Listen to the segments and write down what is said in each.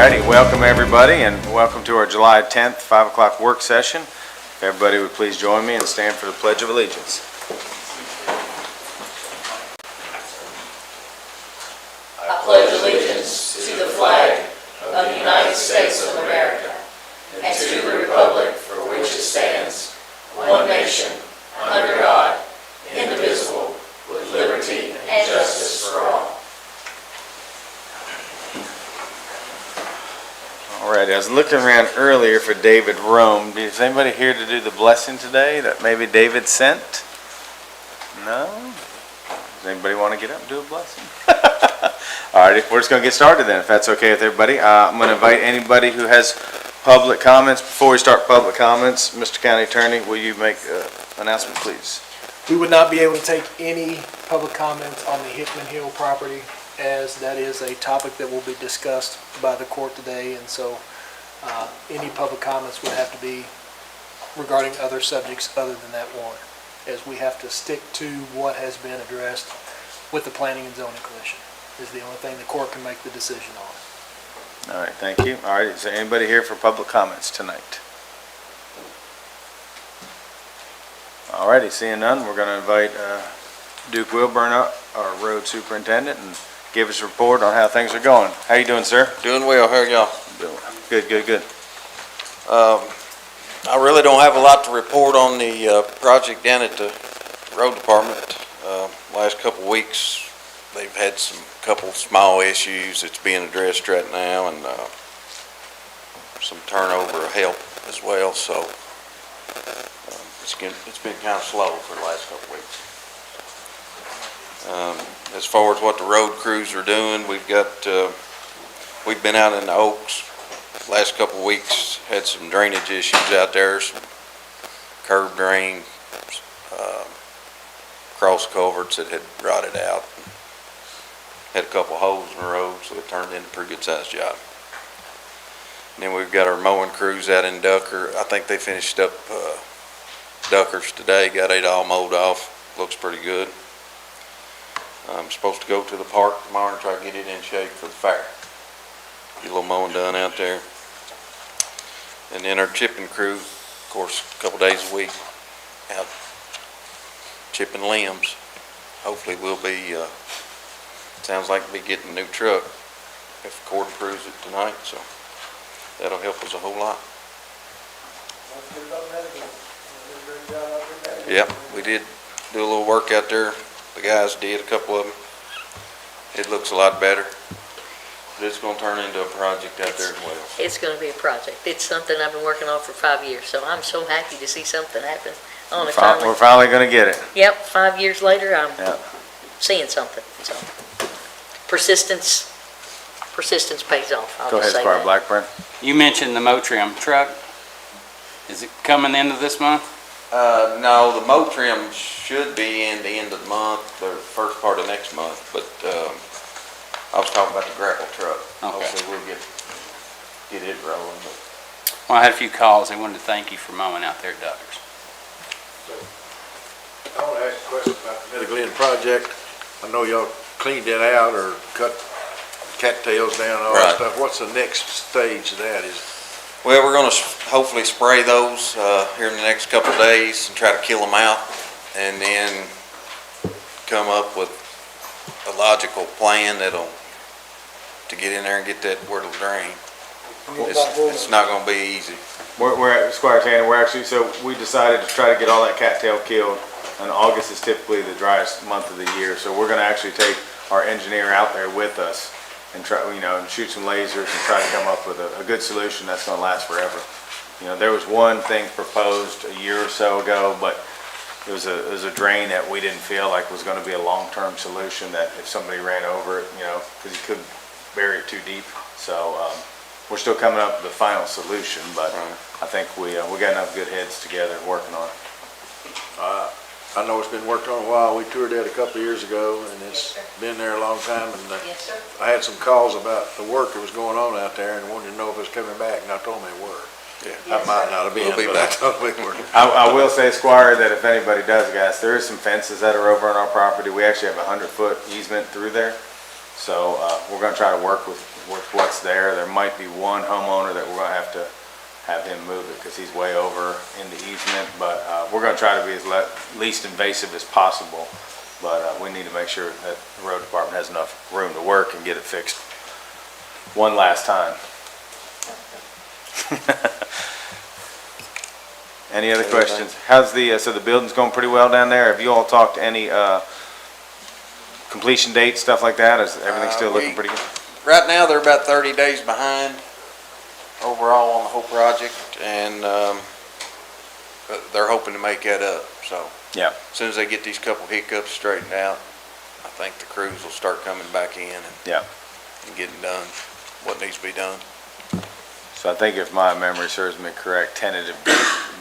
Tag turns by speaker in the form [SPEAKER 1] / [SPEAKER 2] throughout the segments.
[SPEAKER 1] righty, welcome everybody, and welcome to our July 10th, 5 o'clock work session. If everybody would please join me and stand for the Pledge of Allegiance.
[SPEAKER 2] I pledge allegiance to the flag of the United States of America and to the republic for which it stands, one nation, under God, indivisible, with liberty and justice for all.
[SPEAKER 1] Alrighty, I was looking around earlier for David Rome. Is anybody here to do the blessing today that maybe David sent? No? Does anybody want to get up and do a blessing? Alrighty, we're just going to get started then, if that's okay with everybody. I'm going to invite anybody who has public comments. Before we start public comments, Mr. County Attorney, will you make an announcement, please?
[SPEAKER 3] We would not be able to take any public comments on the Hickman Hill property, as that is a topic that will be discussed by the court today, and so any public comments would have to be regarding other subjects other than that one, as we have to stick to what has been addressed with the Planning and Zoning Commission. Is the only thing the court can make the decision on.
[SPEAKER 1] All right, thank you. All right, is there anybody here for public comments tonight? All righty, seeing none, we're going to invite Duke Wilburn up, our road superintendent, and give us a report on how things are going. How you doing, sir?
[SPEAKER 4] Doing well. How are y'all?
[SPEAKER 1] Good, good, good.
[SPEAKER 4] I really don't have a lot to report on the project down at the road department. Last couple of weeks, they've had couple small issues that's being addressed right now, and some turnover of help as well. So it's been kind of slow for the last couple of weeks. As far as what the road crews are doing, we've been out in the Oaks last couple of weeks, had some drainage issues out there, some curb drain, cross culverts that had rotted out, had a couple holes in the road, so it turned into a pretty good sized job. And then we've got our mowing crews out in Ducker. I think they finished up Duckers today, got it all mowed off, looks pretty good. I'm supposed to go to the park tomorrow and try to get it in shape for the fair. Get a little mowing done out there. And then our chipping crew, of course, a couple days a week, out chipping limbs. Hopefully we'll be, sounds like we'll be getting a new truck if the court approves it tonight, so that'll help us a whole lot. Yep, we did do a little work out there. The guys did, a couple of them. It looks a lot better. But it's going to turn into a project out there as well.
[SPEAKER 2] It's going to be a project. It's something I've been working on for 5 years, so I'm so happy to see something happen on it.
[SPEAKER 1] We're finally going to get it.
[SPEAKER 2] Yep, 5 years later, I'm seeing something. So persistence pays off.
[SPEAKER 1] Go ahead, Squire Blackburn.
[SPEAKER 5] You mentioned the Motrim truck. Is it coming into this month?
[SPEAKER 4] No, the Motrim should be in the end of the month, or the first part of next month, but I was talking about the grapple truck.
[SPEAKER 5] Okay.
[SPEAKER 4] Hopefully we'll get it rolling.
[SPEAKER 5] Well, I had a few calls. They wanted to thank you for mowing out there at Duckers.
[SPEAKER 6] I want to ask a question about the Meadow Glen project. I know y'all cleaned that out or cut cattails down and all that stuff. What's the next stage of that?
[SPEAKER 4] Well, we're going to hopefully spray those here in the next couple of days and try to kill them out, and then come up with a logical plan to get in there and get that where it'll drain. It's not going to be easy.
[SPEAKER 1] We're at Squire Tanner. So we decided to try to get all that cattail killed, and August is typically the driest month of the year. So we're going to actually take our engineer out there with us and try, and shoot some lasers and try to come up with a good solution that's going to last forever. There was one thing proposed a year or so ago, but it was a drain that we didn't feel like was going to be a long-term solution, that if somebody ran over it, because you could bury it too deep. So we're still coming up with the final solution, but I think we got enough good heads together working on it.
[SPEAKER 6] I know it's been worked on a while. We toured that a couple of years ago, and it's been there a long time. And I had some calls about the work that was going on out there, and wanted to know if it was coming back, and I told them they were. I might not have been, but I told them they were.
[SPEAKER 1] I will say, Squire, that if anybody does, guys, there is some fences that are over on our property. We actually have a 100-foot easement through there. So we're gonna try to work with what's there. There might be one homeowner that we're gonna have to have him move it because he's way over in the easement, but we're gonna try to be as least invasive as possible. But we need to make sure that the road department has enough room to work and get it fixed one last time. Any other questions? How's the, so the building's going pretty well down there? Have you all talked to any completion dates, stuff like that? Is everything still looking pretty good?
[SPEAKER 4] Right now, they're about 30 days behind overall on the whole project, and but they're hoping to make that up. So
[SPEAKER 1] Yeah.
[SPEAKER 4] as soon as they get these couple hiccups straightened out, I think the crews will start coming back in
[SPEAKER 1] Yeah.
[SPEAKER 4] and getting done what needs to be done.
[SPEAKER 1] So I think if my memory serves me correct, tentative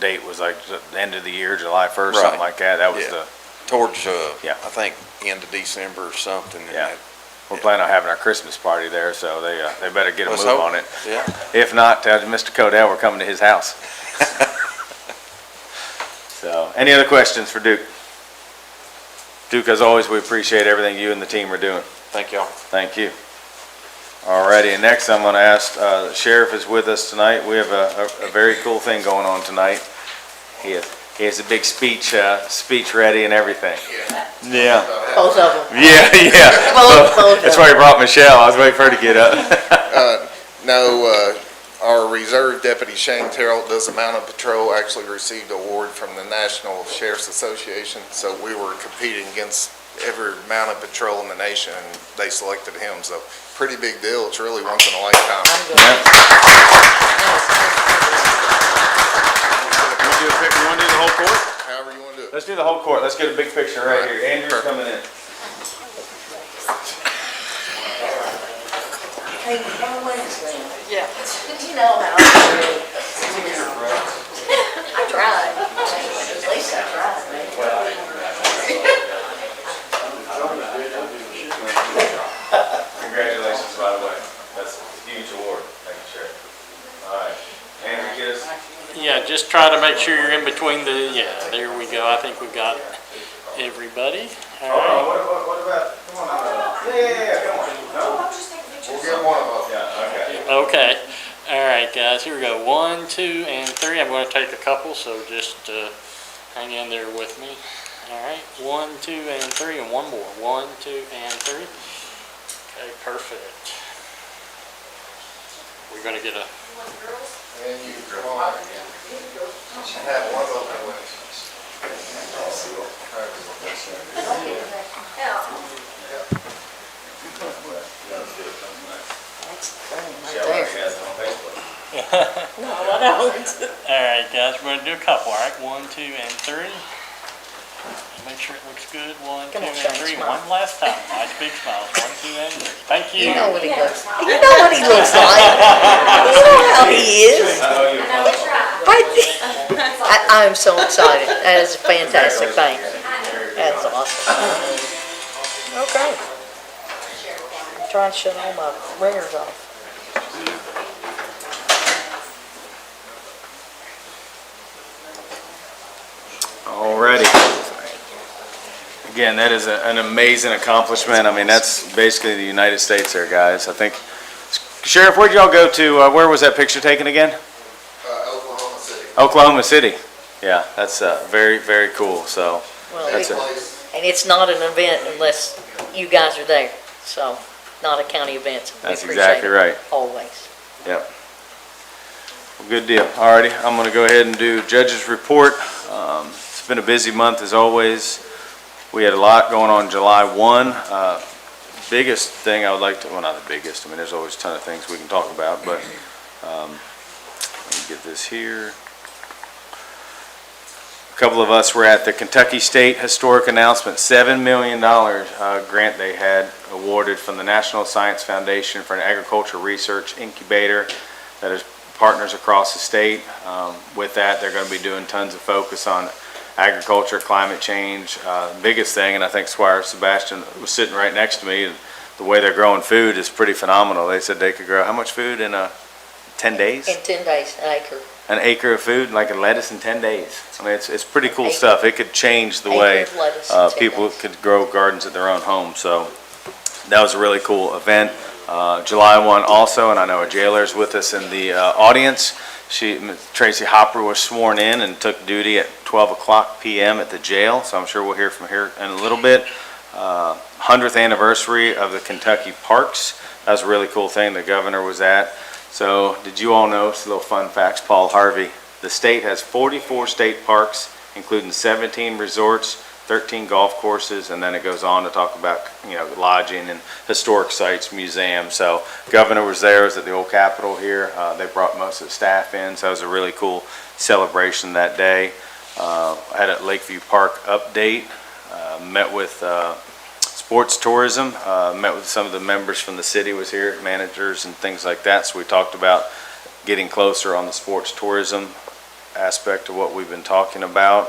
[SPEAKER 1] date was like the end of the year, July 1st, something
[SPEAKER 4] Right.
[SPEAKER 1] like that. That was
[SPEAKER 4] Yeah.
[SPEAKER 1] the,
[SPEAKER 4] Towards,
[SPEAKER 1] Yeah.
[SPEAKER 4] I think, end of December or something. and
[SPEAKER 1] Yeah.
[SPEAKER 4] that-
[SPEAKER 1] we're planning on having our Christmas party there, so they better get a
[SPEAKER 4] Let's
[SPEAKER 1] move
[SPEAKER 4] hope.
[SPEAKER 1] on it.
[SPEAKER 4] Yeah.
[SPEAKER 1] If not, tell Mr. Codell we're coming to his house. So, any other questions for Duke? Duke, as always, we appreciate everything you and the team are doing.
[SPEAKER 4] Thank y'all.
[SPEAKER 1] Thank you. Alrighty, and next I'm gonna ask, the sheriff is with us tonight. We have a very cool thing going on tonight. He has a big speech ready and everything. Yeah.
[SPEAKER 2] Both of them.
[SPEAKER 1] Yeah, yeah.
[SPEAKER 2] Both
[SPEAKER 1] That's why he brought Michelle. I was waiting for her to get up.
[SPEAKER 7] No, our reserve deputy Shane Terrell does the Mounted Patrol, actually received an award from the National Sheriff's Association, so we were competing against every Mounted Patrol in the nation, and they selected him, so pretty big deal. It's really once in a lifetime.
[SPEAKER 1] You wanna do the whole court?
[SPEAKER 7] However you want to do it.
[SPEAKER 1] Let's do the whole court. Let's get a big picture right here. Andrew's coming in.
[SPEAKER 2] Hey, Wednesday.
[SPEAKER 8] Yeah.
[SPEAKER 2] You know how I do. I tried. At least I tried.
[SPEAKER 1] Congratulations, by the way. That's a huge award. Thank you, Sheriff. All right. Andrew, get us.
[SPEAKER 8] Yeah, just try to make sure you're in between the, yeah, there we go. I think we got everybody. All right.
[SPEAKER 1] What about, come on. Yeah, come on. No?
[SPEAKER 7] We'll get one of them.
[SPEAKER 1] Yeah, okay.
[SPEAKER 8] Okay. All right, guys, here we go. 1, 2, and 3. I'm going to take a couple, so just hang in there with me. All right. 1, 2, and 3, and one more. 1, 2, and 3. Okay, perfect. We're going to get a...
[SPEAKER 7] And you, come on. Have one open with
[SPEAKER 2] That's the thing
[SPEAKER 1] Michelle
[SPEAKER 2] right
[SPEAKER 1] already
[SPEAKER 2] there.
[SPEAKER 1] has it on Facebook.
[SPEAKER 2] No, I don't.
[SPEAKER 8] All right, guys, we're going to do a couple, all right? 1, 2, and 3. Make sure it looks good. 1, 2,
[SPEAKER 2] Come on,
[SPEAKER 8] and
[SPEAKER 2] Shane,
[SPEAKER 8] 3.
[SPEAKER 2] smile.
[SPEAKER 8] One last time. Nice big smiles. 1, 2, and 3. Thank you.
[SPEAKER 2] You know what he looks like. You know what he looks like. You know how he is. I'm so excited. That is a fantastic thing. That's awesome. Okay. I'm trying to shut all my ringers off.
[SPEAKER 1] Alrighty. Again, that is an amazing accomplishment. I mean, that's basically the United States there, guys. I think, Sheriff, where'd y'all go to, where was that picture taken again?
[SPEAKER 7] Oklahoma City.
[SPEAKER 1] Oklahoma City. Yeah, that's very, very cool. So,
[SPEAKER 2] Well,
[SPEAKER 1] that's it.
[SPEAKER 2] and it's not an event unless you guys are there. So, not a county event. We
[SPEAKER 1] That's
[SPEAKER 2] appreciate
[SPEAKER 1] exactly
[SPEAKER 2] it
[SPEAKER 1] right.
[SPEAKER 2] Always.
[SPEAKER 1] Yep. Well, good deal. Alrighty, I'm gonna go ahead and do judge's report. It's been a busy month as always. We had a lot going on July 1. Biggest thing I would like to, well, not the biggest, I mean, there's always a ton of things we can talk about, but let me get this here. A couple of us were at the Kentucky State Historic Announcement, $7 million grant they had awarded from the National Science Foundation for an agricultural research incubator that is partners across the state. With that, they're going to be doing tons of focus on agriculture, climate change. Biggest thing, and I think Squire Sebastian was sitting right next to me, and the way they're growing food is pretty phenomenal. They said they could grow how much food in 10 days?
[SPEAKER 2] In 10 days, an acre.
[SPEAKER 1] An acre of food, like a lettuce in 10 days. I mean, it's pretty cool
[SPEAKER 2] Acre.
[SPEAKER 1] stuff. It could change the
[SPEAKER 2] Acre
[SPEAKER 1] way
[SPEAKER 2] of lettuce in 10
[SPEAKER 1] people
[SPEAKER 2] days.
[SPEAKER 1] could grow gardens at their own home. So That was a really cool event. July 1 also, and I know a jailer is with us in the audience. Tracy Hopper was sworn in and took duty at 12 o'clock p.m. at the jail, so I'm sure we'll hear from her in a little bit. 100th anniversary of the Kentucky Parks. That was a really cool thing the governor was at. So did you all know, it's a little fun facts, Paul Harvey, the state has 44 state parks, including 17 resorts, 13 golf courses, and then it goes on to talk about, lodging and historic sites, museums. So governor was there, was at the old Capitol here. They brought most of the staff in, so it was a really cool celebration that day. I had a Lakeview Park update, met with sports tourism, met with some of the members from the city was here, managers and things like that. So we talked about getting closer on the sports tourism aspect of what we've been talking about.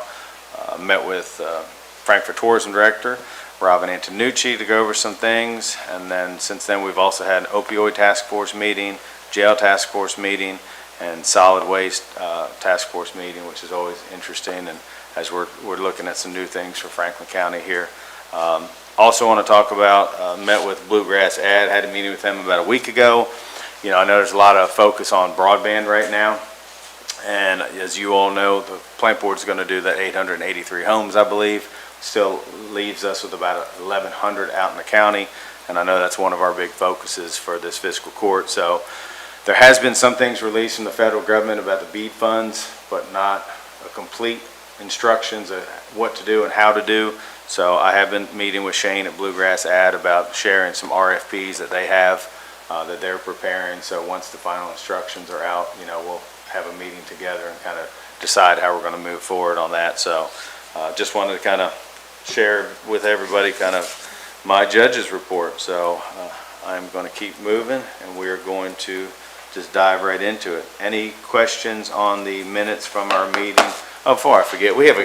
[SPEAKER 1] Met with Frankfurt Tourism Director, Robin Antonucci, to go over some things. And then since then, we've also had an opioid task force meeting, jail task force meeting, and solid waste task force meeting, which is always interesting. And as we're looking at some new things for Franklin County here. Also want to talk about, met with Bluegrass Ad, had a meeting with them about a week ago. I know there's a lot of focus on broadband right now. And as you all know, the plant board's going to do that 883 homes, I believe. Still leaves us with about 1,100 out in the county. And I know that's one of our big focuses for this fiscal court. So there has been some things released from the federal government about the BEAD funds, but not a complete instructions of what to do and how to do. So I have been meeting with Shane at Bluegrass Ad about sharing some RFPs that they have that they're preparing. So once the final instructions are out, we'll have a meeting together and kind of decide how we're going to move forward on that. So just wanted to kind of share with everybody kind of my judge's report. So I'm going to keep moving, and we are going to just dive right into it. Any questions on the minutes from our meeting? Oh, before I forget, we have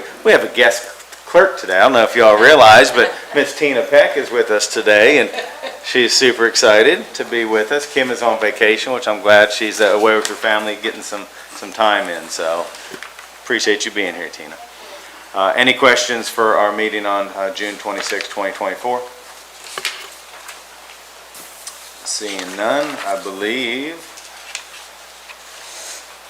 [SPEAKER 1] a guest clerk today. I don't know if y'all realize, but Miss Tina Peck is with us today, and she's super excited to be with us. Kim is on vacation, which I'm glad she's away with her family, getting some time in. So appreciate you being here, Tina. Any questions for our meeting on June 26, 2024? Seeing none, I believe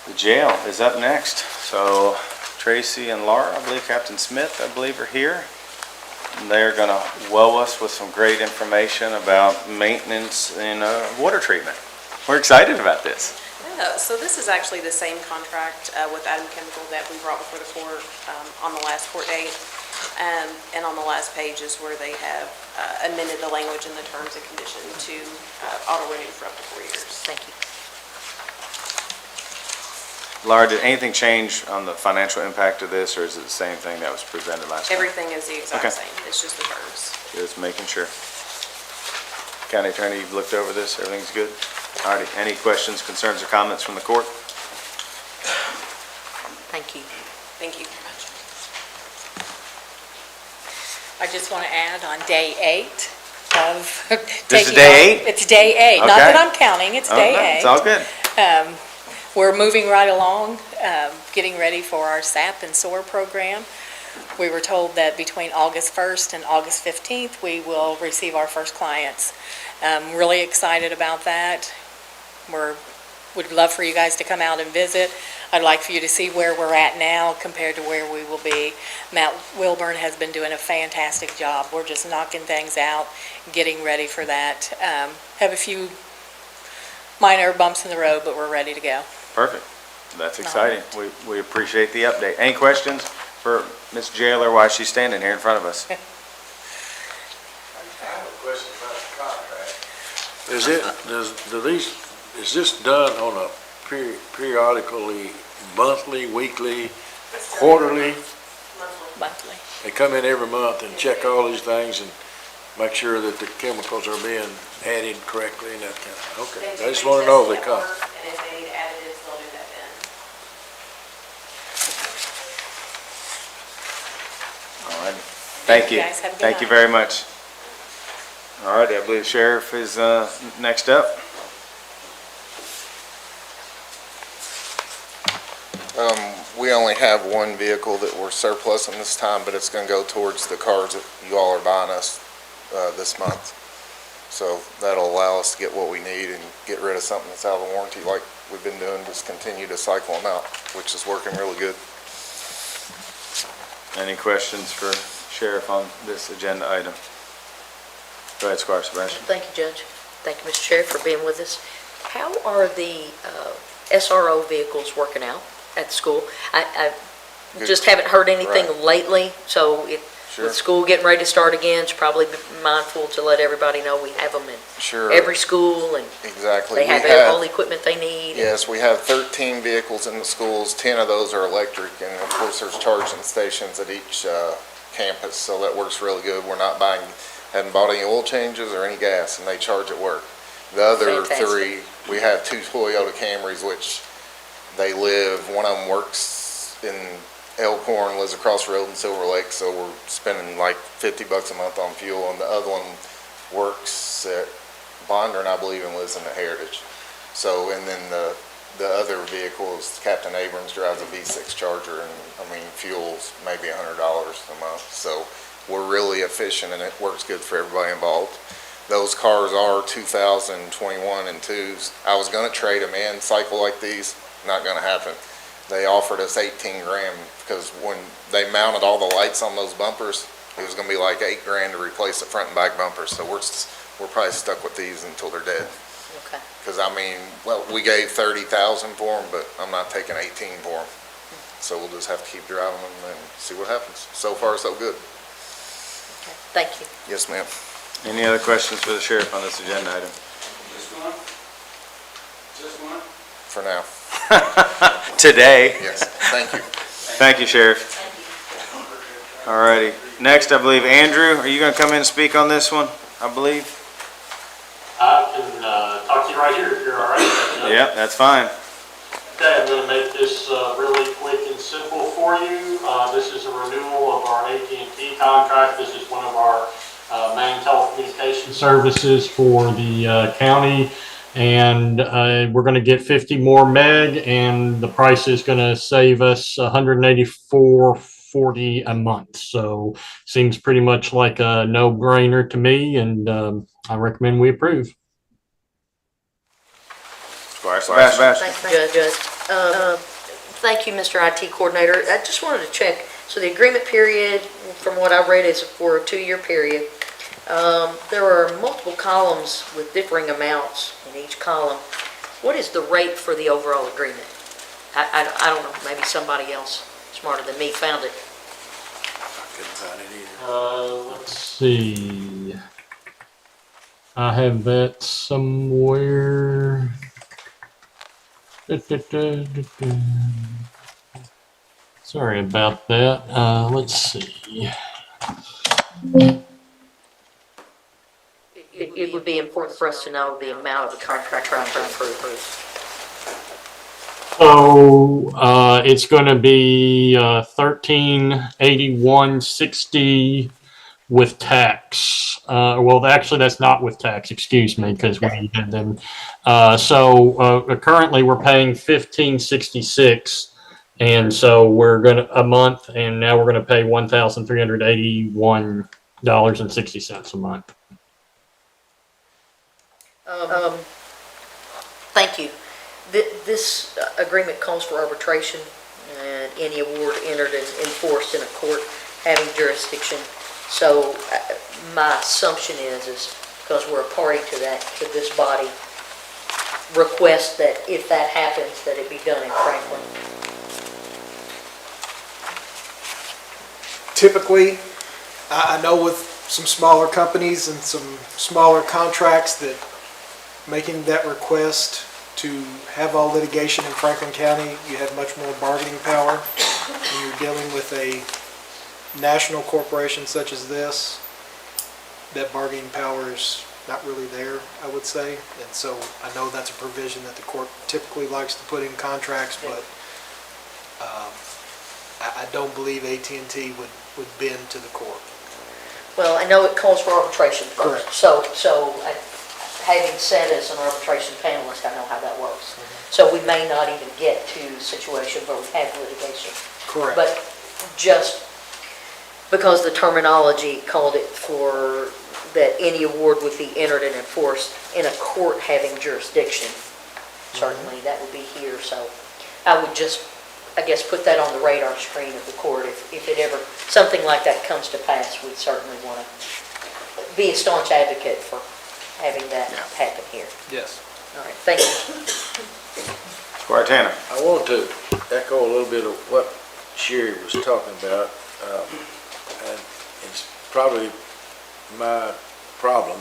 [SPEAKER 1] the jail is up next. So Tracy and Laura, I believe Captain Smith, I believe, are here. And they're going to woe us with some great information about maintenance and water treatment. We're excited about this.
[SPEAKER 9] Yeah, so this is actually the same contract with Adam Chemical that we brought before the court on the last court date. And on the last page is where they have amended the language in the terms and condition to auto-renew for up to 4 years.
[SPEAKER 2] Thank you.
[SPEAKER 1] Laura, did anything change on the financial impact of this, or is it the same thing that was presented last time?
[SPEAKER 9] Everything is the exact
[SPEAKER 1] Okay.
[SPEAKER 9] same. It's just the terms.
[SPEAKER 1] Just making sure. County Attorney, you've looked over this, everything's good? All righty, any questions, concerns, or comments from the court?
[SPEAKER 2] Thank you.
[SPEAKER 9] Thank you.
[SPEAKER 10] I just want to add on day 8 of
[SPEAKER 1] This is
[SPEAKER 10] taking
[SPEAKER 1] day
[SPEAKER 10] on-
[SPEAKER 1] 8?
[SPEAKER 10] It's day 8, not
[SPEAKER 1] Okay.
[SPEAKER 10] that I'm counting, it's
[SPEAKER 1] Oh,
[SPEAKER 10] day
[SPEAKER 1] no,
[SPEAKER 10] 8.
[SPEAKER 1] It's all good.
[SPEAKER 10] We're moving right along, getting ready for our SAP and SOAR program. We were told that between August 1st and August 15th, we will receive our first clients. Really excited about that. Would love for you guys to come out and visit. I'd like for you to see where we're at now compared to where we will be. Matt Wilburn has been doing a fantastic job. We're just knocking things out, getting ready for that. Have a few minor bumps in the road, but we're ready to go.
[SPEAKER 1] Perfect. That's exciting. We appreciate the update. Any questions for Ms. Jailer while she's standing here in front of us?
[SPEAKER 6] I have a question about the contract. Is this done on a periodically, monthly, weekly, quarterly?
[SPEAKER 10] Monthly.
[SPEAKER 6] They come in every month and check all these things and make sure that the chemicals are being added correctly and that kind of, okay. I just want to know if they come.
[SPEAKER 9] And if they need additives, they'll do that then.
[SPEAKER 1] All right. Thank you.
[SPEAKER 10] guys. Have a good
[SPEAKER 1] Thank you
[SPEAKER 10] night.
[SPEAKER 1] very much. All right, I believe Sheriff is next up.
[SPEAKER 7] We only have one vehicle that we're surplusing this time, but it's going to go towards the cars that you all are buying us this month. So that'll allow us to get what we need and get rid of something that's out of warranty like we've been doing, just continue to cycle them out, which is working really good.
[SPEAKER 1] Any questions for Sheriff on this agenda item? Go ahead, Squire Sebastian.
[SPEAKER 2] Thank you, Judge. Thank you, Mr. Sheriff, for being with us. How are the SRO vehicles working out at the school? I just haven't heard anything
[SPEAKER 7] Right.
[SPEAKER 2] lately, so
[SPEAKER 7] Sure.
[SPEAKER 2] with school getting ready to start again, it's probably mindful to let everybody know we have them in
[SPEAKER 7] Sure.
[SPEAKER 2] every school, and
[SPEAKER 7] Exactly.
[SPEAKER 2] they have
[SPEAKER 7] We have-
[SPEAKER 2] all the equipment they need.
[SPEAKER 7] Yes, we have 13 vehicles in the schools, 10 of those are electric, and of course, there's charging stations at each campus, so that works really good. We're not haven't bought any oil changes or any gas, and they charge at work. The other
[SPEAKER 2] Fantastic.
[SPEAKER 7] three, we have 2 Toyota Camrys, which one of them works in Elkhorn, lives across the road in Silver Lake, so we're spending like $50 a month on fuel, and the other one works at Bondurant, I believe, and lives in the Heritage. So, and then the other vehicle is Captain Abrams drives a V6 Charger, and I mean, fuel's maybe $100 a month. So we're really efficient, and it works good for everybody involved. Those cars are 2021 and 2s. I was gonna trade them in, cycle like these, not gonna happen. They offered us 18 grand because when they mounted all the lights on those bumpers, it was gonna be like 8 grand to replace the front and back bumpers. So we're probably stuck with these until they're dead.
[SPEAKER 2] Okay.
[SPEAKER 7] Because I mean, well, we gave 30,000 for them, but I'm not taking 18 for them. So we'll just have to keep driving them and see what happens. So far, so good.
[SPEAKER 2] Okay. Thank you.
[SPEAKER 7] Yes, ma'am.
[SPEAKER 1] Any other questions for the sheriff on this agenda item?
[SPEAKER 5] Just one? Just one?
[SPEAKER 7] For now.
[SPEAKER 1] Today.
[SPEAKER 7] Yes. Thank you.
[SPEAKER 1] Thank you, Sheriff. All righty. Next, I believe, Andrew, are you going to come in and speak on this one, I believe?
[SPEAKER 8] I can talk to you right here if you're all right.
[SPEAKER 1] Yep, that's fine.
[SPEAKER 8] Okay, I'm going to make this really quick and simple for you. This is a renewal of our AT&T contract. This is one of our main telecommunication services for the county. And we're going to get 50 more meg, and the price is going to save us $184.40 a month. So seems pretty much like a no-brainer to me, and I recommend we approve.
[SPEAKER 1] Squire Sebastian.
[SPEAKER 2] Thank you, Judge. Thank you, Mr. IT Coordinator. I just wanted to check, so the agreement period, from what I read, is for a 2-year period. There are multiple columns with differing amounts in each column. What is the rate for the overall agreement? I don't know, maybe somebody else smarter than me found it.
[SPEAKER 6] I couldn't find it either.
[SPEAKER 8] Let's see. I have that somewhere. Sorry about that. Let's see.
[SPEAKER 2] It would be important for us to know the amount of the contract trying to approve.
[SPEAKER 8] So it's going to be 1381.60 with tax. Well, actually, that's not with tax. Excuse me, because we had them. Currently we're paying 1566, and so we're going to a month, and now we're going to pay $1,381.60 a month.
[SPEAKER 2] Thank you. This agreement calls for arbitration, and any award entered and enforced in a court having jurisdiction. So my assumption is because we're a party to this body, request that if that happens, that it be done in Franklin.
[SPEAKER 3] Typically, I know with some smaller companies and some smaller contracts that making that request to have all litigation in Franklin County, you have much more bargaining power. When you're dealing with a national corporation such as this, that bargaining power is not really there, I would say. And so I know that's a provision that the court typically likes to put in contracts, but I don't believe AT&T would bend to the court.
[SPEAKER 2] Well, I know it calls for arbitration first.
[SPEAKER 3] Correct.
[SPEAKER 2] So having said as an arbitration panelist, I know how that works. So we may not even get to a situation where we have litigation.
[SPEAKER 3] Correct.
[SPEAKER 2] But just because the terminology called it for that any award would be entered and enforced in a court having jurisdiction. Certainly, that would be here, so I would just, I guess, put that on the radar screen of the court. If it ever, something like that comes to pass, we certainly want to be a staunch advocate for having that happen here.
[SPEAKER 3] Yes.
[SPEAKER 2] All right, thank you.
[SPEAKER 1] Squire Tanner.
[SPEAKER 6] I want to echo a little bit of what Sherry was talking about. And it's probably my problem,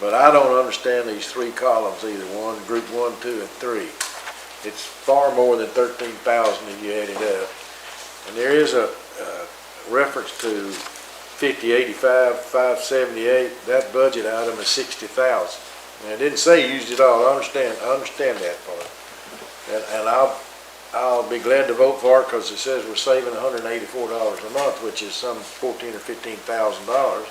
[SPEAKER 6] but I don't understand these three columns either, group 1, 2, and 3. It's far more than 13,000 if you add it up. And there is a reference to 5085, 578. That budget item is 60,000. And it didn't say used it all. I understand that part. And I'll be glad to vote for it because it says we're saving $184 a month, which is some $14,000 or $15,000.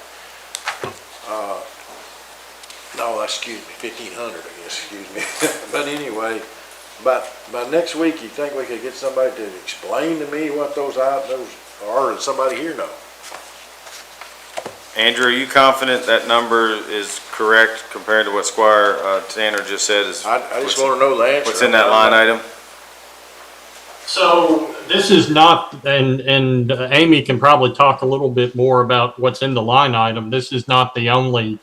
[SPEAKER 6] No, excuse me, 1,500, I guess, excuse me. But anyway, by next week, you think we could get somebody to explain to me what those items are, or somebody here know?
[SPEAKER 1] Andrew, are you confident that number is correct compared to what Squire Tanner just said?
[SPEAKER 6] I just want to know the answer.
[SPEAKER 1] What's in that line item?
[SPEAKER 8] So this is not, and Amy can probably talk a little bit more about what's in the line item. This is not the only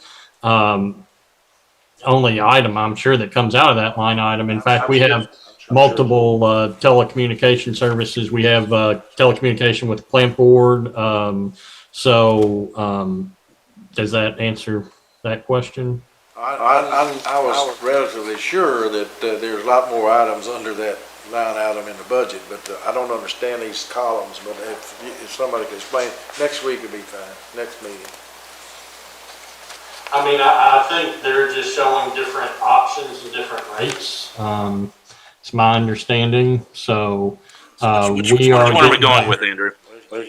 [SPEAKER 8] item, I'm sure, that comes out of that line item. In fact, we have multiple telecommunication services. We have telecommunication with the plant board. Does that answer that question?
[SPEAKER 6] I was relatively sure that there's a lot more items under that line item in the budget, but I don't understand these columns. But if somebody could explain, next week would be fine, next meeting.
[SPEAKER 8] I mean, I think they're just showing different options and different rates. It's my understanding. So
[SPEAKER 11] which one are we going with, Andrew?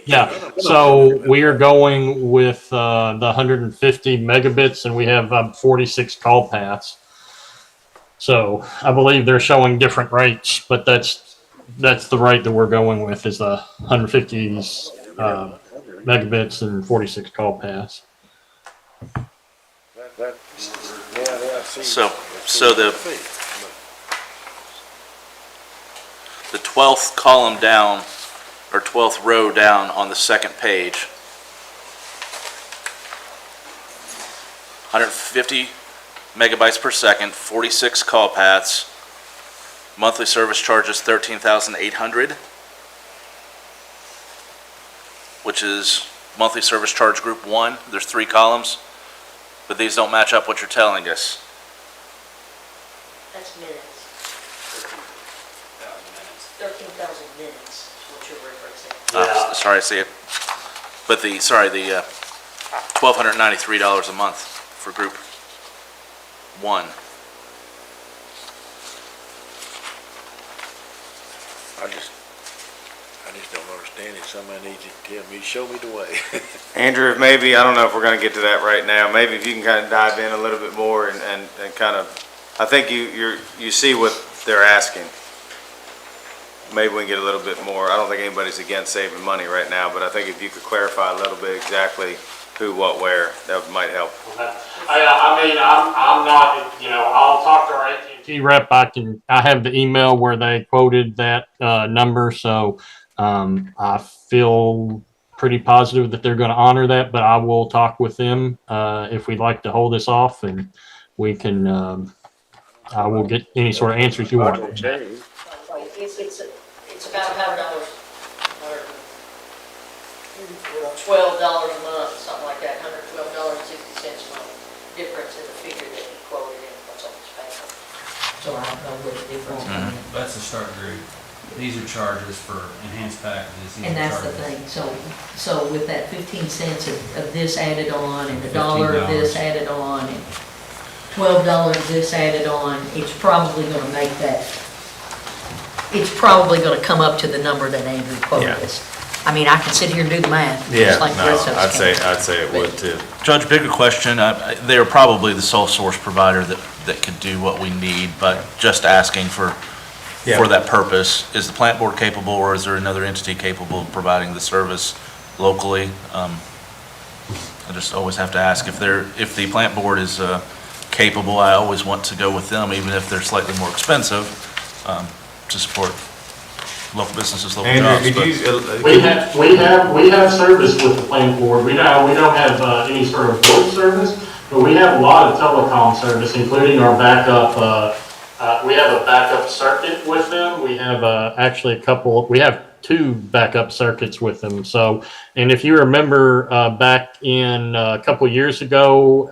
[SPEAKER 8] Yeah, so we are going with the 150 megabits, and we have 46 call paths. So I believe they're showing different rates, but that's the rate that we're going with, is the 150 megabits and 46 call paths.
[SPEAKER 11] So the 12th column down, or 12th row down on the second page, 150 megabytes per second, 46 call paths, monthly service charges 13,800, which is monthly service charge group 1. There's 3 columns, but these don't match up what you're telling us.
[SPEAKER 2] That's minutes. 13,000 minutes is what you're referencing.
[SPEAKER 11] Sorry, I see it. But the $1,293 a month for group 1.
[SPEAKER 6] I just don't understand it. Somebody needs to tell me, show me the way.
[SPEAKER 1] Andrew, if maybe, I don't know if we're going to get to that right now. Maybe if you can kind of dive in a little bit more and kind of, I think you see what they're asking. Maybe we can get a little bit more. I don't think anybody's against saving money right now, but I think if you could clarify a little bit exactly who, what, where, that might help.
[SPEAKER 8] I mean, I'm not, I'll talk to our AT&T rep. I have the email where they quoted that number, so I feel pretty positive that they're going to honor that, but I will talk with them if we'd like to hold this off, and we can, I will get any sort of answers you want.
[SPEAKER 2] It's about $100, $12 a month, something like that, $112.60 a month, difference in the figure that he quoted in what's on this paper. So I don't know what the difference is.
[SPEAKER 12] That's the start group. These are charges for enhanced packages.
[SPEAKER 2] And that's the thing, so with that 15 cents of this added on, and $1 of this added on, and $12 of this added on, it's probably gonna make that, it's probably gonna come up to the number that Andrew quoted us. I mean, I can sit here and do the math, just like the rest of us can.
[SPEAKER 1] I'd say it would too.
[SPEAKER 11] Judge, bigger question, they are probably the sole source provider that could do what we need, but just asking for that purpose. Is the plant board capable, or is there another entity capable of providing the service locally? I just always have to ask if the plant board is capable, I always want to go with them, even if they're slightly more expensive, to support local businesses, local jobs.
[SPEAKER 1] Andrew,
[SPEAKER 11] but-
[SPEAKER 8] We have service with the plant board. We don't have any sort of voice service, but we have a lot of telecom service, including our backup. We have a backup circuit with them. We have actually we have 2 backup circuits with them. So, and if you remember back in a couple of years ago,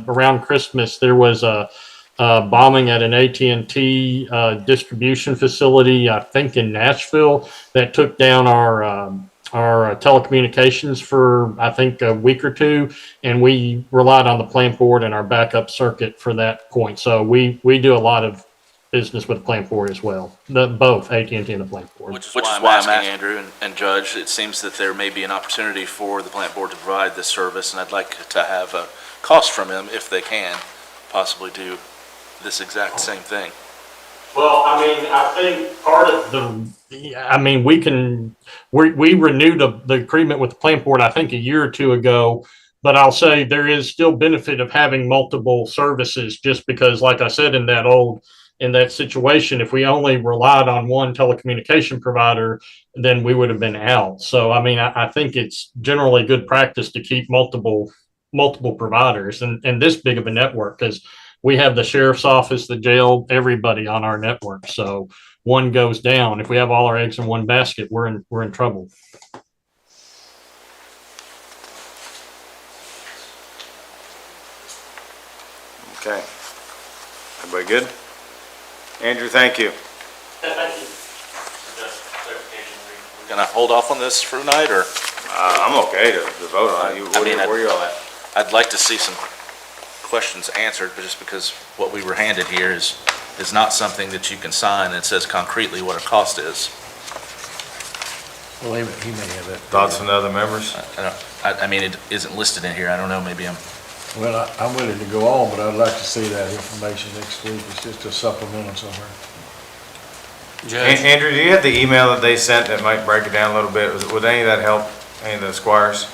[SPEAKER 8] around Christmas, there was a bombing at an AT&T distribution facility, I think in Nashville, that took down our telecommunications for, I think, a week or 2, and we relied on the plant board and our backup circuit for that point. So we do a lot of business with the plant board as well, both AT&T and the plant board.
[SPEAKER 11] Which is why I'm asking Andrew and Judge, it seems that there may be an opportunity for the plant board to provide this service, and I'd like to have a cost from them if they can possibly do this exact same thing.
[SPEAKER 8] Well, I mean, I think part of we renewed the agreement with the plant board, I think a year or 2 ago, but I'll say there is still benefit of having multiple services, just because, like I said, in that situation, if we only relied on one telecommunication provider, then we would have been out. So, I mean, I think it's generally good practice to keep multiple providers and this big of a network, because we have the sheriff's office, the jail, everybody on our network. So one goes down. If we have all our eggs in one basket, we're in trouble.
[SPEAKER 1] Okay. Everybody good? Andrew, thank you.
[SPEAKER 8] Thank you.
[SPEAKER 11] Can I hold off on this for tonight, or?
[SPEAKER 1] I'm okay to vote on it. Where you all at?
[SPEAKER 11] I'd like to see some questions answered, but just because what we were handed here is not something that you can sign that says concretely what a cost is.
[SPEAKER 6] Well, he may have that.
[SPEAKER 1] Thoughts from the other members?
[SPEAKER 11] I mean, it isn't listed in here. I don't know, maybe
[SPEAKER 6] Well, I'm willing to go on, but I'd like to see that information next week. It's just a supplemental somewhere.
[SPEAKER 1] Andrew, do you have the email that they sent that might break it down a little bit? Would any of that help, any of the squires?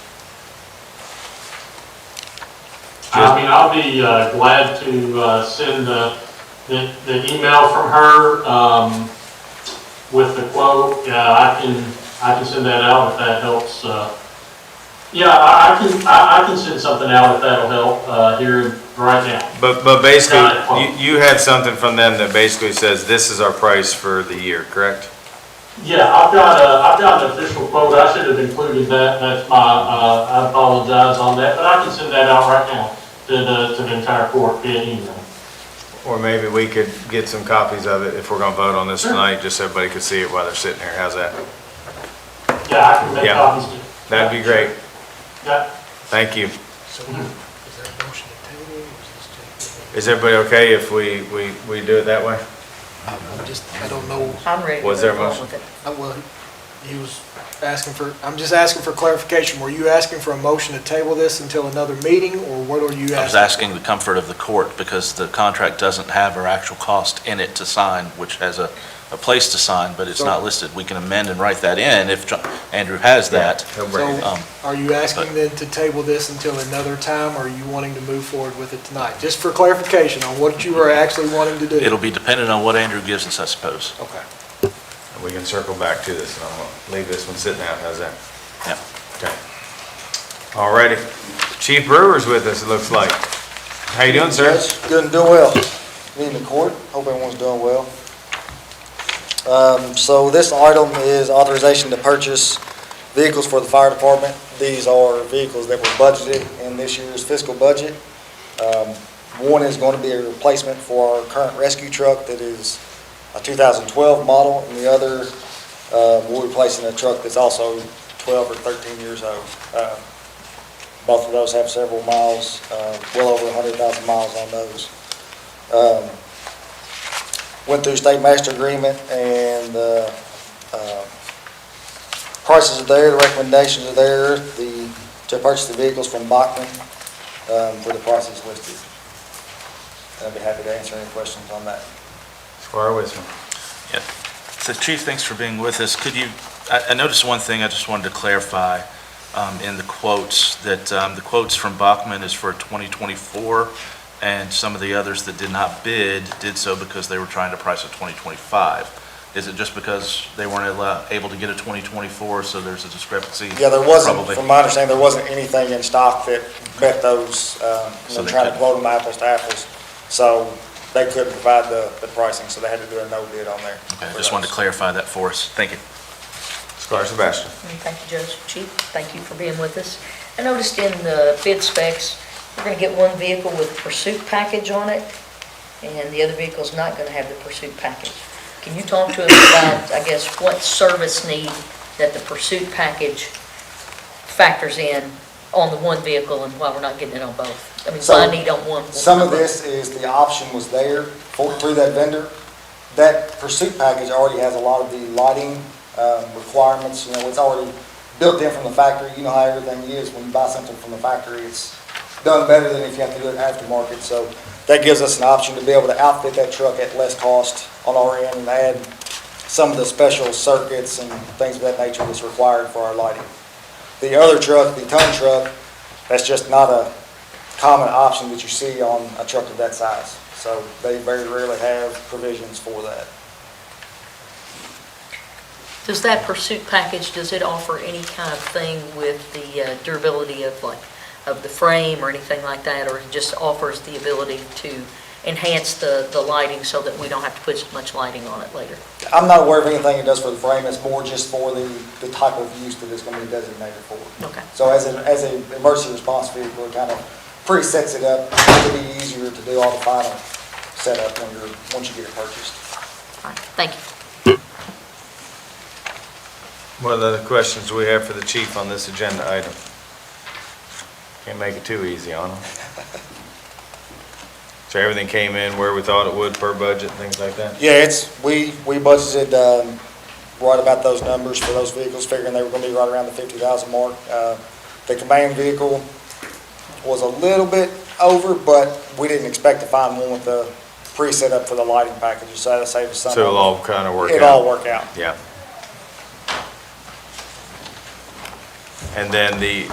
[SPEAKER 8] I mean, I'll be glad to send the email from her with the quote. I can send that out if that helps. Yeah, I can send something out if that'll help here right now.
[SPEAKER 1] But basically, you had something from them that basically says this is our price for the year, correct?
[SPEAKER 8] Yeah, I've got an official quote. I should have included that. That's I apologize on that, but I can send that out right now to the entire court via email.
[SPEAKER 1] Or maybe we could get some copies of it if we're gonna vote on this tonight, just so everybody could see it while they're sitting here. How's that?
[SPEAKER 8] Yeah, I can make copies too.
[SPEAKER 1] That'd be great.
[SPEAKER 8] Yeah.
[SPEAKER 1] Thanh you.
[SPEAKER 3] So is there a motion to table, or is this just?
[SPEAKER 1] Is everybody okay if we do it that way?
[SPEAKER 3] I don't know.
[SPEAKER 2] I'm ready to
[SPEAKER 1] Was there a
[SPEAKER 2] move on
[SPEAKER 1] motion?
[SPEAKER 2] with it.
[SPEAKER 3] Well, he was I'm just asking for clarification. Were you asking for a motion to table this until another meeting, or what are you asking?
[SPEAKER 11] I was asking the comfort of the court, because the contract doesn't have our actual cost in it to sign, which has a place to sign, but it's not listed. We can amend and write that in if Andrew has that.
[SPEAKER 1] He'll bring it.
[SPEAKER 3] So are you asking then to table this until another time, or are you wanting to move forward with it tonight? Just for clarification on what you are actually wanting to do.
[SPEAKER 11] It'll be dependent on what Andrew gives us, I suppose.
[SPEAKER 3] Okay.
[SPEAKER 1] We can circle back to this, and I'm gonna leave this one sitting out. How's that?
[SPEAKER 11] Yeah.
[SPEAKER 1] Okay. All righty. Chief Brewer's with us, it looks like. How you doing, sir?
[SPEAKER 13] Good and doing well. Me and the court, hope everyone's doing well. So this item is authorization to purchase vehicles for the fire department. These are vehicles that were budgeted in this year's fiscal budget. One is going to be a replacement for our current rescue truck that is a 2012 model, and the other, we're replacing a truck that's also 12 or 13 years old. Both of those have several miles, well over 100,000 miles on those. Went through state master agreement, and prices are there, the recommendations are there, to purchase the vehicles from Bachman for the prices listed. I'd be happy to answer any questions on that.
[SPEAKER 1] Squire Wisman.
[SPEAKER 11] Yeah. So Chief, thanks for being with us. Could you, I noticed one thing I just wanted to clarify. in the quotes, that the quotes from Bachman is for 2024, and some of the others that did not bid did so because they were trying to price a 2025. Is it just because they weren't able to get a 2024, so there's a discrepancy?
[SPEAKER 13] Yeah, there wasn't,
[SPEAKER 11] Probably.
[SPEAKER 13] from my understanding, there wasn't anything in stock that met those,
[SPEAKER 11] So they
[SPEAKER 13] trying to
[SPEAKER 11] couldn't.
[SPEAKER 13] quote them apples to apples. So they couldn't provide the pricing, so they had to do a no bid on there.
[SPEAKER 11] Okay, I just wanted to clarify that for us. Thank you.
[SPEAKER 1] Squire Sebastian.
[SPEAKER 2] Thank you, Judge. Chief, thank you for being with us. I noticed in the bid specs, we're going to get one vehicle with a pursuit package on it, and the other vehicle's not going to have the pursuit package. Can you talk to us about, I guess, what service need that the pursuit package factors in on the one vehicle and why we're not getting it on both? I mean,
[SPEAKER 13] So,
[SPEAKER 2] why need on one?
[SPEAKER 13] Some of this is the option was there through that vendor. That pursuit package already has a lot of the lighting requirements. It's already built in from the factory. You know how everything is. When you buy something from the factory, it's done better than if you have to do it aftermarket. So that gives us an option to be able to outfit that truck at less cost on our end and add some of the special circuits and things of that nature that's required for our lighting. The other truck, the ton truck, that's just not a common option that you see on a truck of that size. So they very rarely have provisions for that.
[SPEAKER 2] Does that pursuit package, does it offer any kind of thing with the durability of the frame or anything like that, or it just offers the ability to enhance the lighting so that we don't have to put as much lighting on it later?
[SPEAKER 13] I'm not aware of anything it does for the frame. It's more just for the type of use that it's going to be designated for.
[SPEAKER 2] Okay.
[SPEAKER 13] So as an emergency response vehicle, it kind of pre-sets it up to be easier to do all the final setup once you get it purchased.
[SPEAKER 2] All right, thank you.
[SPEAKER 1] What other questions do we have for the chief on this agenda item? Can't make it too easy on him. So everything came in where we thought it would per budget, things like that?
[SPEAKER 13] Yeah, we budgeted right about those numbers for those vehicles, figuring they were going to be right around the 50,000 mark. The command vehicle was a little bit over, but we didn't expect to find one with the pre-set up for the lighting packages, so that saved us some.
[SPEAKER 1] So it'll all kind of work out?
[SPEAKER 13] It'll all work out.
[SPEAKER 1] Yeah. And then the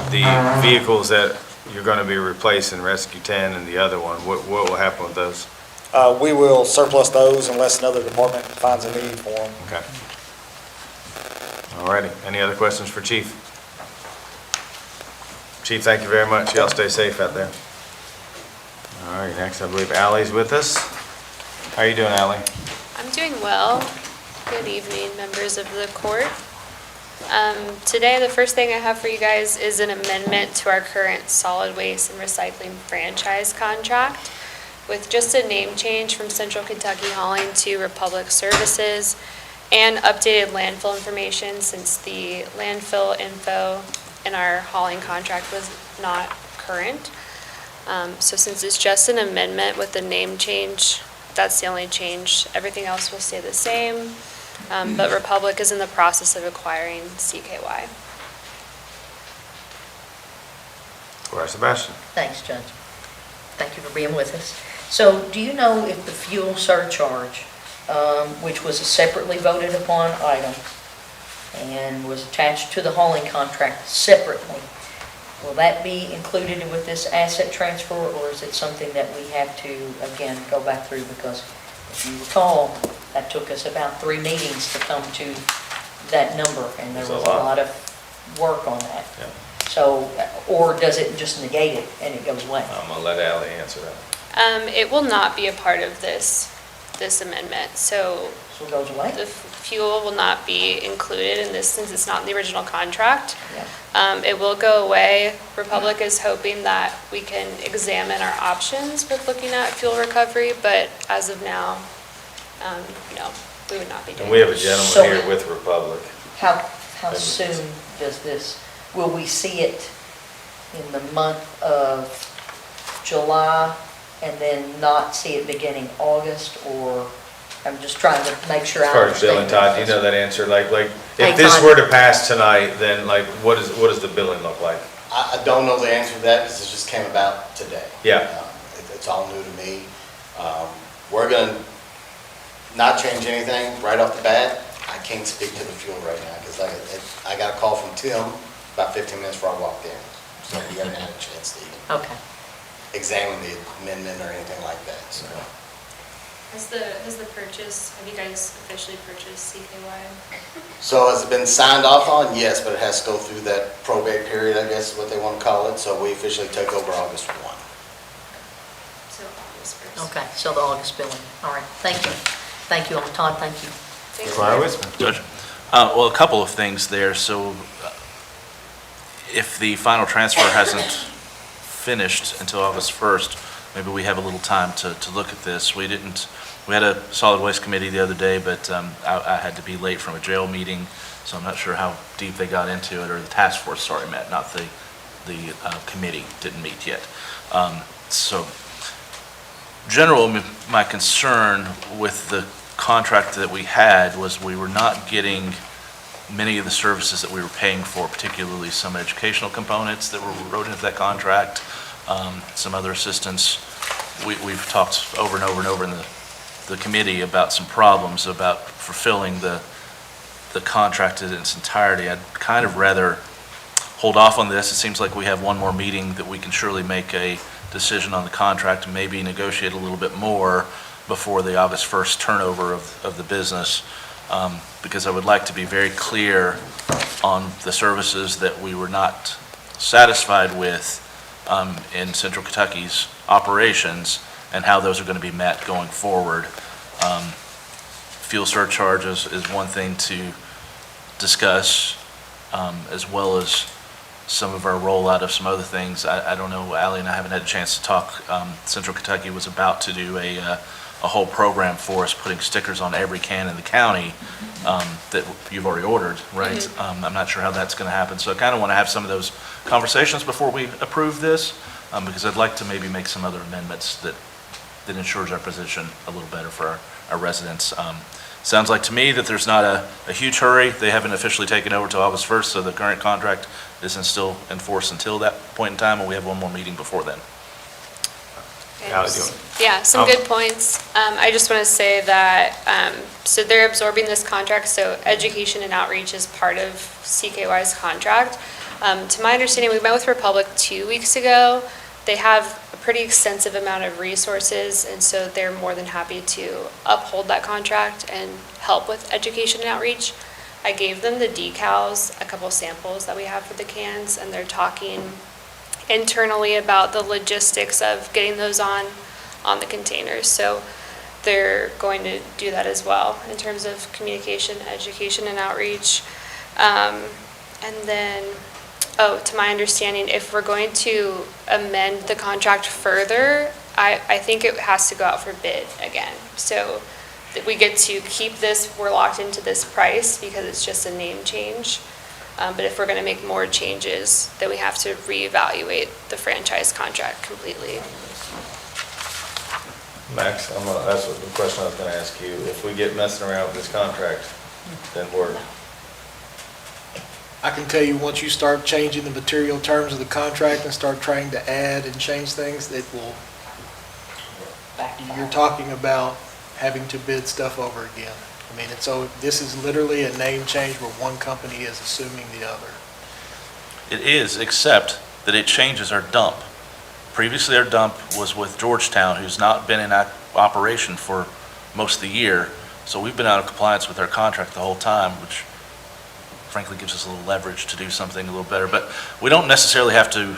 [SPEAKER 1] vehicles that you're going to be replacing, Rescue 10 and the other one, what will happen with those?
[SPEAKER 13] We will surplus those unless another department finds a need for them.
[SPEAKER 1] Okay. All righty. Any other questions for Chief? Chief, thank you very much. Y'all stay safe out there. All right, next I believe Ally's with us. How you doing, Ally?
[SPEAKER 14] I'm doing well. Good evening, members of the court. Today, the first thing I have for you guys is an amendment to our current solid waste and recycling franchise contract with just a name change from Central Kentucky Hauling to Republic Services and updated landfill information since the landfill info in our hauling contract was not current. So since it's just an amendment with the name change, that's the only change. Everything else will stay the same. But Republic is in the process of acquiring CKY.
[SPEAKER 1] Squire Sebastian.
[SPEAKER 2] Thanks, Judge. Thank you for being with us. So do you know if the fuel surcharge, which was a separately voted upon item and was attached to the hauling contract separately, will that be included with this asset transfer, or is it something that we have to, again, go back through? Because if you recall, that took us about 3 meetings to come to that number, and there was a lot of work on that.
[SPEAKER 1] Yeah.
[SPEAKER 2] So, or does it just negate it and it goes away?
[SPEAKER 1] I'm gonna let Ally answer that.
[SPEAKER 14] It will not be a part of this amendment. So
[SPEAKER 2] So it goes away?
[SPEAKER 14] the fuel will not be included in this since it's not in the original contract.
[SPEAKER 2] Yeah.
[SPEAKER 14] It will go away. Republic is hoping that we can examine our options with looking at fuel recovery, but as of now, no, we would not be doing
[SPEAKER 1] And we have a
[SPEAKER 14] that.
[SPEAKER 1] gentleman
[SPEAKER 2] So-
[SPEAKER 1] here with Republic.
[SPEAKER 2] How soon does this, will we see it in the month of July and then not see it beginning August, or I'm just trying to make sure I
[SPEAKER 1] As far as billing,
[SPEAKER 2] understand.
[SPEAKER 1] Todd, do you know that answer? Like,
[SPEAKER 2] Hey,
[SPEAKER 1] if this
[SPEAKER 2] Todd.
[SPEAKER 1] were to pass tonight, then like, what does the billing look like?
[SPEAKER 15] I don't know the answer to that because it just came about today.
[SPEAKER 1] Yeah.
[SPEAKER 15] It's all new to me. We're going to not change anything right off the bat. I can't speak to the fuel right now because I got a call from Tim about 15 minutes before I walked in. So we haven't had a chance to even
[SPEAKER 2] Okay.
[SPEAKER 15] examine the amendment or anything like that, so.
[SPEAKER 14] Has the purchase, have you guys officially purchased CKY?
[SPEAKER 15] So has it been signed off on? Yes, but it has to go through that probate period, I guess is what they want to call it. So we officially take over August 1.
[SPEAKER 14] So August 1st.
[SPEAKER 2] Okay, so the August billing. All right, thank you. Thank you, Todd, thank you.
[SPEAKER 11] Judge? Well, a couple of things there. So if the final transfer hasn't finished until August 1st, maybe we have a little time to look at this. We had a solid waste committee the other day, but I had to be late from a jail meeting, so I'm not sure how deep they got into it, or the task force, sorry, met, not the committee didn't meet yet. So my concern with the contract that we had was we were not getting many of the services that we were paying for, particularly some educational components that were wrote into that contract, some other assistance. We've talked over and over and over in the committee about some problems about fulfilling the contract in its entirety. I'd kind of rather hold off on this. It seems like we have one more meeting that we can surely make a decision on the contract and maybe negotiate a little bit more before the August 1st turnover of the business, because I would like to be very clear on the services that we were not satisfied with in Central Kentucky's operations and how those are going to be met going forward. Fuel surcharges is one thing to discuss, as well as some of our rollout of some other things. I don't know, Ally and I haven't had a chance to talk. Central Kentucky was about to do a whole program for us, putting stickers on every can in the county that you've already ordered, right?
[SPEAKER 14] Mm-hmm.
[SPEAKER 11] I'm not sure how that's going to happen, so I kind of want to have some of those conversations before we approve this, because I'd like to maybe make some other amendments that ensures our position a little better for our residents. Sounds like to me that there's not a huge hurry. They haven't officially taken over till August 1st, so the current contract isn't still in force until that point in time, and we have one more meeting before then.
[SPEAKER 14] Yeah, some good points. I just want to say that, so they're absorbing this contract, so education and outreach is part of CKY's contract. To my understanding, we met with Republic 2 weeks ago. They have a pretty extensive amount of resources, and so they're more than happy to uphold that contract and help with education and outreach. I gave them the decals, a couple samples that we have for the cans, and they're talking internally about the logistics of getting those on the containers. So they're going to do that as well in terms of communication, education, and outreach. And then, to my understanding, if we're going to amend the contract further, I think it has to go out for bid again. So that we get to keep this, we're locked into this price because it's just a name change. But if we're going to make more changes, then we have to reevaluate the franchise contract completely.
[SPEAKER 1] Max, that's what the question I was gonna ask you. If we get messing around with this contract, then we're,
[SPEAKER 3] I can tell you, once you start changing the material terms of the contract and start trying to add and change things, it will, you're talking about having to bid stuff over again. I mean, so this is literally a name change where one company is assuming the other.
[SPEAKER 11] It is, except that it changes our dump. Previously, our dump was with Georgetown, who's not been in operation for most of the year. So we've been out of compliance with our contract the whole time, which frankly gives us a little leverage to do something a little better. But we don't necessarily have to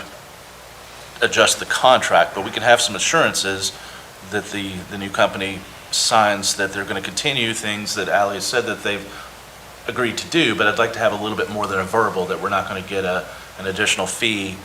[SPEAKER 11] adjust the contract, but we can have some assurances that the new company signs that they're going to continue things that Ally has said that they've agreed to do, but I'd like to have a little bit more than a verbal that we're not going to get an additional fee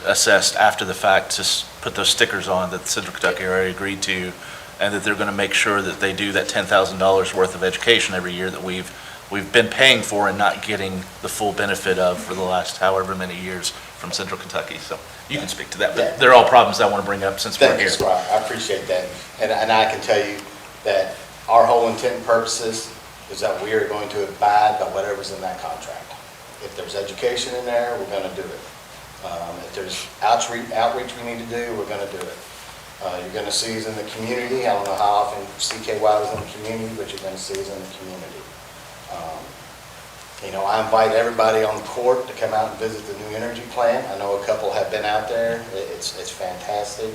[SPEAKER 11] assessed after the fact to put those stickers on that Central Kentucky already agreed to, and that they're going to make sure that they do that $10,000 worth of education every year that we've been paying for and not getting the full benefit of for the last however many years from Central Kentucky. So you can speak to that, but they're all problems I want to bring up since we're here.
[SPEAKER 15] Thank you, Squire. I appreciate that. And I can tell you that our whole intent and purposes is that we are going to abide by whatever's in that contract. If there's education in there, we're going to do it. If there's outreach we need to do, we're going to do it. You're going to see us in the community. I don't know how often CKY was in the community, but you're going to see us in the community. You know, I invite everybody on the court to come out and visit the new energy plant. I know a couple have been out there. It's fantastic.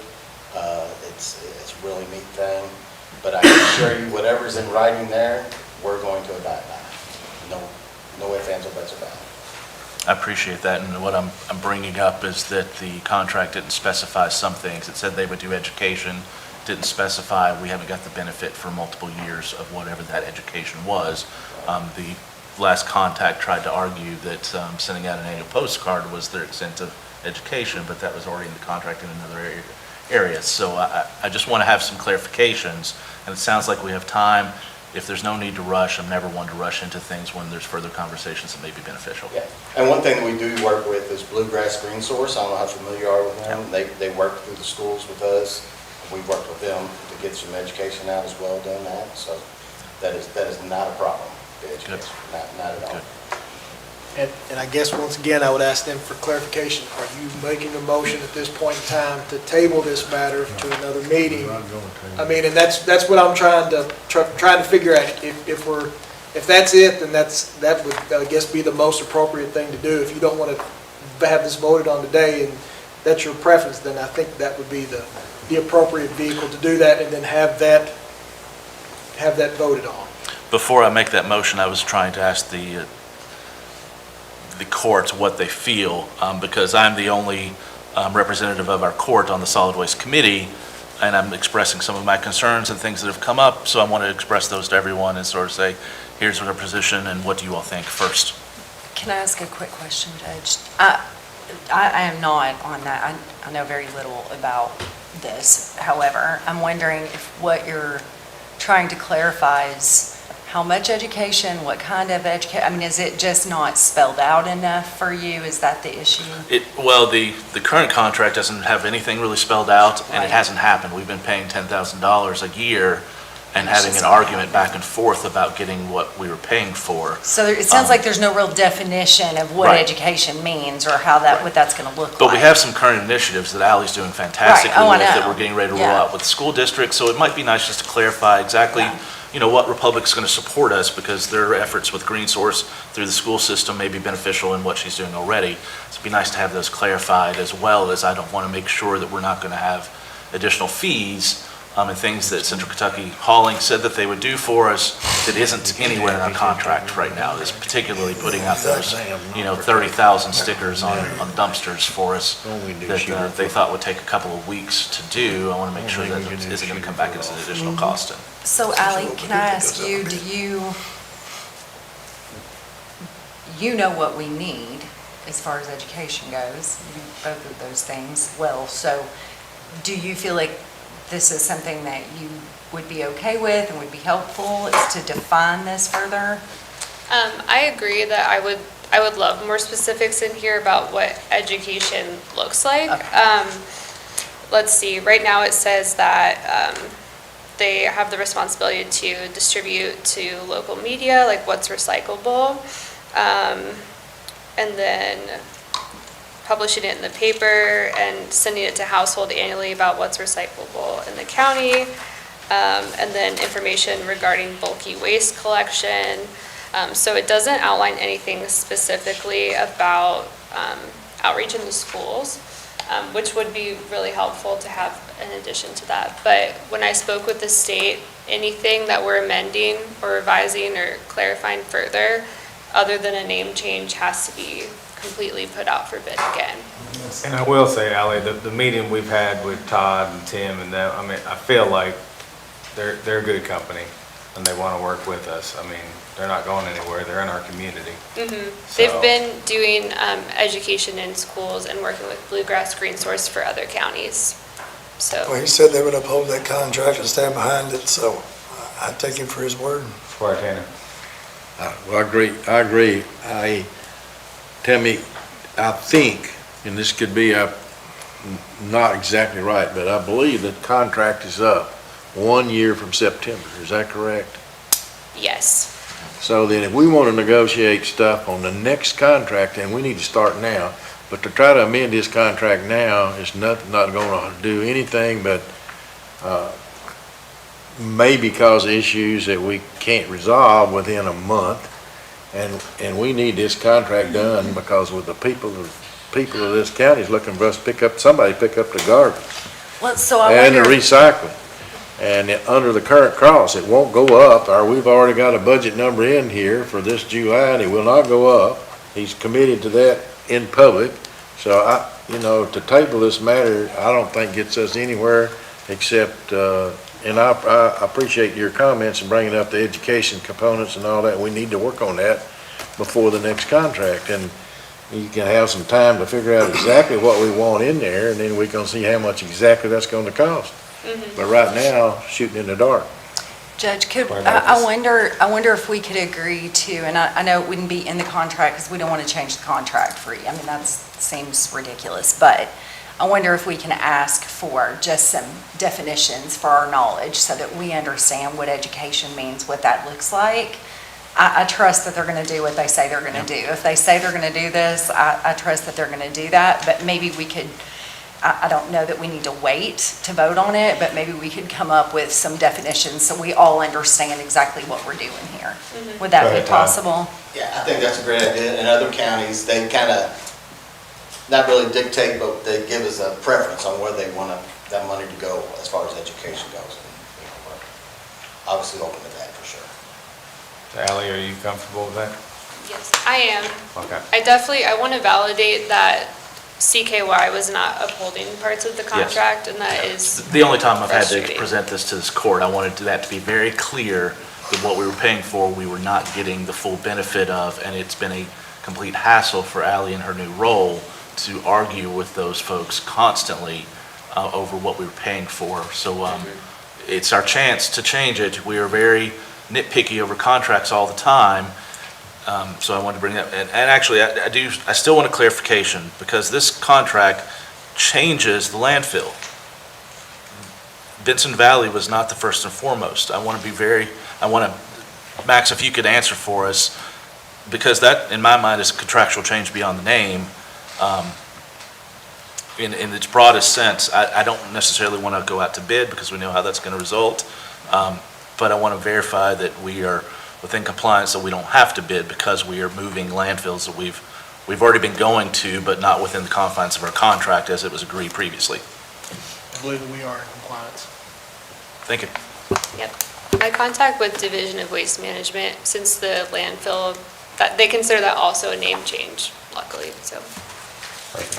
[SPEAKER 15] It's a really neat thing. But I can assure you, whatever's in writing there, we're going to abide by. No ifs, ands, or buts about it.
[SPEAKER 11] I appreciate that, and what I'm bringing up is that the contract didn't specify some things. It said they would do education, didn't specify, we haven't got the benefit for multiple years of whatever that education was. The last contact tried to argue that sending out an annual postcard was their extent of education, but that was already in the contract in another area. So I just want to have some clarifications, and it sounds like we have time. If there's no need to rush, I'm never one to rush into things when there's further conversations that may be beneficial.
[SPEAKER 15] Yeah, and one thing that we do work with is Bluegrass Green Source. I don't know how familiar you are with them. They work through the schools with us. We've worked with them to get some education out as well, done that. So that is not a problem. The education, not at all.
[SPEAKER 11] Good.
[SPEAKER 3] And I guess, once again, I would ask them for clarification. Are you making a motion at this point in time to table this matter to another meeting? I mean, and that's what I'm trying to figure out. If that's it, then that would, I guess, be the most appropriate thing to do. If you don't want to have this voted on today, and that's your preference, then I think that would be the appropriate vehicle to do that, and then have that voted on.
[SPEAKER 11] Before I make that motion, I was trying to ask the courts what they feel, because I'm the only representative of our court on the Solid Waste Committee, and I'm expressing some of my concerns and things that have come up, so I want to express those to everyone and sort of say, here's our position, and what do you all think first?
[SPEAKER 16] Can I ask a quick question, Judge? I am not on that. I know very little about this. However, I'm wondering if what you're trying to clarify is how much education, what kind of education? I mean, is it just not spelled out enough for you? Is that the issue?
[SPEAKER 11] Well, the current contract doesn't have anything really spelled out, and
[SPEAKER 16] Right.
[SPEAKER 11] it hasn't happened. We've been paying $10,000 a year and having an argument back and forth about getting what we were paying for.
[SPEAKER 16] So it sounds like there's no real definition of what
[SPEAKER 11] Right.
[SPEAKER 16] education means or how that, what that's going to look like.
[SPEAKER 11] But we have some current initiatives that Ally's doing fantastically
[SPEAKER 16] Right. Oh, I
[SPEAKER 11] with, that
[SPEAKER 16] know.
[SPEAKER 11] we're getting ready to roll
[SPEAKER 16] Yeah.
[SPEAKER 11] out with school districts, so it might be nice just to clarify exactly,
[SPEAKER 16] Yeah.
[SPEAKER 11] what Republic's going to support us, because their efforts with Green Source through the school system may be beneficial in what she's doing already. So it'd be nice to have those clarified, as well as I don't want to make sure that we're not going to have additional fees and things that Central Kentucky Hauling said that they would do for us that isn't anywhere in our contract right now. Is particularly putting out those, 30,000 stickers on dumpsters for us that they thought would take a couple of weeks to do. I want to make sure that it isn't going to come back as an additional cost.
[SPEAKER 16] So Ally, can I ask you, do you know what we need as far as education goes? You do both of those things well. So do you feel like this is something that you would be okay with and would be helpful, is to define this further?
[SPEAKER 14] I agree that I would love more specifics in here about what education looks like.
[SPEAKER 16] Okay.
[SPEAKER 14] Let's see, right now it says that they have the responsibility to distribute to local media, like what's recyclable, and then publishing it in the paper and sending it to household annually about what's recyclable in the county, and then information regarding bulky waste collection. So it doesn't outline anything specifically about outreach in the schools, which would be really helpful to have in addition to that. But when I spoke with the state, anything that we're amending or revising or clarifying further, other than a name change, has to be completely put out for bid again.
[SPEAKER 1] And I will say, Ally, the meeting we've had with Todd and Tim and them, I mean, I feel like they're a good company and they want to work with us. I mean, they're not going anywhere. They're in our community.
[SPEAKER 14] Mm-hmm.
[SPEAKER 1] So-
[SPEAKER 14] They've been doing education in schools and working with Bluegrass Green Source for other counties.
[SPEAKER 17] Well,
[SPEAKER 14] So,
[SPEAKER 17] he said they would uphold that contract and stand behind it, so I take him for his word.
[SPEAKER 1] Squire Tanner.
[SPEAKER 6] Well, I agree. Tammy, I think, and this could be not exactly right, but I believe that contract is up 1 year from September. Is that correct?
[SPEAKER 14] yes.
[SPEAKER 6] So then if we want to negotiate stuff on the next contract, then we need to start now. But to try to amend this contract now is not going to do anything but maybe cause issues that we can't resolve within a month. And we need this contract done because with the people of this county is looking for us to pick up the garbage
[SPEAKER 16] Well, so I
[SPEAKER 6] and the
[SPEAKER 16] wonder,
[SPEAKER 6] recycling. And under the current cost, it won't go up, or we've already got a budget number in here for this July, and it will not go up. He's committed to that in public. So to table this matter, I don't think gets us anywhere except, and I appreciate your comments and bringing up the education components and all that. We need to work on that before the next contract. And you can have some time to figure out exactly what we want in there, and then we can see how much exactly that's going to cost. But right now, shooting in the dark.
[SPEAKER 16] Judge,
[SPEAKER 1] What about
[SPEAKER 16] I
[SPEAKER 1] this?
[SPEAKER 16] wonder if we could agree to, and I know it wouldn't be in the contract because we don't want to change the contract for you. I mean, that seems ridiculous, but I wonder if we can ask for just some definitions for our knowledge so that we understand what education means, what that looks like. I trust that they're going to do what they say they're going to do. If they say they're going to do this, I trust that they're going to do that, but maybe we could, I don't know that we need to wait to vote on it, but maybe we could come up with some definitions so we all understand exactly what we're doing here. Would that
[SPEAKER 1] Go
[SPEAKER 16] be
[SPEAKER 1] ahead, Todd.
[SPEAKER 16] possible?
[SPEAKER 15] Yeah, I think that's a great idea. In other counties, they kind of, not really dictate, but they give us a preference on where they want that money to go as far as education goes. We're obviously open to that for sure.
[SPEAKER 1] Ally, are you comfortable with that?
[SPEAKER 14] Yes, I am.
[SPEAKER 1] Okay.
[SPEAKER 14] I want to validate that CKY was not upholding parts of the contract, and that is
[SPEAKER 11] The only time I've had to
[SPEAKER 14] frustrating.
[SPEAKER 11] present this to this court, I wanted that to be very clear that what we were paying for, we were not getting the full benefit of, and it's been a complete hassle for Ally in her new role to argue with those folks constantly over what we were paying for. So it's our chance to change it. We are very nitpicky over contracts all the time. So I wanted to bring that, and actually, I still want a clarification, because this contract changes the landfill. Benson Valley was not the first and foremost. Max, if you could answer for us, because that, in my mind, is a contractual change beyond the name. In its broadest sense, I don't necessarily want to go out to bid, because we know how that's going to result. But I want to verify that we are within compliance, so we don't have to bid, because we are moving landfills that we've already been going to, but not within the confines of our contract as it was agreed previously.
[SPEAKER 3] I believe that we are in compliance.
[SPEAKER 11] Thank you.
[SPEAKER 14] Yep. My contact with Division of Waste Management, since the landfill, that they consider that also a name change, luckily, so.
[SPEAKER 1] All right.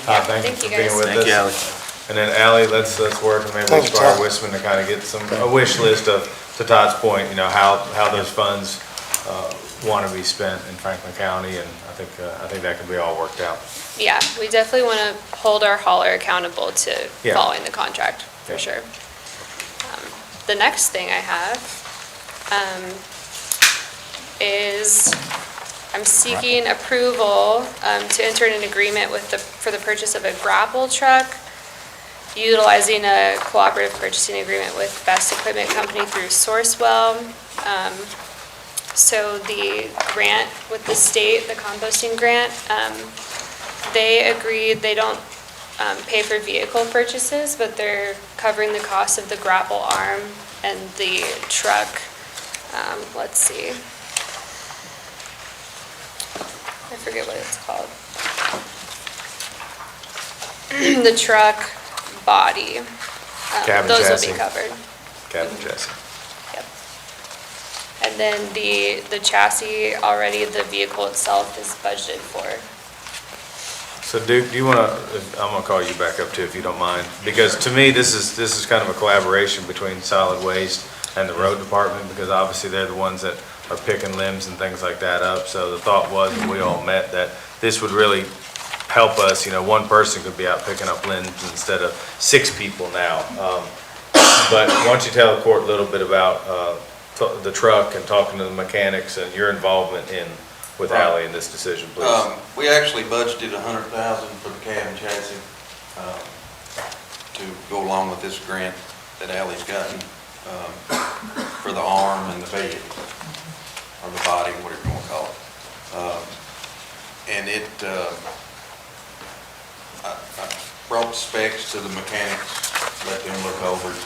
[SPEAKER 1] Todd, thank you
[SPEAKER 14] Thank
[SPEAKER 1] for
[SPEAKER 14] you,
[SPEAKER 1] being
[SPEAKER 14] guys.
[SPEAKER 1] with
[SPEAKER 11] Thank you,
[SPEAKER 1] us. And then Ally, let's work and maybe
[SPEAKER 17] Thank you,
[SPEAKER 1] Squire
[SPEAKER 17] Todd.
[SPEAKER 1] Wisman to kind of get a wish list of, to Todd's point, how those funds want to be spent in Franklin County, and I think that can be all worked out.
[SPEAKER 14] Yeah, we definitely want to hold our hauler accountable to
[SPEAKER 1] Yeah.
[SPEAKER 14] following the contract, for
[SPEAKER 1] Yeah.
[SPEAKER 14] sure. The next thing I have is I'm seeking approval to enter in an agreement for the purchase of a grapple truck, utilizing a cooperative purchasing agreement with Best Equipment Company through Sourcewell. So the grant with the state, the composting grant, they agreed they don't pay for vehicle purchases, but they're covering the cost of the grapple arm and the truck. Let's see. I forget what it's called. The truck body.
[SPEAKER 1] Cab and
[SPEAKER 14] Those will
[SPEAKER 1] chassis.
[SPEAKER 14] be covered.
[SPEAKER 1] Captain Jesse.
[SPEAKER 14] Yep. And then the chassis, already the vehicle itself is budgeted for.
[SPEAKER 1] So Duke, do you want to, I'm going to call you back up too, if you don't mind, because to me, this is kind of a collaboration between solid waste and the road department, because obviously they're the ones that are picking limbs and things like that up. So the thought was, when we all met, that this would really help us. One person could be out picking up limbs instead of 6 people now. But why don't you tell the court a little bit about the truck and talking to the mechanics and your involvement with Ally in this decision, please.
[SPEAKER 4] We actually budgeted $100,000 for the cab and chassis to go along with this grant that Ally's gotten for the arm and the bed, or the body, whatever you want to call it. And I brought the specs to the mechanics, let them look over it.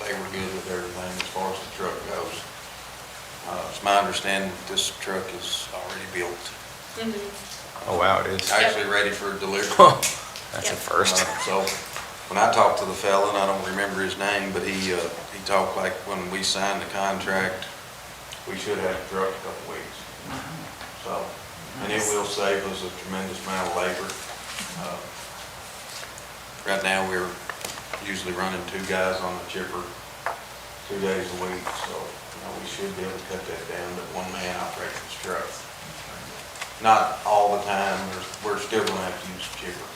[SPEAKER 4] They were good with everything as far as the truck goes. It's my understanding that this truck is already built.
[SPEAKER 1] Oh, wow, it is.
[SPEAKER 4] Actually ready for delivery.
[SPEAKER 1] That's a first.
[SPEAKER 4] So when I talked to the fella, and I don't remember his name, but he talked like when we signed the contract, we should have the truck in a couple weeks. So, and it will save us a tremendous amount of labor. Right now, we're usually running 2 guys on the chipper 2 days a week, so, we should be able to cut that down to 1 man operating this truck. Not all the time, we're still gonna have to use the chipper,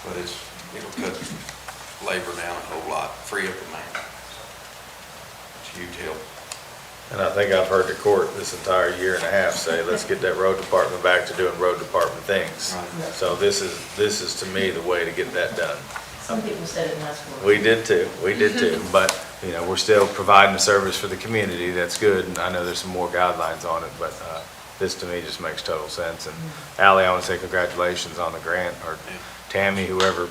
[SPEAKER 4] but it'll cut labor down a whole lot, free up a man. So, it's a huge help.
[SPEAKER 1] And I think I've heard the court this entire year and a half say, let's get that road department back to doing road department things.
[SPEAKER 4] Right.
[SPEAKER 1] So this is to me the way to get that done.
[SPEAKER 2] Some people said it last quarter.
[SPEAKER 1] We did too, but, we're still providing a service for the community, that's good, and I know there's some more guidelines on it, but, this to me just makes total sense. And Ally, I want to say congratulations on the grant, or Tammy, whoever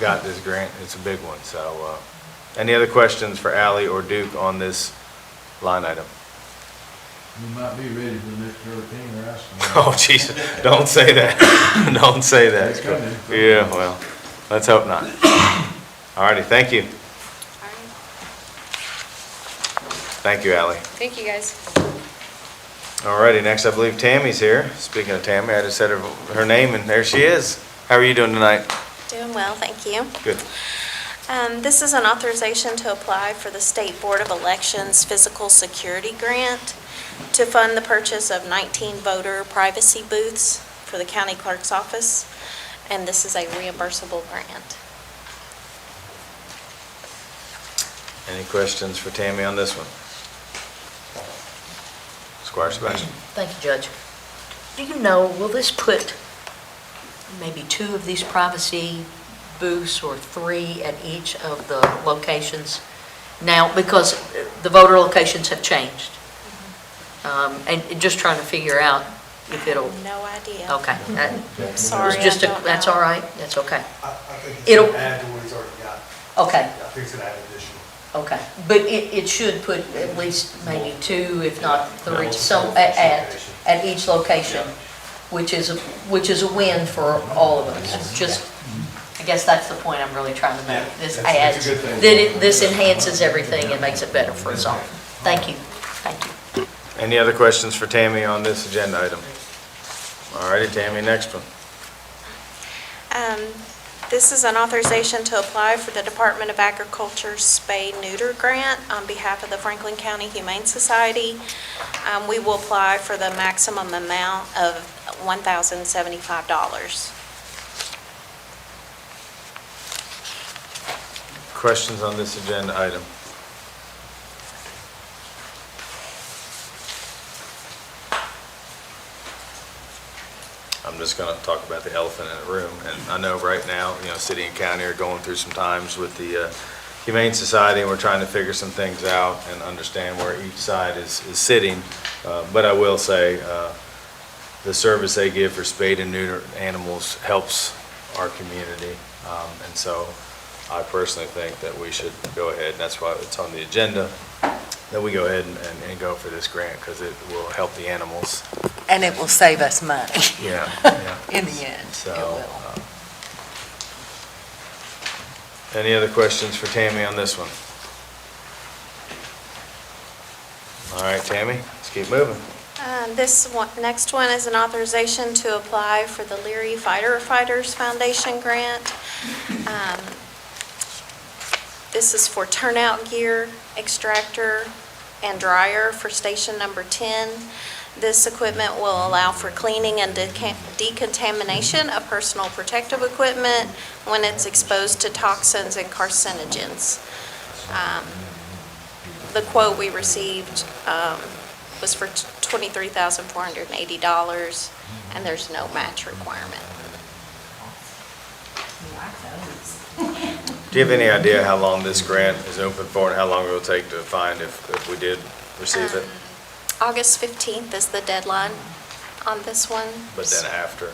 [SPEAKER 1] got this grant, it's a big one, so, any other questions for Ally or Duke on this line item?
[SPEAKER 6] You might be ready for the next hurricane they're asking.
[SPEAKER 1] Oh, jeez, don't say that. Don't say that.
[SPEAKER 6] It's coming.
[SPEAKER 1] Yeah, well, let's hope not. All righty, thank you. Thank you, Ally.
[SPEAKER 14] Thank you, guys.
[SPEAKER 1] All righty, next I believe Tammy's here. Speaking of Tammy, I just said her name and there she is. How are you doing tonight?
[SPEAKER 9] Doing well, thank you.
[SPEAKER 1] Good.
[SPEAKER 9] This is an authorization to apply for the State Board of Elections Physical Security Grant to fund the purchase of 19 voter privacy booths for the county clerk's office, and this is a reimbursable grant.
[SPEAKER 1] Any questions for Tammy on this one? Squire Sebastian.
[SPEAKER 2] Thank you, Judge. Do you know, will this put maybe 2 of these privacy booths or 3 at each of the locations now, because the voter locations have changed? And just trying to figure out if it'll,
[SPEAKER 9] No idea.
[SPEAKER 2] okay.
[SPEAKER 9] Sorry,
[SPEAKER 2] Just
[SPEAKER 9] I don't
[SPEAKER 2] that's
[SPEAKER 9] know.
[SPEAKER 2] all right, that's okay.
[SPEAKER 17] I think it's
[SPEAKER 2] It'll-
[SPEAKER 17] gonna add to what he's already got.
[SPEAKER 2] Okay,
[SPEAKER 17] I think it's gonna add additional.
[SPEAKER 2] okay. But it should put at least maybe 2, if not 3, so at each location, which is a win for all of us. Just, I guess that's the point I'm really trying to make. This
[SPEAKER 17] That's
[SPEAKER 2] adds,
[SPEAKER 17] a good thing.
[SPEAKER 2] this enhances everything and makes it better for us all. Thank you, thank you.
[SPEAKER 1] Any other questions for Tammy on this agenda item? All righty, Tammy, next one.
[SPEAKER 9] This is an authorization to apply for the Department of Agriculture's spay-neuter grant on behalf of the Franklin County Humane Society. We will apply for the maximum amount of $1,075.
[SPEAKER 1] Questions on this agenda item? I'm just going to talk about the elephant in the room. And I know right now, city and county are going through some times with the Humane Society, and we're trying to figure some things out and understand where each side is sitting. But I will say, the service they give for spayed and neuter animals helps our community. And so I personally think that we should go ahead, and that's why it's on the agenda, that we go ahead and go for this grant, because it will help the animals.
[SPEAKER 16] And it will save us money
[SPEAKER 1] Yeah.
[SPEAKER 16] in the end.
[SPEAKER 1] So,
[SPEAKER 16] It will.
[SPEAKER 1] Any other questions for Tammy on this one? All right, Tammy, let's keep moving.
[SPEAKER 9] Next one is an authorization to apply for the Leary Fighter Fighters Foundation grant. This is for turnout gear, extractor, and dryer for station number 10. This equipment will allow for cleaning and decontamination of personal protective equipment when it's exposed to toxins and carcinogens. The quote we received was for $23,480, and there's no match requirement.
[SPEAKER 1] Do you have any idea how long this grant is open for, and how long it will take to find if we did receive it?
[SPEAKER 9] August 15th is the deadline on this one.
[SPEAKER 1] But then after?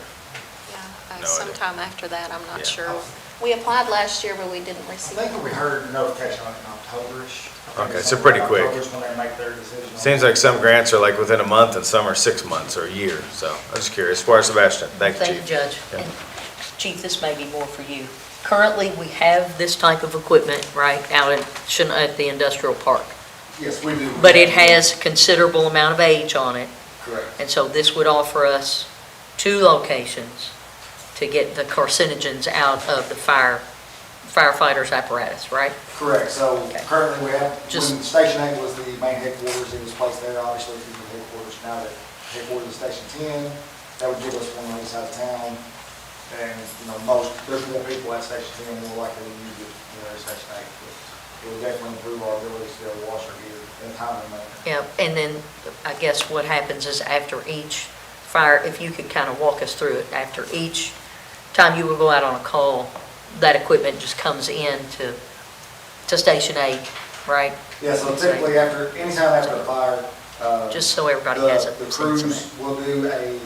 [SPEAKER 9] Yeah,
[SPEAKER 1] idea.
[SPEAKER 2] sometime after that, I'm
[SPEAKER 1] Yeah.
[SPEAKER 2] not sure. We applied last year, but we didn't receive it.
[SPEAKER 13] we heard notification on it in October-ish.
[SPEAKER 1] Okay, so pretty quick.
[SPEAKER 13] October's when they make their decision.
[SPEAKER 1] Seems like some grants are like within a month and some are 6 months or a year, so I'm just curious. Squire Sebastian, thank you,
[SPEAKER 18] Thank you,
[SPEAKER 1] Chief.
[SPEAKER 18] Judge.
[SPEAKER 1] Yeah.
[SPEAKER 18] And Chief, this may be more for you. Currently, we have this type of equipment, right, out at the industrial park.
[SPEAKER 13] Yes, we do.
[SPEAKER 18] But it has considerable amount of age on it,
[SPEAKER 13] Correct.
[SPEAKER 18] and so this would offer us 2 locations to get the carcinogens out of the firefighters' apparatus, right?
[SPEAKER 13] Correct, so
[SPEAKER 18] Okay.
[SPEAKER 13] currently we have,
[SPEAKER 18] Just-
[SPEAKER 13] when Station 8 was the main headquarters, it was placed there, obviously, through the headquarters. Now that headquarters is Station 10, that would give us one on each side of town. And, there's more people at Station 10, more likely to use it, at Station 8. But it would definitely improve our ability to be able to wash our gear in a timely manner.
[SPEAKER 18] Yeah, and then I guess what happens is after each fire, if you could kind of walk us through it, after each time you would go out on a call, that equipment just comes in to Station 8, right?
[SPEAKER 13] Yeah, so typically anytime after a fire,
[SPEAKER 18] Just so everybody has a
[SPEAKER 13] the
[SPEAKER 18] sense of
[SPEAKER 13] crews
[SPEAKER 18] it.
[SPEAKER 13] will do a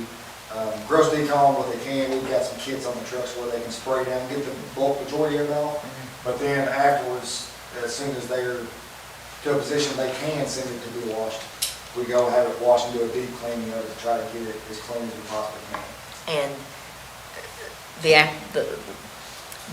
[SPEAKER 13] gross decon what they can. We've got some kits on the trucks where they can spray down, get the bulk majority of it off. But then afterwards, as soon as they're to a position they can send it to be washed, we go have it washed and do a deep cleaning of it to try to get it as clean as we possibly can.
[SPEAKER 18] And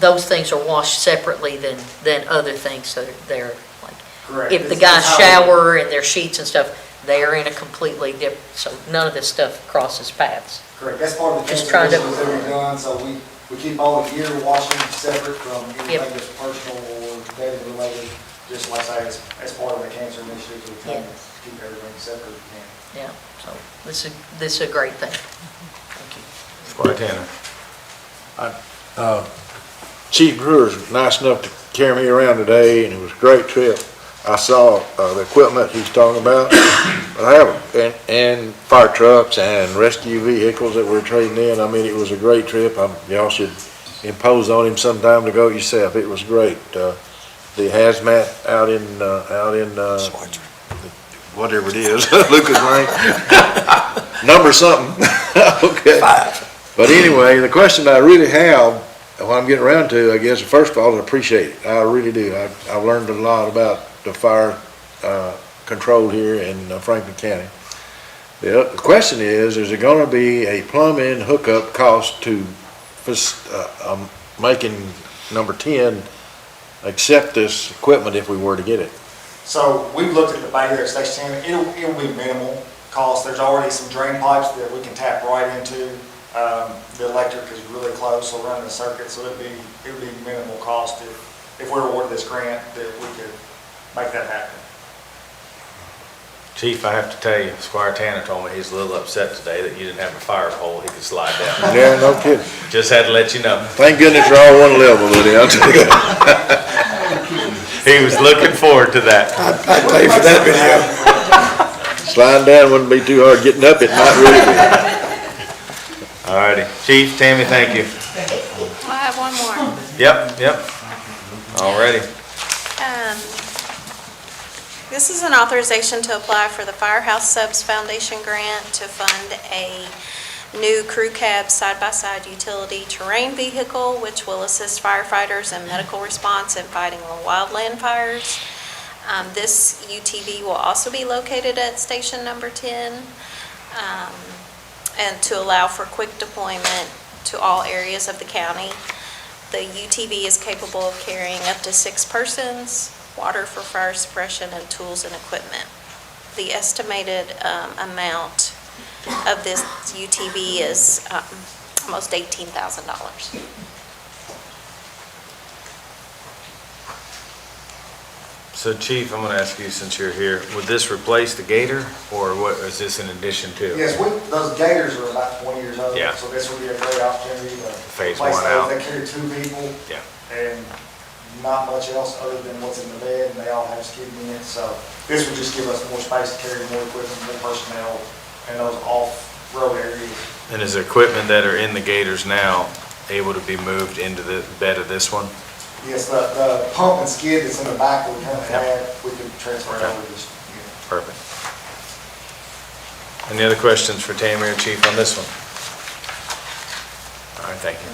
[SPEAKER 18] those things are washed separately than other things, so they're like,
[SPEAKER 13] Correct.
[SPEAKER 18] if the
[SPEAKER 13] It's
[SPEAKER 18] guys
[SPEAKER 13] how-
[SPEAKER 18] shower and their sheets and stuff, they are in a completely different, so none of this stuff crosses paths.
[SPEAKER 13] Correct, that's part of the
[SPEAKER 18] Just
[SPEAKER 13] cancer
[SPEAKER 18] trying to-
[SPEAKER 13] issues that we've done, so we keep all the gear washing separate from anything
[SPEAKER 18] Yep.
[SPEAKER 13] that's personal or data related, just like I say, as part of the cancer initiative, we're trying to keep everything separate as we can.
[SPEAKER 18] Yeah, so this is a great thing. Thank you.
[SPEAKER 1] Squire Tanner.
[SPEAKER 6] Chief Brewer's nice enough to carry me around today, and it was a great trip. I saw the equipment he's talking about, but I have, and fire trucks and rescue vehicles that we're trading in. I mean, it was a great trip. Y'all should impose on him sometime to go yourself. It was great. The hazmat out in whatever it is, Lucas Lane, number something. Okay. 5. But anyway, the question I really have, what I'm getting around to, I guess, first of all, I appreciate it. I really do. I've learned a lot about the fire control here in Franklin County. The question is there going to be a plumbing hookup cost to making number 10 accept this equipment if we were to get it?
[SPEAKER 13] So we've looked at the bay there at Station 10, it'll be minimal cost. There's already some drain pipes that we can tap right into. The electric is really close, so running the circuit, so it would be minimal cost if we were awarded this grant, that we could make that happen.
[SPEAKER 1] Chief, I have to tell you, Squire Tanner told me he's a little upset today that you didn't have a fire pole he could slide down.
[SPEAKER 6] Yeah, no kidding.
[SPEAKER 1] Just had to let you know.
[SPEAKER 6] Thank goodness you're all one level, buddy, I'll tell you.
[SPEAKER 1] He was looking forward to that.
[SPEAKER 17] I'd pay for that video.
[SPEAKER 6] Sliding down wouldn't be too hard, getting up it might really be.
[SPEAKER 1] All righty. Chief, Tammy, thank you.
[SPEAKER 2] I have one more.
[SPEAKER 1] Yep. All righty.
[SPEAKER 2] This is an authorization to apply for the Firehouse Subs Foundation grant to fund a new crew cab side-by-side utility terrain vehicle, which will assist firefighters in medical response and fighting wildland fires. This UTV will also be located at station number 10, and to allow for quick deployment to all areas of the county. The UTV is capable of carrying up to 6 persons, water for fire suppression, and tools and equipment. The estimated amount of this UTV is almost $18,000.
[SPEAKER 1] So Chief, I'm gonna ask you, since you're here, would this replace the Gator, or what, is this in addition to?
[SPEAKER 13] Yes, those gators are about 20 years old,
[SPEAKER 1] Yeah.
[SPEAKER 13] so this would be a great opportunity to
[SPEAKER 1] Phase
[SPEAKER 13] replace
[SPEAKER 1] one
[SPEAKER 13] those.
[SPEAKER 1] out.
[SPEAKER 13] They carry 2 people.
[SPEAKER 1] Yeah.
[SPEAKER 13] And not much else other than what's in the bed, and they all have skidding units, so this would just give us more space to carry more equipment, more personnel in those off-road areas.
[SPEAKER 1] And is the equipment that are in the Gators now able to be moved into the bed of this one?
[SPEAKER 13] Yes, the pump and skid that's in the back that we currently have, we could transfer it over to this unit.
[SPEAKER 1] Perfect. Any other questions for Tammy or Chief on this one? All right, thank you.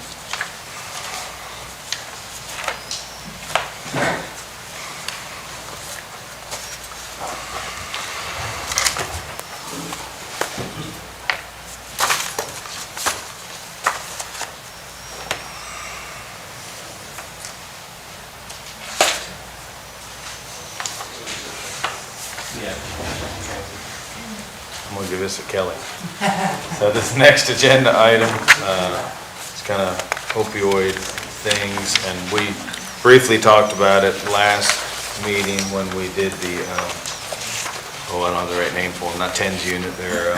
[SPEAKER 1] I'm gonna give this to Kelly. So this next agenda item, is kind of opioid things, and we briefly talked about it last meeting when we did the, I don't have the right name for them, not TENS unit, they're,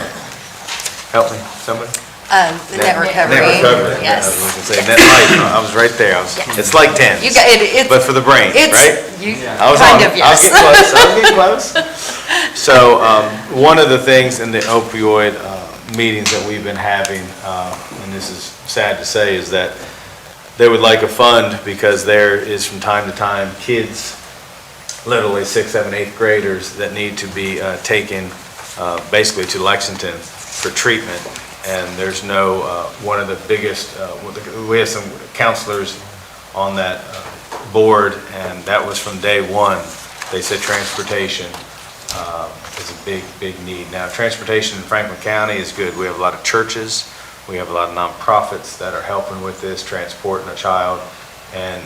[SPEAKER 1] help me, somebody?
[SPEAKER 16] The net recovery.
[SPEAKER 1] Net recovery.
[SPEAKER 16] Yes.
[SPEAKER 1] I was gonna say net life, I was right there, it's like TENS.
[SPEAKER 16] You got, it's.
[SPEAKER 1] But for the brain, right? I was
[SPEAKER 16] kind
[SPEAKER 1] on
[SPEAKER 16] of,
[SPEAKER 1] it. I was
[SPEAKER 16] yes.
[SPEAKER 1] getting close. I was getting close. So one of the things in the opioid meetings that we've been having, and this is sad to say, is that they would like a fund because there is from time to time kids, literally 6th, 7th, 8th graders that need to be taken basically to Lexington for treatment. And there's no, one of the biggest, we have some counselors on that board, and that was from day one. They said transportation is a big, big need. Now, transportation in Franklin County is good. We have a lot of churches, we have a lot of nonprofits that are helping with this, transporting a child and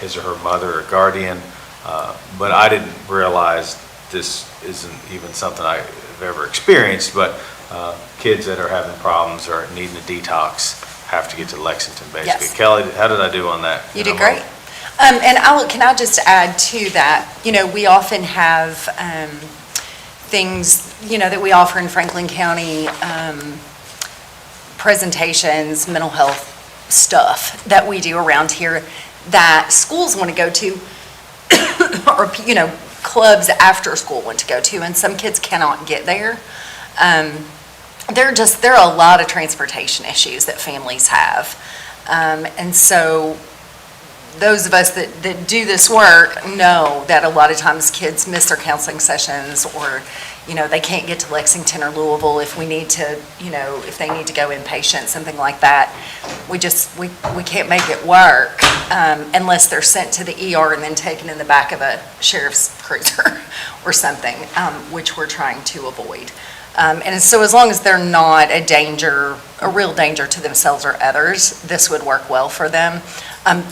[SPEAKER 1] his or her mother or guardian. But I didn't realize this isn't even something I've ever experienced, but kids that are having problems or needing a detox have to get to Lexington, basically.
[SPEAKER 16] Yes.
[SPEAKER 1] Kelly, how did I do on that?
[SPEAKER 16] You did great. And can I just add to that, we often have things, that we offer in Franklin County, presentations, mental health stuff that we do around here that schools want to go to, or, clubs after school want to go to, and some kids cannot get there. There are a lot of transportation issues that families have. And so those of us that do this work know that a lot of times kids miss their counseling sessions, or, they can't get to Lexington or Louisville if we need to, if they need to go inpatient, something like that. We can't make it work unless they're sent to the ER and then taken in the back of a sheriff's cruiser or something, which we're trying to avoid. And so as long as they're not a real danger to themselves or others, this would work well for them.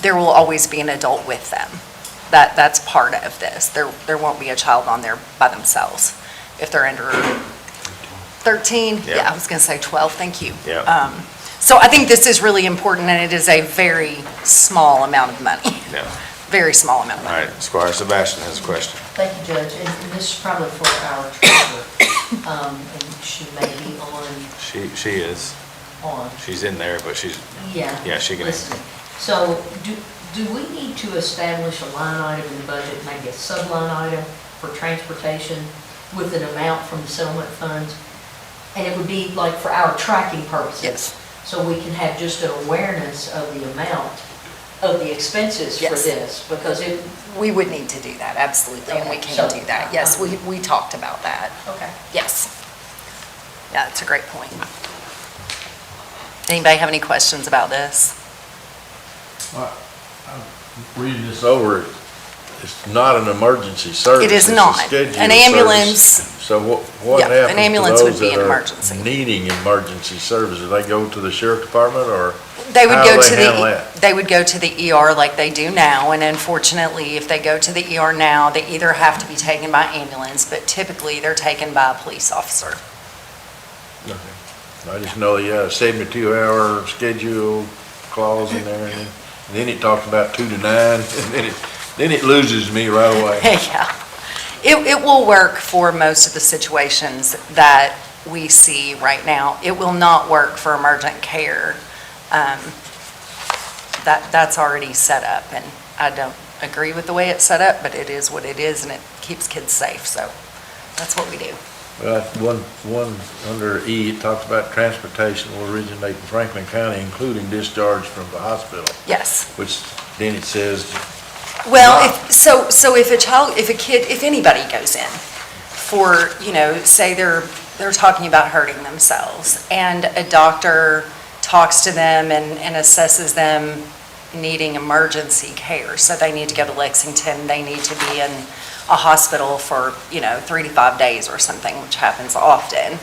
[SPEAKER 16] There will always be an adult with them. That's part of this. There won't be a child on there by themselves. If they're under 13, yeah, I was going to say 12, thank you.
[SPEAKER 1] Yeah.
[SPEAKER 16] So I think this is really important, and it is a very small amount of money.
[SPEAKER 1] Yeah.
[SPEAKER 16] Very small amount of
[SPEAKER 1] All
[SPEAKER 16] money.
[SPEAKER 1] right, Squire Sebastian has a question.
[SPEAKER 18] Thank you, Judge, and this is probably for our treasurer, and she may be
[SPEAKER 1] She is.
[SPEAKER 18] on.
[SPEAKER 1] She's in there, but she's,
[SPEAKER 18] Yeah.
[SPEAKER 1] yeah, she can.
[SPEAKER 18] Listening. So do we need to establish a line item in the budget, maybe a sub-line item for transportation with an amount from the settlement funds? And it would be like for our tracking purposes.
[SPEAKER 16] Yes.
[SPEAKER 18] So we can have just an awareness of the amount of the expenses for
[SPEAKER 16] Yes.
[SPEAKER 18] this, because it.
[SPEAKER 16] We would need to do that, absolutely, and we
[SPEAKER 18] Okay,
[SPEAKER 16] can
[SPEAKER 18] so-
[SPEAKER 16] do that. Yes, we talked about that.
[SPEAKER 18] Okay.
[SPEAKER 16] Yes. Yeah, that's a great point. Anybody have any questions about this?
[SPEAKER 6] Reading this over, it's not an emergency service.
[SPEAKER 16] It is
[SPEAKER 6] it's a
[SPEAKER 16] not.
[SPEAKER 6] scheduled
[SPEAKER 16] An ambulance.
[SPEAKER 6] service. So what
[SPEAKER 16] Yeah, an
[SPEAKER 6] happens to
[SPEAKER 16] ambulance would
[SPEAKER 6] those
[SPEAKER 16] be
[SPEAKER 6] that
[SPEAKER 16] an
[SPEAKER 6] are
[SPEAKER 16] emergency.
[SPEAKER 6] needing emergency service? Do they go to the sheriff department, or
[SPEAKER 16] They would
[SPEAKER 6] how
[SPEAKER 16] go
[SPEAKER 6] do
[SPEAKER 16] to
[SPEAKER 6] they handle that?
[SPEAKER 16] they would go to the ER like they do now, and unfortunately, if they go to the ER now, they either have to be taken by ambulance, but typically they're taken by a police officer.
[SPEAKER 6] I just know you have a 72-hour schedule clause in there, and then it talks about 2 to 9, and then it loses me right away.
[SPEAKER 16] Yeah. It will work for most of the situations that we see right now. It will not work for emergent care. That's already set up, and I don't agree with the way it's set up, but it is what it is, and it keeps kids safe, so that's what we do.
[SPEAKER 6] Well, one under E, it talks about transportation will originate in Franklin County, including discharge from the hospital,
[SPEAKER 16] Yes.
[SPEAKER 6] which then it says,
[SPEAKER 16] Well, if anybody goes in for, say they're talking about hurting themselves, and a doctor talks to them and assesses them needing emergency care. So they need to go to Lexington, they need to be in a hospital for, 3 to 5 days or something, which happens often.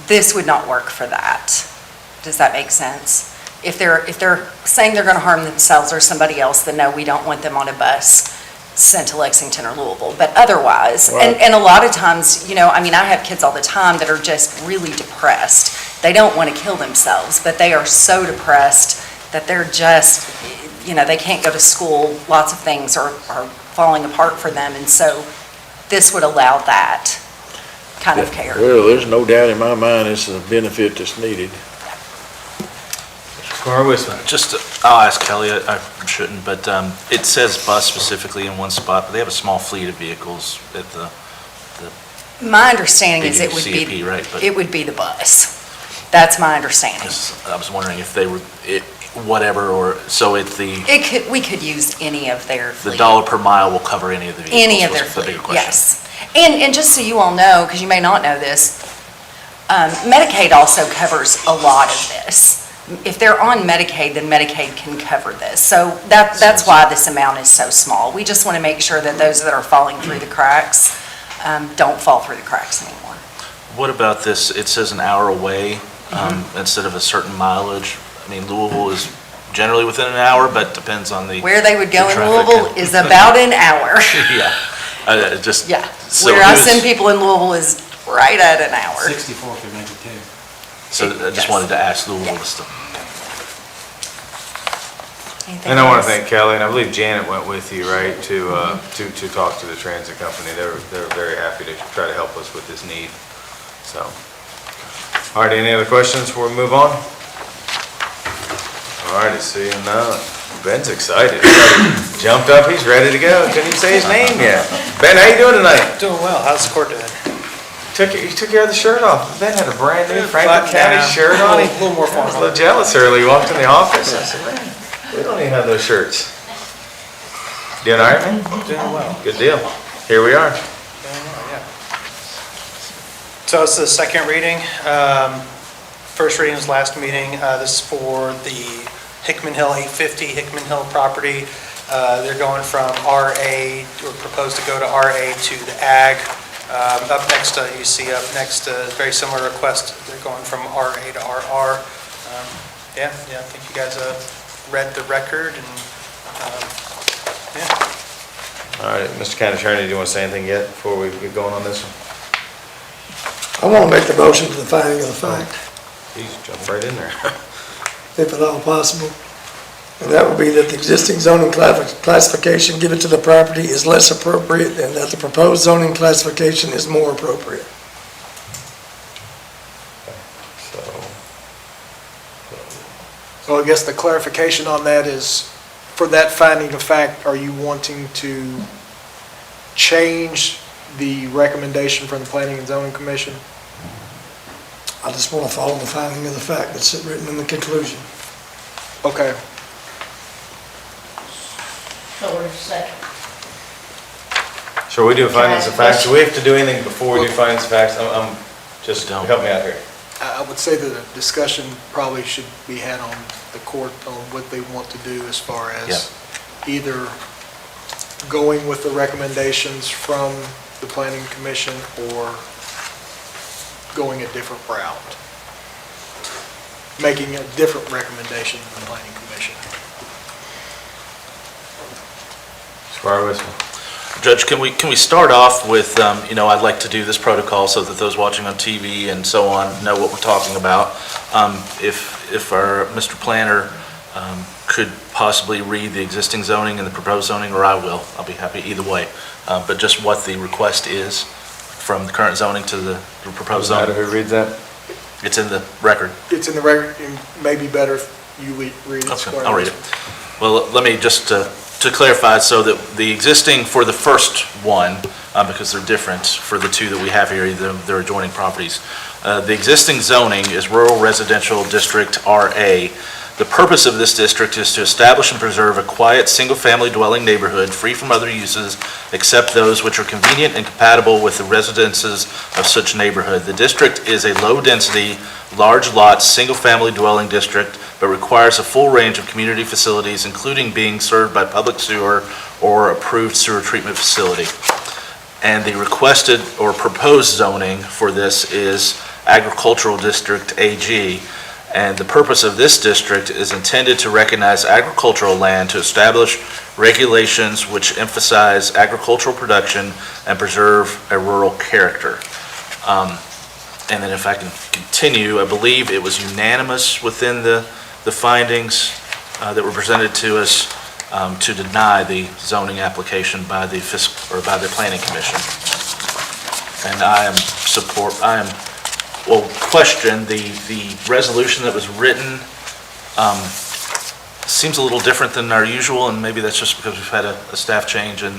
[SPEAKER 16] This would not work for that. Does that make sense? If they're saying they're gonna harm themselves or somebody else, then no, we don't want them on a bus sent to Lexington or Louisville. But otherwise, and a lot of times, I have kids all the time that are just really depressed. They don't want to kill themselves, but they are so depressed that they're just, they can't go to school. Lots of things are falling apart for them, and so this would allow that kind of care.
[SPEAKER 6] Well, there's no doubt in my mind it's a benefit that's needed.
[SPEAKER 11] Just, I'll ask Kelly, I shouldn't, but it says bus specifically in one spot, but they have a small fleet of vehicles at the
[SPEAKER 16] My understanding is it would
[SPEAKER 11] CAP,
[SPEAKER 16] be,
[SPEAKER 11] right? But
[SPEAKER 16] it would be the bus. That's my understanding.
[SPEAKER 11] I was wondering if they were, whatever, or, so it's
[SPEAKER 16] We could use any of their
[SPEAKER 11] the
[SPEAKER 16] fleet.
[SPEAKER 11] dollar per mile will cover any of the vehicles?
[SPEAKER 16] Any of their
[SPEAKER 11] was the
[SPEAKER 16] fleet,
[SPEAKER 11] bigger question.
[SPEAKER 16] yes. And just so you all know, because you may not know this, Medicaid also covers a lot of this. If they're on Medicaid, then Medicaid can cover this. So that's why this amount is so small. We just want to make sure that those that are falling through the cracks don't fall through the cracks anymore.
[SPEAKER 11] What about this, it says an hour away instead of a certain mileage? I mean, Louisville is generally within an hour, but depends on the
[SPEAKER 16] Where they would go
[SPEAKER 11] the
[SPEAKER 16] in
[SPEAKER 11] traffic
[SPEAKER 16] Louisville
[SPEAKER 11] and-
[SPEAKER 16] is about an hour.
[SPEAKER 11] Yeah, just.
[SPEAKER 16] Yeah,
[SPEAKER 11] so
[SPEAKER 16] where I
[SPEAKER 11] who's-
[SPEAKER 16] send people in Louisville is right at an hour.
[SPEAKER 12] 64 could make it too.
[SPEAKER 11] So I just wanted to ask Louisville this stuff.
[SPEAKER 16] Anything
[SPEAKER 1] And I want
[SPEAKER 16] else?
[SPEAKER 1] to thank Kelly, and I believe Janet went with you, right, to talk to the transit company. They're very happy to try to help us with this need, so. All right, any other questions before we move on? All righty, seeing none. Ben's excited. He jumped up, he's ready to go. Couldn't even say his name yet. Ben, how you doing tonight?
[SPEAKER 3] Doing well. How's the court doing?
[SPEAKER 1] You took your other shirt off. Ben had a brand new Franklin
[SPEAKER 3] Button
[SPEAKER 1] County
[SPEAKER 3] down.
[SPEAKER 1] shirt on.
[SPEAKER 3] A little more
[SPEAKER 1] I was a
[SPEAKER 3] formal.
[SPEAKER 1] little jealous early. He walked in the office. I said, man, we don't even have those shirts. Doing all right, man?
[SPEAKER 3] Doing well.
[SPEAKER 1] Good deal. Here we are.
[SPEAKER 3] So it's the second reading. First reading was last meeting. This is for the Hickman Hill 850 Hickman Hill property. They're going from RA, or proposed to go to RA to the Ag. Up next, you see up next, very similar request. They're going from RA to RR. Yeah, I think you guys read the record and, yeah.
[SPEAKER 1] All right, Mr. County Attorney, do you want to say anything yet before we get going on this one?
[SPEAKER 17] I want to make the motion for the finding of the fact,
[SPEAKER 1] Please jump right in there.
[SPEAKER 17] if at all possible. And that would be that the existing zoning classification given to the property is less appropriate and that the proposed zoning classification is more appropriate.
[SPEAKER 3] So I guess the clarification on that is, for that finding of fact, are you wanting to change the recommendation from the Planning and Zoning Commission?
[SPEAKER 17] I just want to follow the finding of the fact that's written in the conclusion.
[SPEAKER 3] Okay.
[SPEAKER 18] So we're second.
[SPEAKER 1] Shall we do findings of facts? Do we have to do anything before we do findings of facts? Just help me out here.
[SPEAKER 3] I would say that a discussion probably should be had on the court on what they want to do as far as either going with the recommendations from the Planning Commission or going a different route, making a different recommendation than the Planning Commission.
[SPEAKER 1] Squire Whistle.
[SPEAKER 11] Judge, can we start off with, I'd like to do this protocol so that those watching on TV and so on know what we're talking about. If our Mr. Planner could possibly read the existing zoning and the proposed zoning, or I will. I'll be happy either way. But just what the request is from the current zoning to the proposed zoning.
[SPEAKER 1] Who reads that?
[SPEAKER 11] It's in the record.
[SPEAKER 3] It's in the record, it may be better if you read it.
[SPEAKER 11] Okay, I'll read it. Well, let me just, to clarify, so that the existing for the first one, because they're different for the two that we have here, they're adjoining properties. The existing zoning is Rural Residential District RA. The purpose of this district is to establish and preserve a quiet, single-family dwelling neighborhood free from other uses except those which are convenient and compatible with the residences of such neighborhood. The district is a low-density, large lots, single-family dwelling district, but requires a full range of community facilities, including being served by public sewer or approved sewer treatment facility. And the requested or proposed zoning for this is Agricultural District AG. And the purpose of this district is intended to recognize agricultural land to establish regulations which emphasize agricultural production and preserve a rural character. And then if I can continue, I believe it was unanimous within the findings that were presented to us to deny the zoning application by the Planning Commission. And question, the resolution that was written seems a little different than our usual, and maybe that's just because we've had a staff change and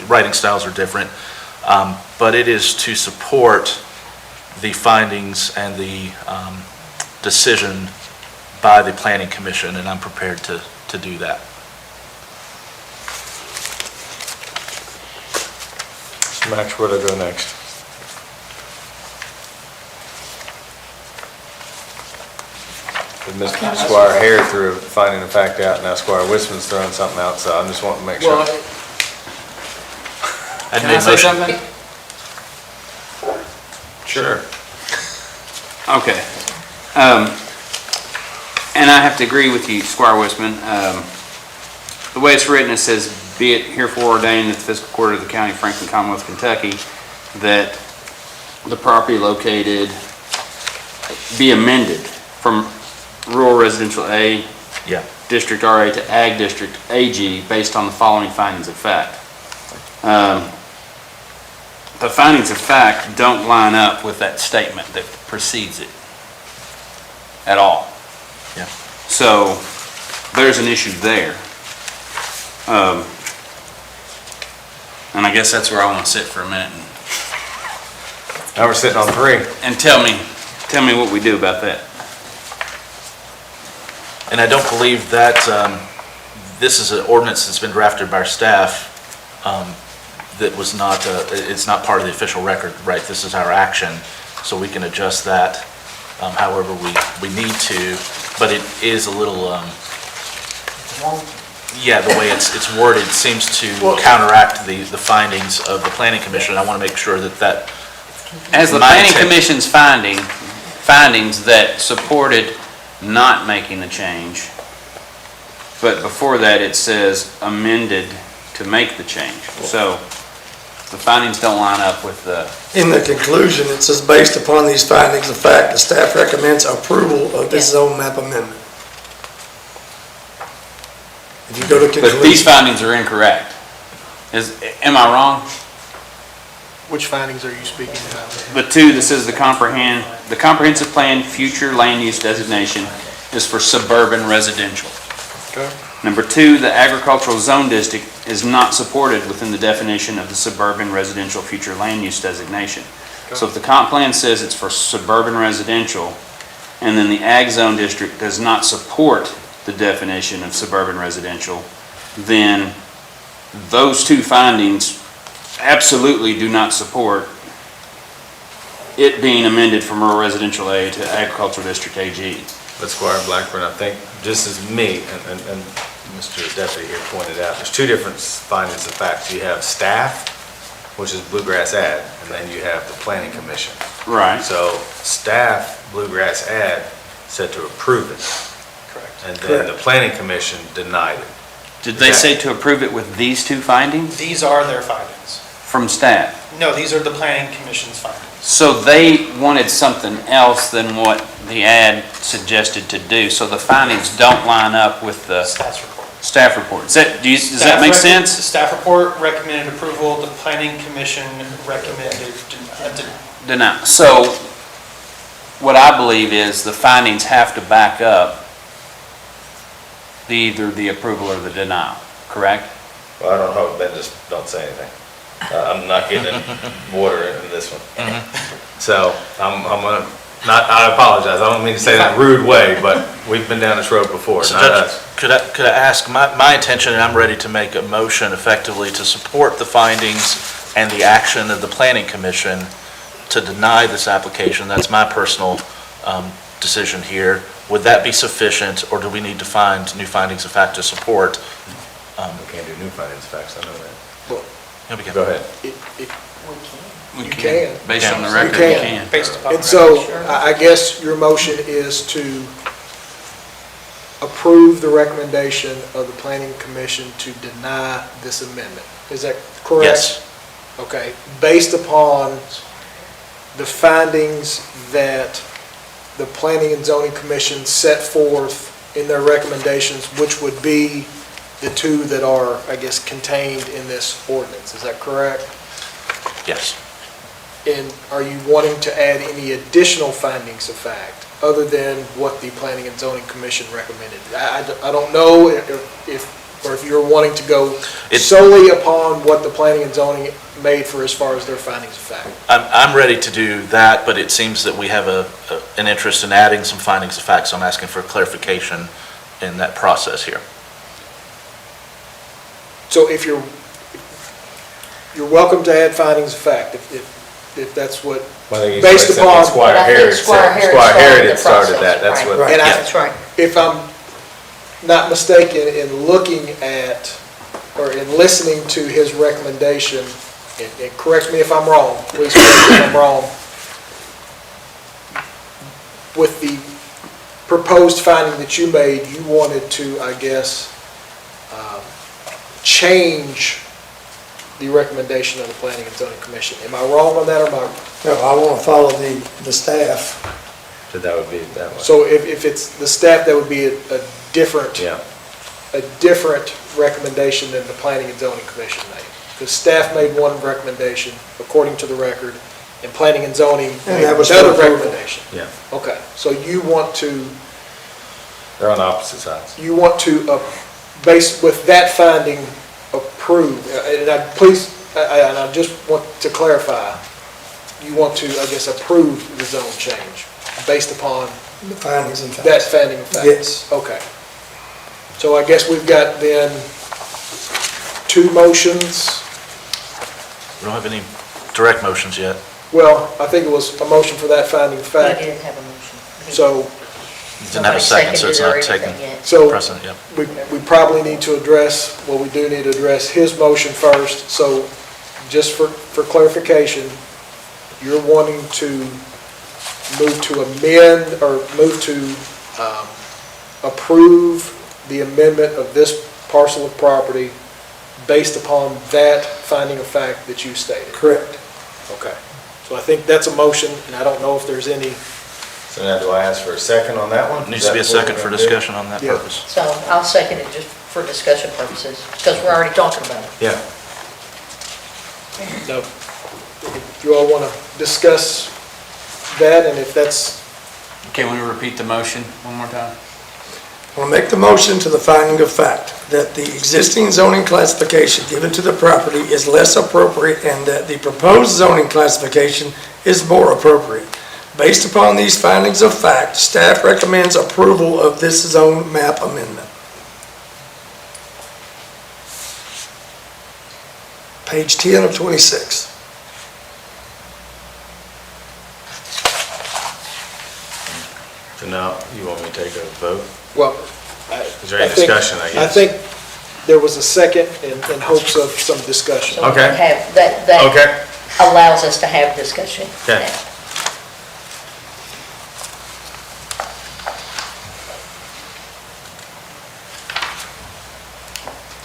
[SPEAKER 11] writing styles are different. But it is to support the findings and the decision by the Planning Commission, and I'm prepared to do that.
[SPEAKER 1] Max, where do I go next? Mr. Squire Hare threw finding the fact out, now Squire Wisman's throwing something out, so I just want to make sure.
[SPEAKER 5] Can I say something?
[SPEAKER 1] Sure.
[SPEAKER 5] Okay. And I have to agree with you, Squire Wisman. The way it's written, it says, "Be it herefore ordained that the Fiscal Court of the County of Franklin, Commonwealth, Kentucky, that the property located be amended from rural residential A, District RA to Ag District AG based on the following findings of fact." The findings of fact don't line up with that statement that precedes it at all.
[SPEAKER 11] Yeah.
[SPEAKER 5] So there's an issue there. And I guess that's where I want to sit for a minute
[SPEAKER 1] Now we're sitting on 3.
[SPEAKER 5] and tell me what we do about that.
[SPEAKER 11] And I don't believe that this is an ordinance that's been drafted by our staff that was not, it's not part of the official record, right? This is our action, so we can adjust that however we need to, but it is a little, yeah, the way it's worded seems to counteract the findings of the Planning Commission. I want to make sure that
[SPEAKER 5] As the Planning Commission's findings that supported not making the change, but before that it says amended to make the change. So the findings don't line up with the...
[SPEAKER 17] In the conclusion, it says, based upon these findings of fact, the staff recommends approval of this zone map amendment. If you go to conclusion.
[SPEAKER 5] But these findings are incorrect. Am I wrong?
[SPEAKER 3] Which findings are you speaking about?
[SPEAKER 5] The two that says the comprehensive plan future land use designation is for suburban residential.
[SPEAKER 1] Okay.
[SPEAKER 5] Number 2, the agricultural zone district is not supported within the definition of the suburban residential future land use designation.
[SPEAKER 1] Okay.
[SPEAKER 5] So if the comp plan says it's for suburban residential, and then the ag zone district does not support the definition of suburban residential, then those two findings absolutely do not support it being amended from rural residential A to agricultural district AG.
[SPEAKER 1] But Squire Blackburn, I think, just as me and Mr. Deputy here pointed out, there's 2 different findings of facts. You have staff, which is Bluegrass Ag, and then you have the Planning Commission.
[SPEAKER 5] Right.
[SPEAKER 1] So staff, Bluegrass Ag, said to approve it.
[SPEAKER 3] Correct.
[SPEAKER 1] And then the Planning Commission denied it.
[SPEAKER 5] Did they say to approve it with these 2 findings
[SPEAKER 19] These are their findings.
[SPEAKER 5] from staff?
[SPEAKER 19] No, these are the Planning Commission's findings.
[SPEAKER 5] So they wanted something else than what the ad suggested to do, so the findings don't line up with the
[SPEAKER 19] Staff's report.
[SPEAKER 5] staff report. Does that make sense?
[SPEAKER 19] The staff report recommended approval, the Planning Commission recommended
[SPEAKER 5] Deny. So what I believe is the findings have to back up either the approval or the denial, correct?
[SPEAKER 1] Well, I don't know, Ben, just don't say anything. I'm not getting water in this one. So I'm gonna, I apologize, I don't mean to say that in a rude way, but we've been down this road before,
[SPEAKER 11] So
[SPEAKER 1] not
[SPEAKER 11] Judge,
[SPEAKER 1] us.
[SPEAKER 11] could I ask, my intention, and I'm ready to make a motion effectively to support the findings and the action of the Planning Commission to deny this application. That's my personal decision here. Would that be sufficient, or do we need to find new findings of fact to support?
[SPEAKER 1] We can't do new findings of facts, I know that.
[SPEAKER 11] Yeah, we can.
[SPEAKER 1] Go ahead.
[SPEAKER 5] We
[SPEAKER 3] You can.
[SPEAKER 5] Based on the
[SPEAKER 3] You
[SPEAKER 5] record, we
[SPEAKER 3] can.
[SPEAKER 5] can.
[SPEAKER 19] Based upon.
[SPEAKER 3] And so, I guess your motion is to approve the recommendation of the planning commission to deny this amendment. Is that correct?
[SPEAKER 11] Yes.
[SPEAKER 3] Okay, based upon the findings that the planning and zoning commission set forth in their recommendations, which would be the two that are, I guess, contained in this ordinance. Is that correct?
[SPEAKER 11] Yes.
[SPEAKER 3] And are you wanting to add any additional findings of fact, other than what the Planning and Zoning Commission recommended? I don't know if you're wanting to go solely upon what the Planning and Zoning made for as far as their findings of fact.
[SPEAKER 11] I'm ready to do that, but it seems that we have an interest in adding some findings of fact, so I'm asking for clarification in that process here.
[SPEAKER 3] So if you're welcome to add findings of fact, if that's what, based upon.
[SPEAKER 1] Squire Heritage started that, that's what.
[SPEAKER 3] And
[SPEAKER 18] That's right.
[SPEAKER 3] if I'm not mistaken in looking at, or in listening to his recommendation, and correct me if I'm wrong, please correct me if I'm wrong, with the proposed finding that you made, you wanted to, I guess, change the recommendation of the Planning and Zoning Commission. Am I wrong on that, or am I?
[SPEAKER 17] No, I want to follow the staff.
[SPEAKER 1] So that would be that way.
[SPEAKER 3] So if it's the staff, that would be a different.
[SPEAKER 1] Yeah.
[SPEAKER 3] A different recommendation than the Planning and Zoning Commission made. Because staff made one recommendation, according to the record, and Planning and Zoning made
[SPEAKER 17] that was
[SPEAKER 3] another
[SPEAKER 17] for approval.
[SPEAKER 3] recommendation.
[SPEAKER 1] Yeah,
[SPEAKER 3] Okay, so you want to,
[SPEAKER 1] they're on opposite sides.
[SPEAKER 3] based with that finding, approve, and I just want to clarify, you want to, I guess, approve the zone change based upon
[SPEAKER 17] The findings and facts.
[SPEAKER 3] that finding of facts?
[SPEAKER 17] Yes.
[SPEAKER 3] Okay. So I guess we've got then two motions.
[SPEAKER 11] We don't have any direct motions yet.
[SPEAKER 3] Well, I think it was a motion for that finding of
[SPEAKER 18] He
[SPEAKER 3] fact.
[SPEAKER 18] didn't have a motion.
[SPEAKER 3] So
[SPEAKER 11] You didn't have a second, so it's not taken
[SPEAKER 3] So-
[SPEAKER 11] precedent yet.
[SPEAKER 3] we probably need to address, well, we do need to address his motion first. So just for clarification, you're wanting to move to amend, or move to approve the amendment of this parcel of property based upon that finding of fact that you stated?
[SPEAKER 17] Correct.
[SPEAKER 3] Okay. So I think that's a motion, and I don't know if there's any.
[SPEAKER 1] So now do I ask for a second on that one?
[SPEAKER 11] Needs to be a second for discussion on that
[SPEAKER 3] Yeah.
[SPEAKER 11] purpose.
[SPEAKER 18] So I'll second it just for discussion purposes, because we're already talking about it.
[SPEAKER 1] Yeah.
[SPEAKER 3] No. If you all want to discuss that, and if that's,
[SPEAKER 5] Can we repeat the motion one more time?
[SPEAKER 17] I want to make the motion to the finding of fact that the existing zoning classification given to the property is less appropriate and that the proposed zoning classification is more appropriate. Based upon these findings of fact, staff recommends approval of this zone map amendment. Page 10 of 26.
[SPEAKER 1] So now, you want me to take a vote?
[SPEAKER 3] well.
[SPEAKER 1] Is there any discussion, I guess?
[SPEAKER 3] I think there was a second in hopes of some discussion.
[SPEAKER 18] So we
[SPEAKER 1] Okay.
[SPEAKER 18] can have, that
[SPEAKER 1] Okay.
[SPEAKER 18] allows us to have discussion.
[SPEAKER 1] Okay.
[SPEAKER 18] now.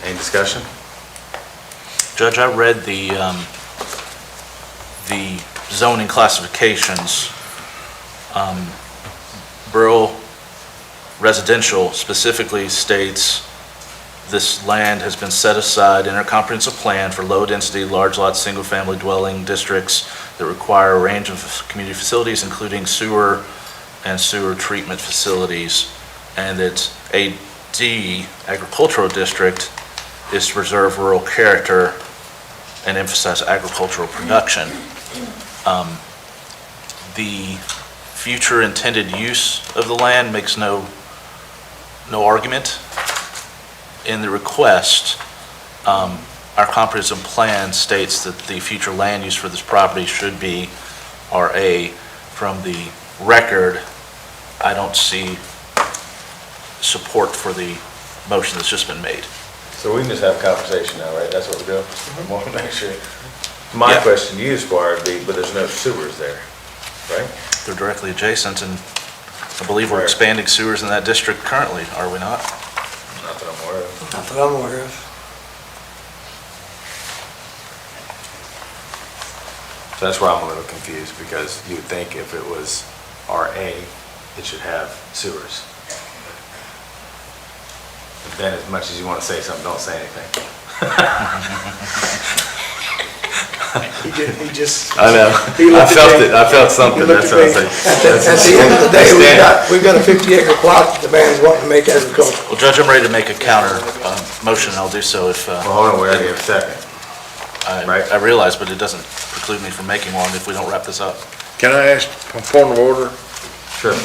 [SPEAKER 1] Any discussion?
[SPEAKER 11] Judge, I read the zoning classifications. Rural residential specifically states this land has been set aside in a comprehensive plan for low-density, large-lot, single-family dwelling districts that require a range of community facilities, including sewer and sewer treatment facilities, and that AD, agricultural district, is to preserve rural character and emphasize agricultural production. The future intended use of the land makes no argument. In the request, our comprehensive plan states that the future land use for this property should be RA. From the record, I don't see support for the motion that's just been made.
[SPEAKER 1] So we can just have a conversation now, right? That's what we're doing? I want to make sure. My
[SPEAKER 11] Yeah.
[SPEAKER 1] question to you, Squire, would be, but there's no sewers there, right?
[SPEAKER 11] They're directly adjacent, and I believe we're expanding sewers in that district currently, are we not?
[SPEAKER 1] Not that I'm aware of.
[SPEAKER 17] Not that I'm aware of.
[SPEAKER 1] So that's where I'm a little confused, because you would think if it was RA, it should have sewers. But then as much as you want to say something, don't say anything.
[SPEAKER 3] He just.
[SPEAKER 1] I know. I felt it. I felt something. That's what I was saying.
[SPEAKER 17] At the end of the day, we've got a 50-acre plot that the man's wanting to make agriculture.
[SPEAKER 11] Well, Judge, I'm ready to make a counter motion, and I'll do so if,
[SPEAKER 1] Well, hold on, we gotta give a second.
[SPEAKER 11] I realize, but it doesn't preclude me from making one if we don't wrap this up.
[SPEAKER 6] Can I ask a point of order?
[SPEAKER 1] Sure.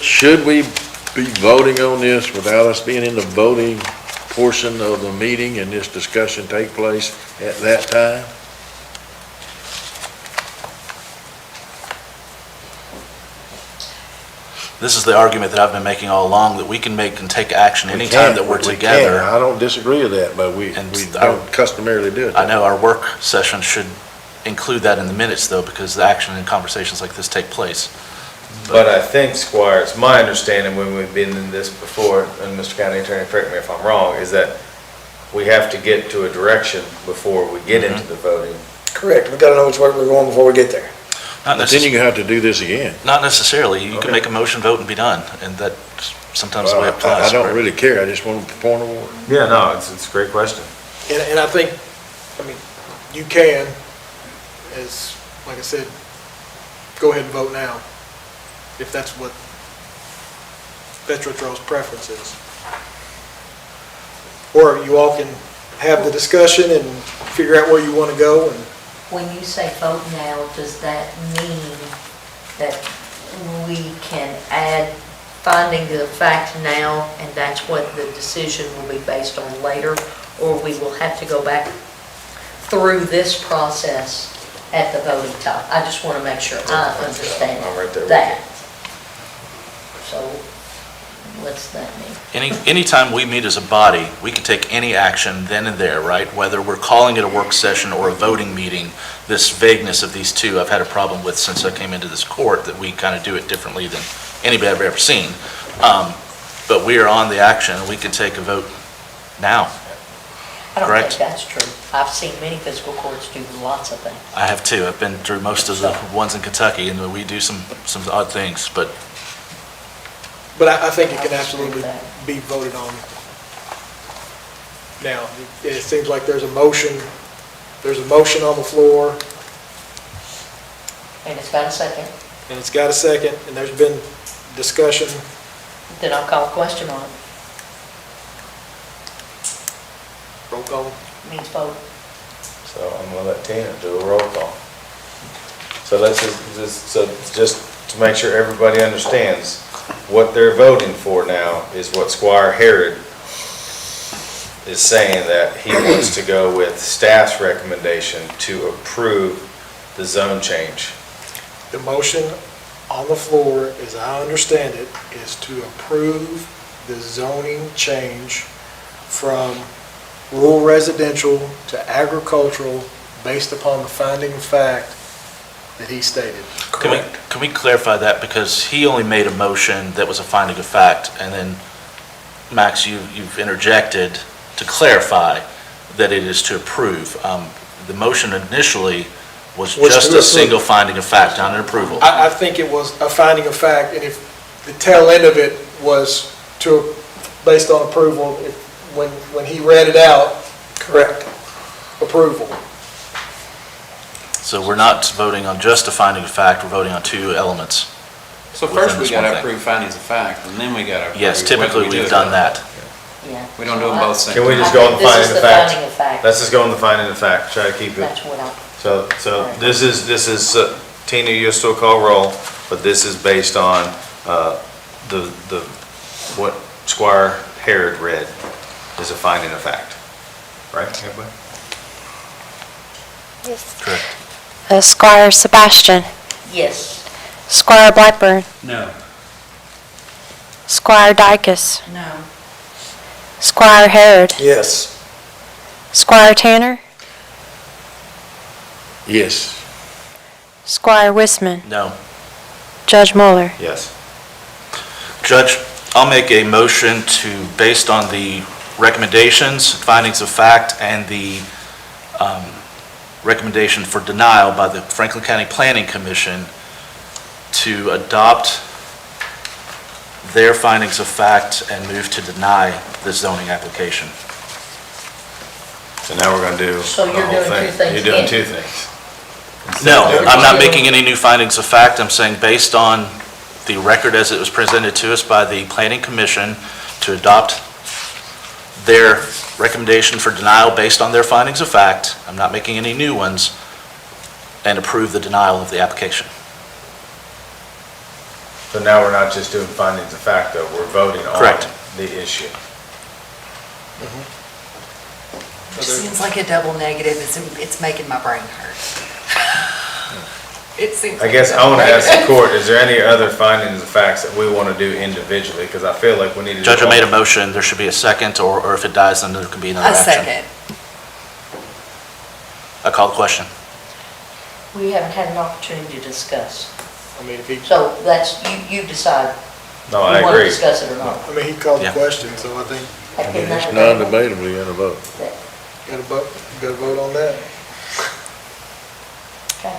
[SPEAKER 6] Should we be voting on this without us being in the voting portion of the meeting and this discussion take place at that time?
[SPEAKER 11] This is the argument that I've been making all along, that we can make and take action anytime that we're
[SPEAKER 6] We
[SPEAKER 11] together.
[SPEAKER 6] can. I don't disagree with that, but we don't customarily do it.
[SPEAKER 11] I know our work session should include that in the minutes, though, because the action and conversations like this take place.
[SPEAKER 1] But I think, Squire, it's my understanding when we've been in this before, and Mr. County Attorney, correct me if I'm wrong, is that we have to get to a direction before we get into the voting.
[SPEAKER 17] Correct, we gotta know which way we're going before we get there.
[SPEAKER 6] But then you have to do this again.
[SPEAKER 11] Not necessarily. You can make a motion, vote, and be done, and that sometimes the way it applies.
[SPEAKER 6] I don't really care, I just want a point of order.
[SPEAKER 1] Yeah, no, it's a great question.
[SPEAKER 3] And I think, I mean, you can, as, like I said, go ahead and vote now, if that's what y'all's preference is. Or you all can have the discussion and figure out where you want to go. And
[SPEAKER 18] When you say vote now, does that mean that we can add finding the fact now, and that's what the decision will be based on later? Or we will have to go back through this process at the voting time? I just want to make sure I understand
[SPEAKER 1] I'm right there with
[SPEAKER 18] that. So, what's that mean?
[SPEAKER 11] Anytime we meet as a body, we can take any action then and there, right? Whether we're calling it a work session or a voting meeting, this vagueness of these two I've had a problem with since I came into this court, that we kind of do it differently than anybody I've ever seen. But we are on the action, and we can take a vote now.
[SPEAKER 18] I don't
[SPEAKER 11] Correct.
[SPEAKER 18] think that's true. I've seen many fiscal courts do lots of things.
[SPEAKER 11] I have too. I've been through most of the ones in Kentucky, and we do some odd things, but
[SPEAKER 3] I think it can absolutely be voted on now. It seems like there's a motion on the floor,
[SPEAKER 18] And it's got a second.
[SPEAKER 3] and it's got a second, and there's been discussion.
[SPEAKER 18] Then I'll call a question on it.
[SPEAKER 3] Roll call.
[SPEAKER 18] Means vote.
[SPEAKER 1] So I'm gonna let Tina do a roll call. So let's just to make sure everybody understands, what they're voting for now is what Squire Herod is saying, that he wants to go with staff's recommendation to approve the zone change.
[SPEAKER 3] The motion on the floor, as I understand it, is to approve the zoning change from rural residential to agricultural based upon the finding of fact that he stated.
[SPEAKER 11] Can we clarify that, because he only made a motion that was a finding of fact, and then, Max, you've interjected to clarify that it is to approve. The motion initially was just a single finding of fact, not an approval.
[SPEAKER 3] I think it was a finding of fact, and if the tail end of it was based on approval, when he read it out, correct, approval.
[SPEAKER 11] So we're not voting on just a finding of fact, we're voting on two elements.
[SPEAKER 5] So
[SPEAKER 11] within
[SPEAKER 5] first we
[SPEAKER 11] this one
[SPEAKER 5] gotta
[SPEAKER 11] thing.
[SPEAKER 5] approve findings of fact, and then we gotta approve.
[SPEAKER 11] Yes,
[SPEAKER 5] whether
[SPEAKER 11] typically
[SPEAKER 5] we do
[SPEAKER 11] we've
[SPEAKER 5] it.
[SPEAKER 11] done that.
[SPEAKER 18] Yeah.
[SPEAKER 5] We don't do them both same.
[SPEAKER 1] Can we just
[SPEAKER 18] I
[SPEAKER 1] go on
[SPEAKER 18] think
[SPEAKER 1] the
[SPEAKER 18] this
[SPEAKER 1] finding
[SPEAKER 18] is
[SPEAKER 1] of
[SPEAKER 18] the
[SPEAKER 1] fact?
[SPEAKER 18] finding of fact.
[SPEAKER 1] Let's just go on the finding of fact, try to keep it.
[SPEAKER 18] That's what I'm.
[SPEAKER 1] So this is, Tina, you'll still call roll, but this is based on what Squire Herod read is a finding of fact, right, everybody?
[SPEAKER 14] Yes.
[SPEAKER 11] Correct.
[SPEAKER 14] Squire Sebastian,
[SPEAKER 18] Yes.
[SPEAKER 20] Squire Blackburn,
[SPEAKER 12] No.
[SPEAKER 20] Squire Dykus,
[SPEAKER 16] No.
[SPEAKER 20] Squire Harrod,
[SPEAKER 17] Yes.
[SPEAKER 20] Squire Tanner,
[SPEAKER 6] Yes.
[SPEAKER 20] Squire Wisman,
[SPEAKER 11] No.
[SPEAKER 20] Judge Mueller.
[SPEAKER 1] Yes.
[SPEAKER 11] Judge, I'll make a motion to, based on the recommendations, findings of fact, and the recommendation for denial by the Franklin County Planning Commission, to adopt their findings of fact and move to deny the zoning application.
[SPEAKER 1] So now we're gonna do
[SPEAKER 18] So
[SPEAKER 1] the
[SPEAKER 18] you're
[SPEAKER 1] whole
[SPEAKER 18] doing
[SPEAKER 1] thing.
[SPEAKER 18] two things
[SPEAKER 1] You're doing
[SPEAKER 18] again?
[SPEAKER 1] two things.
[SPEAKER 11] No, I'm not making any new findings of fact. I'm saying based on the record as it was presented to us by the Planning Commission, to adopt their recommendation for denial based on their findings of fact. I'm not making any new ones, and approve the denial of the application.
[SPEAKER 1] So now we're not just doing findings of fact, though, we're voting on
[SPEAKER 11] Correct.
[SPEAKER 1] the issue.
[SPEAKER 16] Which seems like a double negative. It's making my brain hurt. It seems.
[SPEAKER 1] I
[SPEAKER 16] like
[SPEAKER 1] guess
[SPEAKER 16] a
[SPEAKER 1] I
[SPEAKER 16] double
[SPEAKER 1] want to ask the
[SPEAKER 16] negative.
[SPEAKER 1] court, is there any other findings of facts that we want to do individually? Because I feel like we need to.
[SPEAKER 11] Judge,
[SPEAKER 1] do
[SPEAKER 11] I made a
[SPEAKER 1] all-
[SPEAKER 11] motion, there should be a second, or if it dies, then there can be another
[SPEAKER 16] A
[SPEAKER 11] action.
[SPEAKER 16] second.
[SPEAKER 11] I call the question.
[SPEAKER 18] We haven't had an opportunity to discuss.
[SPEAKER 3] I mean, if he,
[SPEAKER 18] So that's, you decide.
[SPEAKER 1] No, I
[SPEAKER 18] You want to
[SPEAKER 1] agree.
[SPEAKER 18] discuss it or not.
[SPEAKER 3] I mean, he called the
[SPEAKER 11] Yeah.
[SPEAKER 3] question, so I think
[SPEAKER 18] Isn't that
[SPEAKER 6] It's
[SPEAKER 18] a-
[SPEAKER 6] non-debatably in a vote.
[SPEAKER 3] gotta vote on that.
[SPEAKER 18] Okay.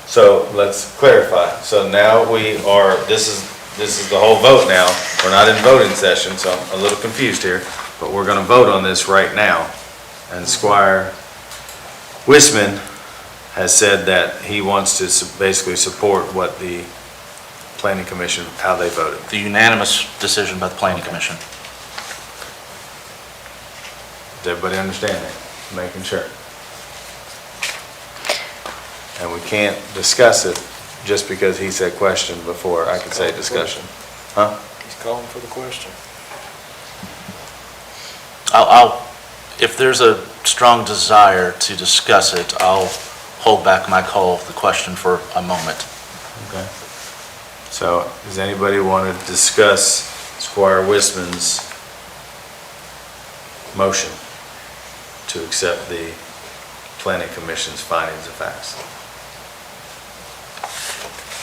[SPEAKER 1] So let's clarify. So now we are, this is the whole vote now. We're not in voting session, so I'm a little confused here. But we're gonna vote on this right now. And Squire Wisman has said that he wants to basically support what the planning commission, how they voted.
[SPEAKER 11] The unanimous decision by the Planning Commission.
[SPEAKER 1] Does everybody understand that? Making sure. And we can't discuss it just because he said question before I could say discussion. Huh?
[SPEAKER 3] He's calling for the question.
[SPEAKER 11] If there's a strong desire to discuss it, I'll hold back my call of the question for a moment.
[SPEAKER 1] Okay. So, does anybody want to discuss Squire Wisman's motion to accept the planning commission's findings of facts?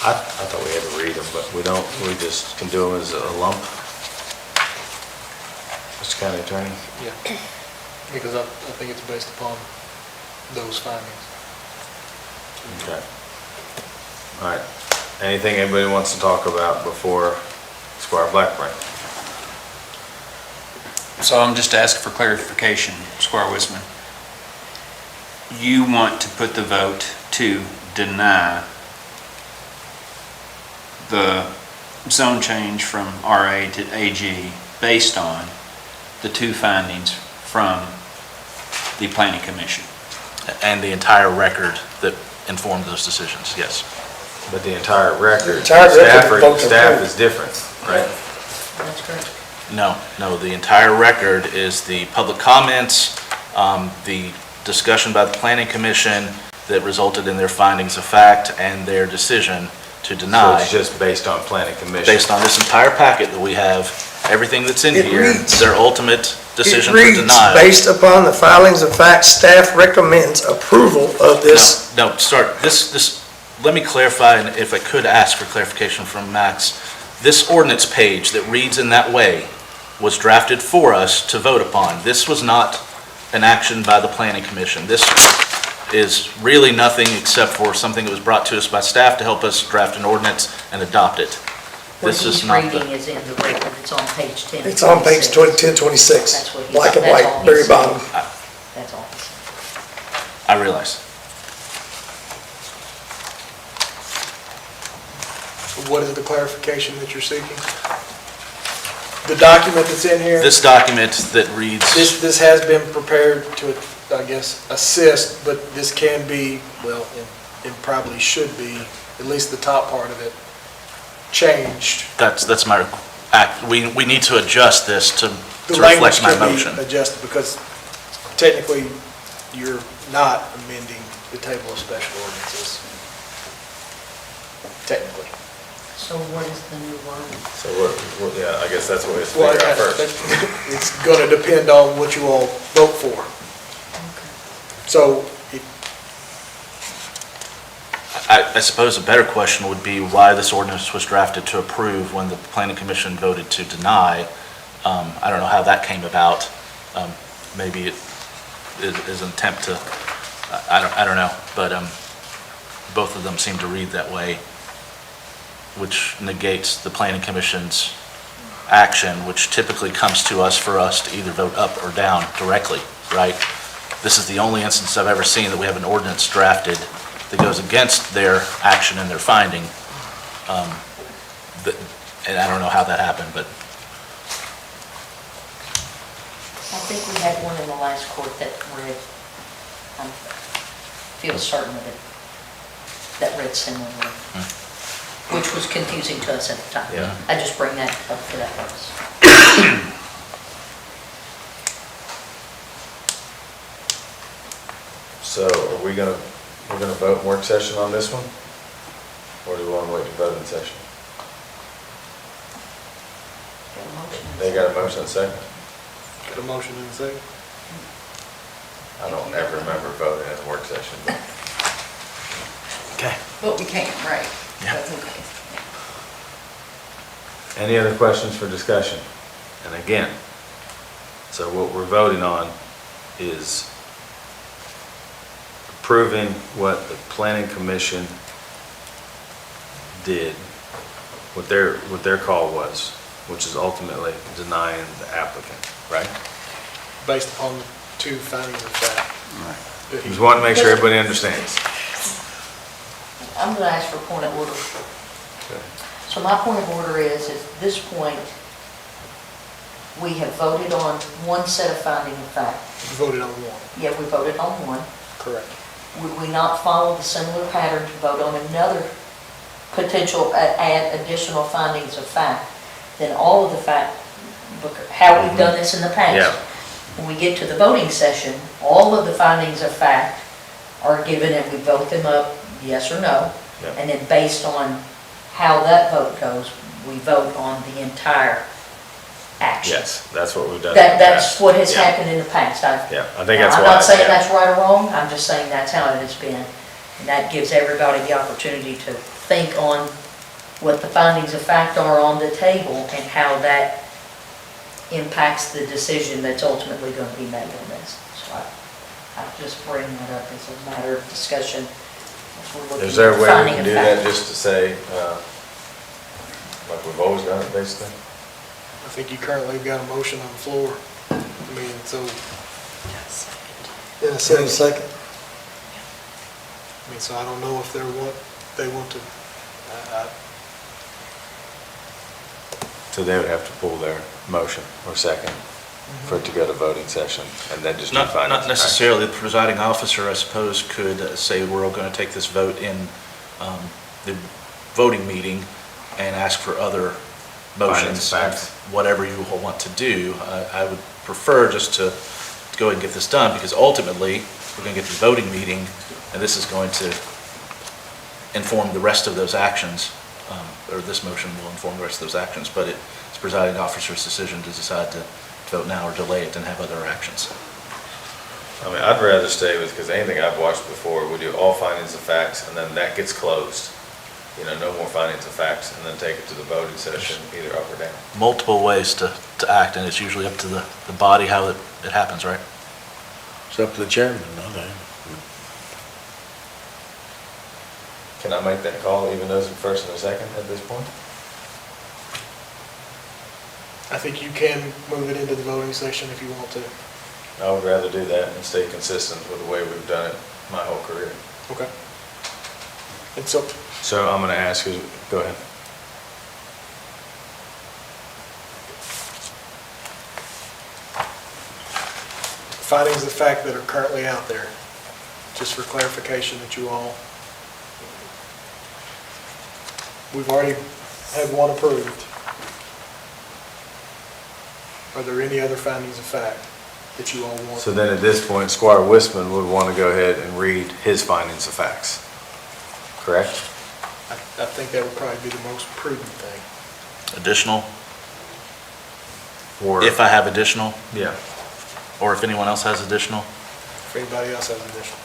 [SPEAKER 1] I thought we had to read them, but we don't, we just can do them as a lump. Mr. County Attorney?
[SPEAKER 3] Yeah. Because I think it's based upon those findings.
[SPEAKER 1] Okay. All right. Anything anybody wants to talk about before Squire Blackburn?
[SPEAKER 5] So I'm just asking for clarification, Squire Wisman. You want to put the vote to deny the zone change from RA to AG based on the two findings from the Planning Commission?
[SPEAKER 11] And the entire record that informed those decisions, yes.
[SPEAKER 1] But the entire record,
[SPEAKER 17] entire record vote to
[SPEAKER 1] staff
[SPEAKER 17] approve.
[SPEAKER 1] is different, right?
[SPEAKER 18] That's correct.
[SPEAKER 11] No, the entire record is the public comments, the discussion by the Planning Commission that resulted in their findings of fact and their decision to
[SPEAKER 1] So
[SPEAKER 11] deny.
[SPEAKER 1] it's just based on planning commission?
[SPEAKER 11] Based on this entire packet that we have, everything that's in
[SPEAKER 17] It
[SPEAKER 11] here,
[SPEAKER 17] reads-
[SPEAKER 11] their ultimate decision
[SPEAKER 17] It
[SPEAKER 11] for
[SPEAKER 17] reads,
[SPEAKER 11] denial.
[SPEAKER 17] based upon the filings of fact, staff recommends approval of this.
[SPEAKER 11] No, let me clarify, and if I could ask for clarification from Max. This ordinance page that reads in that way was drafted for us to vote upon. This was not an action by the Planning Commission. This is really nothing except for something that was brought to us by staff to help us draft an ordinance and adopt it.
[SPEAKER 18] What
[SPEAKER 11] This is
[SPEAKER 18] he's
[SPEAKER 11] not
[SPEAKER 18] reading
[SPEAKER 11] the,
[SPEAKER 18] is in the record, it's on page 10.
[SPEAKER 17] It's on page 1026,
[SPEAKER 18] That's what he's-
[SPEAKER 17] black and
[SPEAKER 18] that's
[SPEAKER 17] white,
[SPEAKER 18] all
[SPEAKER 17] very
[SPEAKER 18] he's saying.
[SPEAKER 17] bottom.
[SPEAKER 18] That's all he's saying.
[SPEAKER 11] I realize.
[SPEAKER 3] What is the clarification that you're seeking? The document that's in here?
[SPEAKER 11] This document that reads.
[SPEAKER 3] This has been prepared to, I guess, assist, but this can be, well, and probably should be, at least the top part of it, changed.
[SPEAKER 11] That's my act. We need to adjust this to
[SPEAKER 3] The
[SPEAKER 11] reflect
[SPEAKER 3] language
[SPEAKER 11] my
[SPEAKER 3] can
[SPEAKER 11] motion.
[SPEAKER 3] be adjusted because technically you're not amending, the table of special ordinances. Technically.
[SPEAKER 18] So what is the new word?
[SPEAKER 1] So yeah, I guess that's what we have to
[SPEAKER 3] Well,
[SPEAKER 1] figure out first.
[SPEAKER 3] it's gonna depend on what you all vote for. So,
[SPEAKER 11] I suppose a better question would be why this ordinance was drafted to approve when the planning commission voted to deny. I don't know how that came about. Maybe it is an attempt to, I don't know, but both of them seem to read that way, which negates the planning commission's action, which typically comes to us for us to either vote up or down directly, right? This is the only instance I've ever seen that we have an ordinance drafted that goes against their action and their finding. And I don't know how that happened, but
[SPEAKER 18] I think we had one in the last court that read, I feel certain of it, that read similarly, which was confusing to us at the time.
[SPEAKER 1] Yeah.
[SPEAKER 18] I just bring that up for that purpose.
[SPEAKER 1] So are we're gonna vote in work session on this one? Or do we want to wait to vote in session? They got a motion and second?
[SPEAKER 3] got a motion in a second?
[SPEAKER 1] I don't ever remember voting in a work session, but.
[SPEAKER 3] Okay.
[SPEAKER 16] But we can't, right?
[SPEAKER 1] Yeah.
[SPEAKER 16] That's okay.
[SPEAKER 1] Any other questions for discussion? And again, so what we're voting on is approving what the planning commission did, what their call was, which is ultimately denying the applicant, right?
[SPEAKER 3] Based upon the two findings of fact.
[SPEAKER 1] Just want to make sure everybody understands.
[SPEAKER 18] I'm going to ask for a point of order. So my point of order is, at this point, we have voted on one set of finding of fact.
[SPEAKER 3] You voted on one.
[SPEAKER 18] Yeah, we voted on one.
[SPEAKER 3] Correct.
[SPEAKER 18] Would we not follow the similar pattern to vote on another potential, add additional findings of fact? Then all of the fact, how we've done this in the past.
[SPEAKER 1] Yeah.
[SPEAKER 18] When we get to the voting session, all of the findings of fact are given and we vote them up, yes or no.
[SPEAKER 1] Yeah.
[SPEAKER 18] And then based on how that vote goes, we vote on the entire action.
[SPEAKER 1] Yes, that's what we've done. in the
[SPEAKER 18] That's
[SPEAKER 1] past.
[SPEAKER 18] what has
[SPEAKER 1] Yeah.
[SPEAKER 18] happened in the past.
[SPEAKER 1] Yeah, I think that's why.
[SPEAKER 18] I'm not saying
[SPEAKER 1] yeah.
[SPEAKER 18] that's right or wrong, I'm just saying that's how it has been. And that gives everybody the opportunity to think on what the findings of fact are on the table and how that impacts the decision that's ultimately going to be made on this. So I just bring that up as a matter of discussion. As we're looking
[SPEAKER 1] Is there
[SPEAKER 18] at
[SPEAKER 1] a way
[SPEAKER 18] finding
[SPEAKER 1] we can
[SPEAKER 18] of
[SPEAKER 1] do
[SPEAKER 18] fact.
[SPEAKER 1] that just to say, like we've always done it basically?
[SPEAKER 3] I think you currently have got a motion on the floor. I mean, so. In a second. I mean, so I don't know if they want to,
[SPEAKER 1] So they would have to pull their motion or second for it to go to voting session and then just do findings.
[SPEAKER 11] Not necessarily. The presiding officer, I suppose, could say we're all going to take this vote in the voting meeting and ask for other motions,
[SPEAKER 1] Facts.
[SPEAKER 11] whatever you all want to do. I would prefer just to go ahead and get this done, because ultimately, we're going to get to the voting meeting, and this is going to inform the rest of those actions, or this motion will inform the rest of those actions, but it's the presiding officer's decision to decide to vote now or delay it and have other actions.
[SPEAKER 1] I mean, I'd rather stay with, because anything I've watched before, we do all findings of facts and then that gets closed. You know, no more findings of facts and then take it to the voting session, either up or down.
[SPEAKER 11] Multiple ways to act, and it's usually up to the body how it happens, right?
[SPEAKER 6] It's up to the chairman, not him.
[SPEAKER 1] Can I make that call even though it's a first and a second at this point?
[SPEAKER 3] I think you can move it into the voting session if you want to.
[SPEAKER 1] I would rather do that and stay consistent with the way we've done it my whole career.
[SPEAKER 3] Okay. And so,
[SPEAKER 1] So I'm going to ask you, go ahead.
[SPEAKER 3] findings of fact that are currently out there, just for clarification that you all, we've already had one approved. Are there any other findings of fact? that you all want.
[SPEAKER 1] So then at this point, Squire Wisman would want to go ahead and read his findings of facts, correct?
[SPEAKER 3] I think that would probably be the most prudent thing.
[SPEAKER 11] Additional,
[SPEAKER 1] Or,
[SPEAKER 11] if I have additional,
[SPEAKER 1] yeah.
[SPEAKER 11] or if anyone else has additional.
[SPEAKER 3] If anybody else has additional.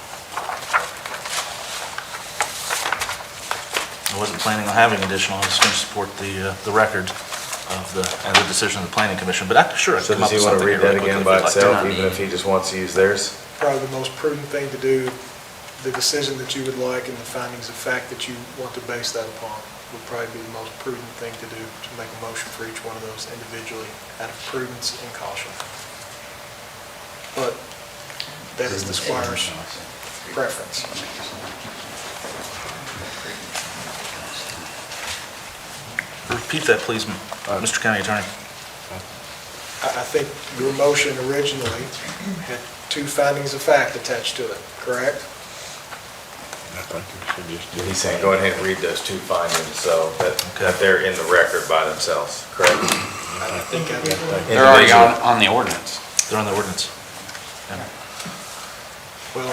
[SPEAKER 11] I wasn't planning on having additional, I was going to support the record of the decision of the planning commission, but sure, I
[SPEAKER 1] So
[SPEAKER 11] can come
[SPEAKER 1] does
[SPEAKER 11] up
[SPEAKER 1] he
[SPEAKER 11] with
[SPEAKER 1] want to
[SPEAKER 11] something
[SPEAKER 1] read that again
[SPEAKER 11] here really quickly if
[SPEAKER 1] by
[SPEAKER 11] you'd like.
[SPEAKER 1] itself, even if he just wants to use theirs?
[SPEAKER 3] Probably the most prudent thing to do, the decision that you would like and the findings of fact that you want to base that upon would probably be the most prudent thing to do, to make a motion for each one of those individually out of prudence and caution. But that is the Squire's preference.
[SPEAKER 11] Repeat that, please, Mr. County Attorney.
[SPEAKER 3] I think your motion originally had two findings of fact attached to it, correct?
[SPEAKER 1] He's saying go ahead and read those two findings so that they're in the record by themselves, correct?
[SPEAKER 3] I think
[SPEAKER 5] They're already on the ordinance.
[SPEAKER 11] They're on the ordinance.
[SPEAKER 3] well,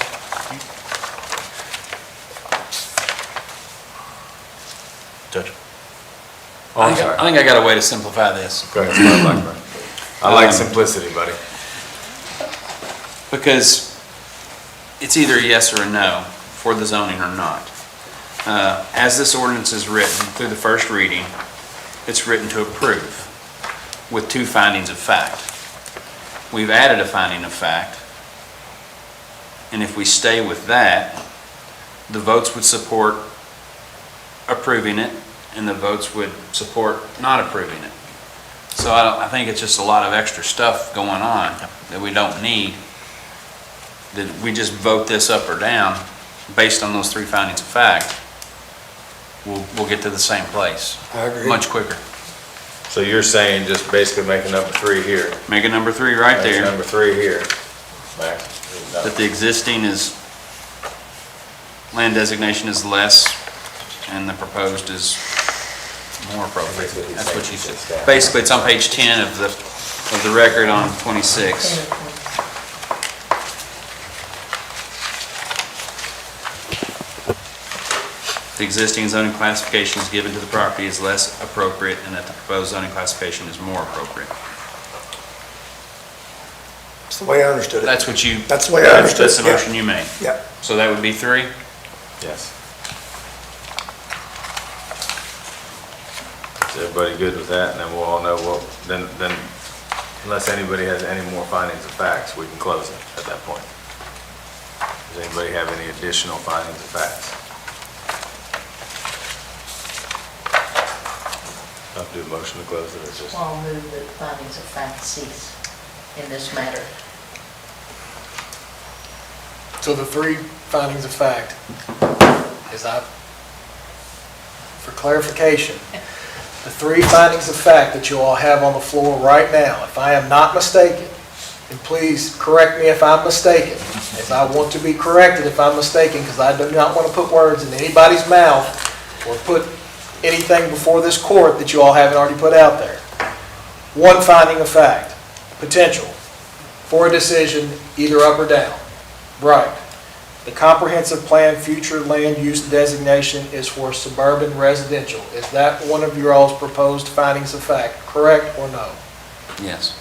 [SPEAKER 11] Judge.
[SPEAKER 1] Oh, I'm sorry.
[SPEAKER 5] I think I got a way to simplify this.
[SPEAKER 1] Go ahead, Squire Blackburn. I like simplicity, buddy.
[SPEAKER 5] Because it's either a yes or a no for the zoning or not. As this ordinance is written through the first reading, it's written to approve with two findings of fact. We've added a finding of fact, and if we stay with that, the votes would support approving it, and the votes would support not approving it. So I think it's just a lot of extra stuff going on that we don't need. That we just vote this up or down based on those three findings of fact, we'll get to the same place.
[SPEAKER 17] I agree.
[SPEAKER 5] Much quicker.
[SPEAKER 1] So you're saying just basically make a number 3 here.
[SPEAKER 5] Make a number 3 right
[SPEAKER 1] Make a
[SPEAKER 5] there,
[SPEAKER 1] number 3 here. Max? No.
[SPEAKER 5] that the existing is, land designation is less, and the proposed is more appropriate. That's what you said. Basically, it's on page 10 of the record on 26. The existing zoning classification is given to the property is less appropriate, and that the proposed zoning classification is more appropriate.
[SPEAKER 17] That's the way I understood it.
[SPEAKER 5] That's what you.
[SPEAKER 17] That's the way I understood it.
[SPEAKER 5] That's the motion you made.
[SPEAKER 17] Yeah.
[SPEAKER 5] So that would be 3?
[SPEAKER 1] Yes. Is everybody good with that? And then we'll all know what, then unless anybody has any more findings of facts, we can close it at that point. Does anybody have any additional findings of facts? I'll do a motion to close it, or just?
[SPEAKER 18] I'll move that findings of fact cease in this matter.
[SPEAKER 3] so the 3 findings of fact is for clarification, the 3 findings of fact that you all have on the floor right now, if I am not mistaken, and please correct me if I'm mistaken, as I want to be corrected if I'm mistaken, because I do not want to put words in anybody's mouth or put anything before this court that you all haven't already put out there. 1 finding of fact, potential for a decision either up or down. Right. The comprehensive plan future land use designation is for suburban residential. Is that one of your all's proposed findings of fact, correct or no?
[SPEAKER 5] Yes.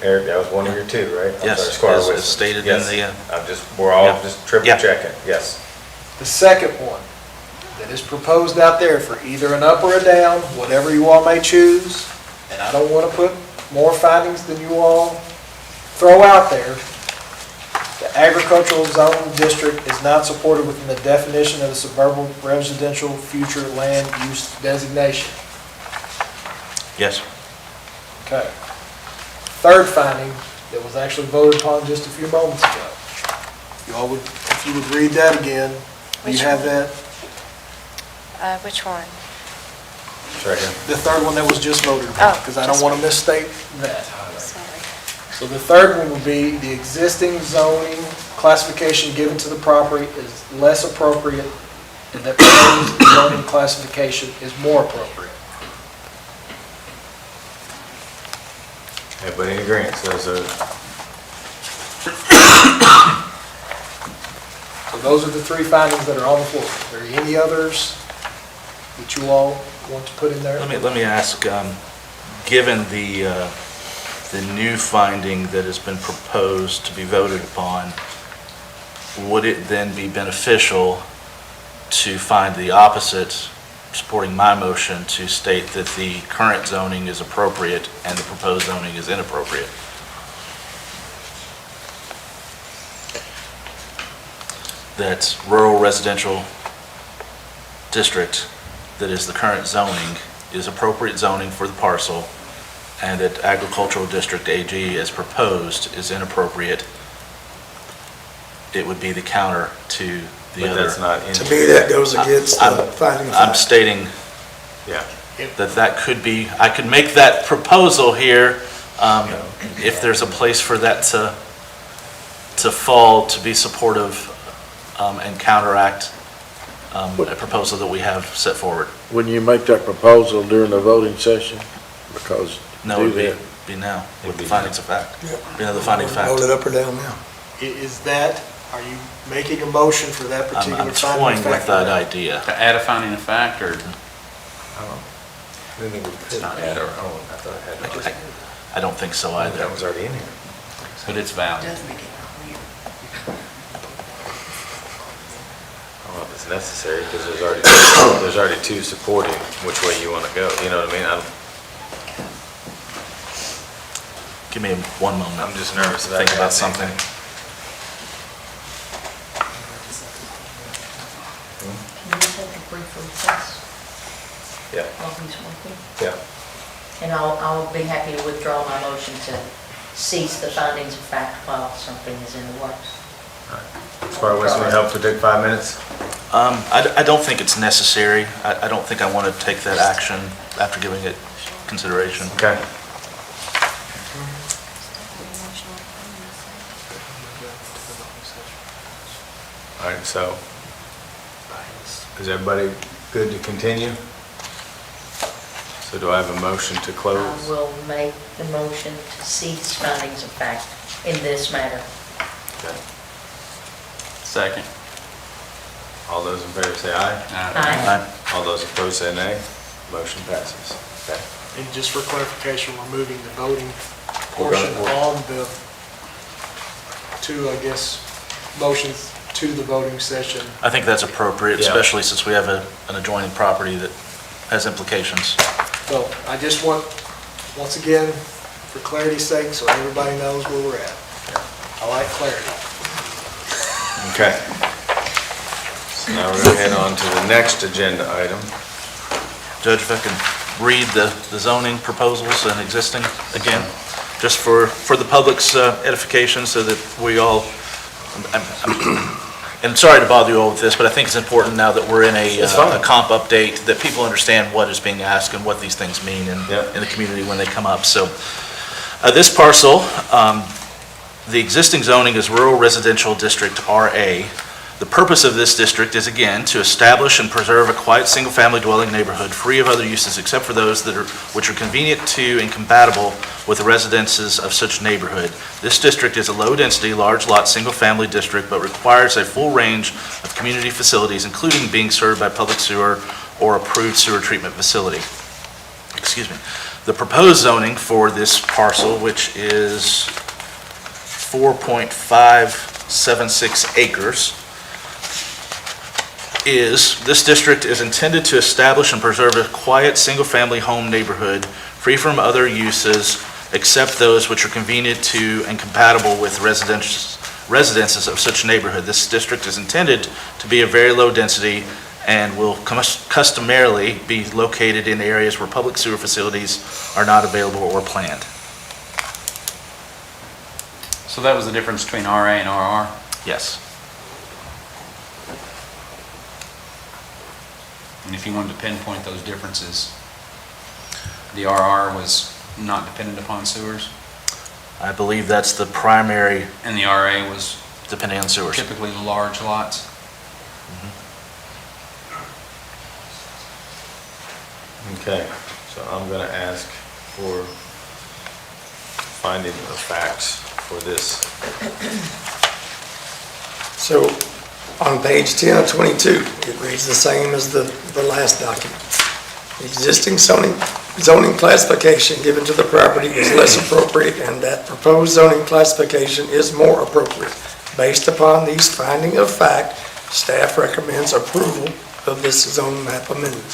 [SPEAKER 1] Eric, that was one of your 2, right? I'm
[SPEAKER 11] Yes,
[SPEAKER 1] sorry, Squire
[SPEAKER 11] as
[SPEAKER 1] Wisdom.
[SPEAKER 11] stated in
[SPEAKER 1] Yes.
[SPEAKER 11] the,
[SPEAKER 1] We're all
[SPEAKER 11] Yeah.
[SPEAKER 1] just triple
[SPEAKER 11] Yeah.
[SPEAKER 1] checking, yes.
[SPEAKER 3] The second one that is proposed out there for either an up or a down, whatever you all may choose, and I don't want to put more findings than you all throw out there, the agricultural zone district is not supported within the definition of the suburban residential future land use designation.
[SPEAKER 11] yes.
[SPEAKER 3] Okay. Third finding that was actually voted upon just a few moments ago. You all would, if you would read that again, do you
[SPEAKER 20] Which
[SPEAKER 3] have
[SPEAKER 20] one?
[SPEAKER 3] that?
[SPEAKER 20] Which one?
[SPEAKER 1] It's right here.
[SPEAKER 3] The third one that was just voted upon,
[SPEAKER 20] Oh,
[SPEAKER 3] because I don't
[SPEAKER 20] just
[SPEAKER 3] want to misstate that.
[SPEAKER 20] Sorry.
[SPEAKER 3] So the third one would be the existing zoning classification given to the property is less appropriate, and that proposed zoning classification is more appropriate.
[SPEAKER 1] Everybody in agreement, so
[SPEAKER 3] those are the three findings that are on the floor. Are there any others that you all want to put in there?
[SPEAKER 11] Let me ask, given the new finding that has been proposed to be voted upon, would it then be beneficial to find the opposite, supporting my motion, to state that the current zoning is appropriate and the proposed zoning is inappropriate? That rural residential district that is the current zoning is appropriate zoning for the parcel, and that agricultural district AG as proposed is inappropriate. It would be the counter to the
[SPEAKER 1] But
[SPEAKER 11] other.
[SPEAKER 1] that's not in.
[SPEAKER 17] To me, that goes against the finding of fact.
[SPEAKER 11] I'm stating
[SPEAKER 1] Yeah.
[SPEAKER 11] that could be, I could make that proposal here, if there's a place for that to fall, to be supportive and counteract a proposal that we have set forward.
[SPEAKER 6] Wouldn't you make that proposal during the voting session? Because
[SPEAKER 11] No, it would be now, with the findings of fact. Be another finding of fact.
[SPEAKER 17] Hold it up or down now.
[SPEAKER 3] Is that, are you making a motion for that particular
[SPEAKER 11] I'm
[SPEAKER 3] finding
[SPEAKER 11] toying
[SPEAKER 3] of
[SPEAKER 11] with
[SPEAKER 3] fact?
[SPEAKER 11] that idea.
[SPEAKER 5] To add a finding of fact, or?
[SPEAKER 1] It's not add our own. I thought it had.
[SPEAKER 11] I don't think so either.
[SPEAKER 1] That was already in here.
[SPEAKER 5] But it's valid.
[SPEAKER 16] Does make it clear.
[SPEAKER 1] I don't know if it's necessary, because there's already two supporting which way you want to go, you know what I mean?
[SPEAKER 11] Give me one moment.
[SPEAKER 1] I'm just nervous about
[SPEAKER 11] Think about
[SPEAKER 1] that.
[SPEAKER 11] something.
[SPEAKER 18] Can we take a brief recess
[SPEAKER 1] Yeah,
[SPEAKER 18] while he's working?
[SPEAKER 1] yeah.
[SPEAKER 18] And I'll be happy to withdraw my motion to cease the findings of fact while something is in the works.
[SPEAKER 1] Squire West, we help to take 5 minutes?
[SPEAKER 11] I don't think it's necessary. I don't think I want to take that action after giving it consideration.
[SPEAKER 1] Okay. All right, so is everybody good to continue? So do I have a motion to close?
[SPEAKER 18] I will make the motion to cease findings of fact in this matter.
[SPEAKER 1] Okay.
[SPEAKER 5] Second.
[SPEAKER 1] All those in favor say aye.
[SPEAKER 18] Aye.
[SPEAKER 1] All those opposed say nay. Motion passes. Okay.
[SPEAKER 3] And just for clarification, we're moving the voting
[SPEAKER 1] We're
[SPEAKER 3] portion
[SPEAKER 1] gonna-
[SPEAKER 3] on the, I guess, motions to the voting session.
[SPEAKER 11] I think that's appropriate,
[SPEAKER 1] Yeah.
[SPEAKER 11] especially since we have an adjoining property that has implications.
[SPEAKER 3] So I just want, once again, for clarity's sake, so everybody knows where we're at. I like clarity.
[SPEAKER 1] Okay. So now we're going to head on to the next agenda item.
[SPEAKER 11] Judge, if I can read the zoning proposals and existing again, just for the public's edification, so that we all, and I'm sorry to bother you all with this, but I think it's important now that we're in
[SPEAKER 1] It's fine.
[SPEAKER 11] a comp update, that people understand what is being asked and what these things mean in
[SPEAKER 1] Yep.
[SPEAKER 11] the community when they come up. So this parcel, the existing zoning is Rural Residential District RA. The purpose of this district is, again, to establish and preserve a quiet, single-family dwelling neighborhood free of other uses except for those which are convenient to and compatible with the residences of such neighborhood. This district is a low-density, large-lot, single-family district, but requires a full range of community facilities, including being served by public sewer or approved sewer treatment facility. Excuse me. The proposed zoning for this parcel, which is 4.576 acres, this district is intended to establish and preserve a quiet, single-family home neighborhood free from other uses except those which are convenient to and compatible with residences of such neighborhood. This district is intended to be a very low density and will customarily be located in areas where public sewer facilities are not available or planned.
[SPEAKER 5] So that was the difference between RA and RR?
[SPEAKER 11] Yes.
[SPEAKER 5] And if you wanted to pinpoint those differences, the RR was not dependent upon sewers,
[SPEAKER 11] I believe that's the primary,
[SPEAKER 5] and the RA was
[SPEAKER 11] depending on sewers.
[SPEAKER 5] typically the large lots.
[SPEAKER 1] Okay, so I'm going to ask for finding of facts for this.
[SPEAKER 17] So on page 10 of 22. It reads the same as the last document. The existing zoning classification given to the property is less appropriate, and that proposed zoning classification is more appropriate. Based upon these findings of fact, staff recommends approval of this zoning map amendment.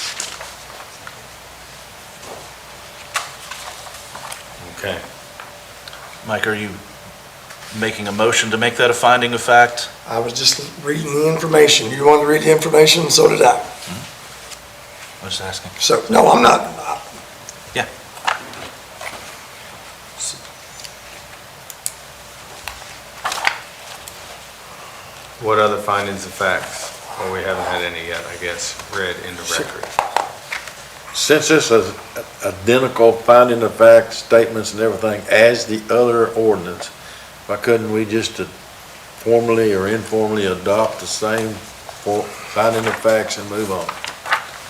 [SPEAKER 11] Okay. Mike, are you making a motion to make that a finding of fact?
[SPEAKER 17] I was just reading the information. You wanted to read the information, and so did I.
[SPEAKER 11] I was just asking.
[SPEAKER 17] So, no, I'm not.
[SPEAKER 11] Yeah.
[SPEAKER 1] What other findings of facts? Well, we haven't had any yet, I guess, read into record.
[SPEAKER 6] Since this is identical finding of facts, statements and everything as the other ordinance, why couldn't we just formally or informally adopt the same finding of facts and move on?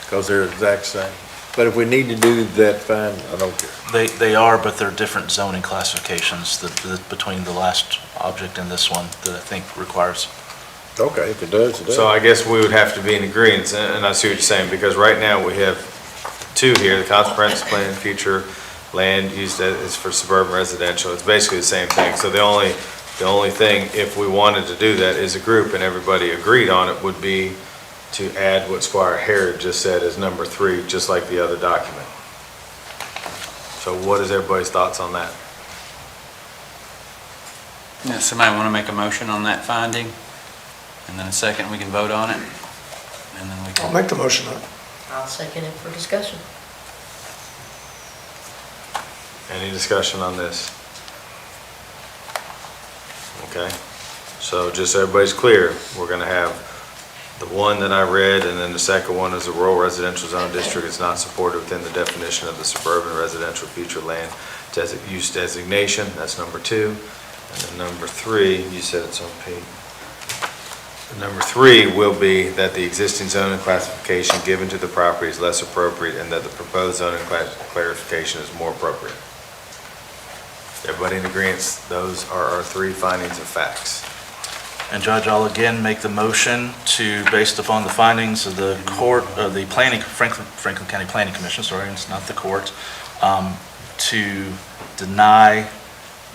[SPEAKER 6] Because they're the exact same. But if we need to do that, fine, I don't care.
[SPEAKER 11] They are, but they're different zoning classifications between the last object and this one that I think requires.
[SPEAKER 6] Okay, if it does, it does.
[SPEAKER 1] So I guess we would have to be in agreement, and I see what you're saying, because right now we have two here, the comprehensive plan, future land use that is for suburban residential. It's basically the same thing. So the only thing, if we wanted to do that as a group and everybody agreed on it, would be to add what Squire Harrod just said as number 3, just like the other document. So what is everybody's thoughts on that?
[SPEAKER 5] Yeah, somebody want to make a motion on that finding? And then a second, we can vote on it? And then we can...
[SPEAKER 17] I'll make the motion on it.
[SPEAKER 18] I'll second it for discussion.
[SPEAKER 1] Any discussion on this? Okay, so just so everybody's clear, we're gonna have the one that I read, and then the second one is a rural residential zone district is not supported within the definition of the suburban residential future land use designation, that's number 2. And then number 3, you said it's on page. Number 3 will be that the existing zoning classification given to the property is less appropriate and that the proposed zoning clarification is more appropriate. Everybody in agreement? Those are our 3 findings of facts.
[SPEAKER 11] And Judge, I'll again make the motion to, based upon the findings of the court, of the Franklin County Planning Commission, sorry, it's not the court, to deny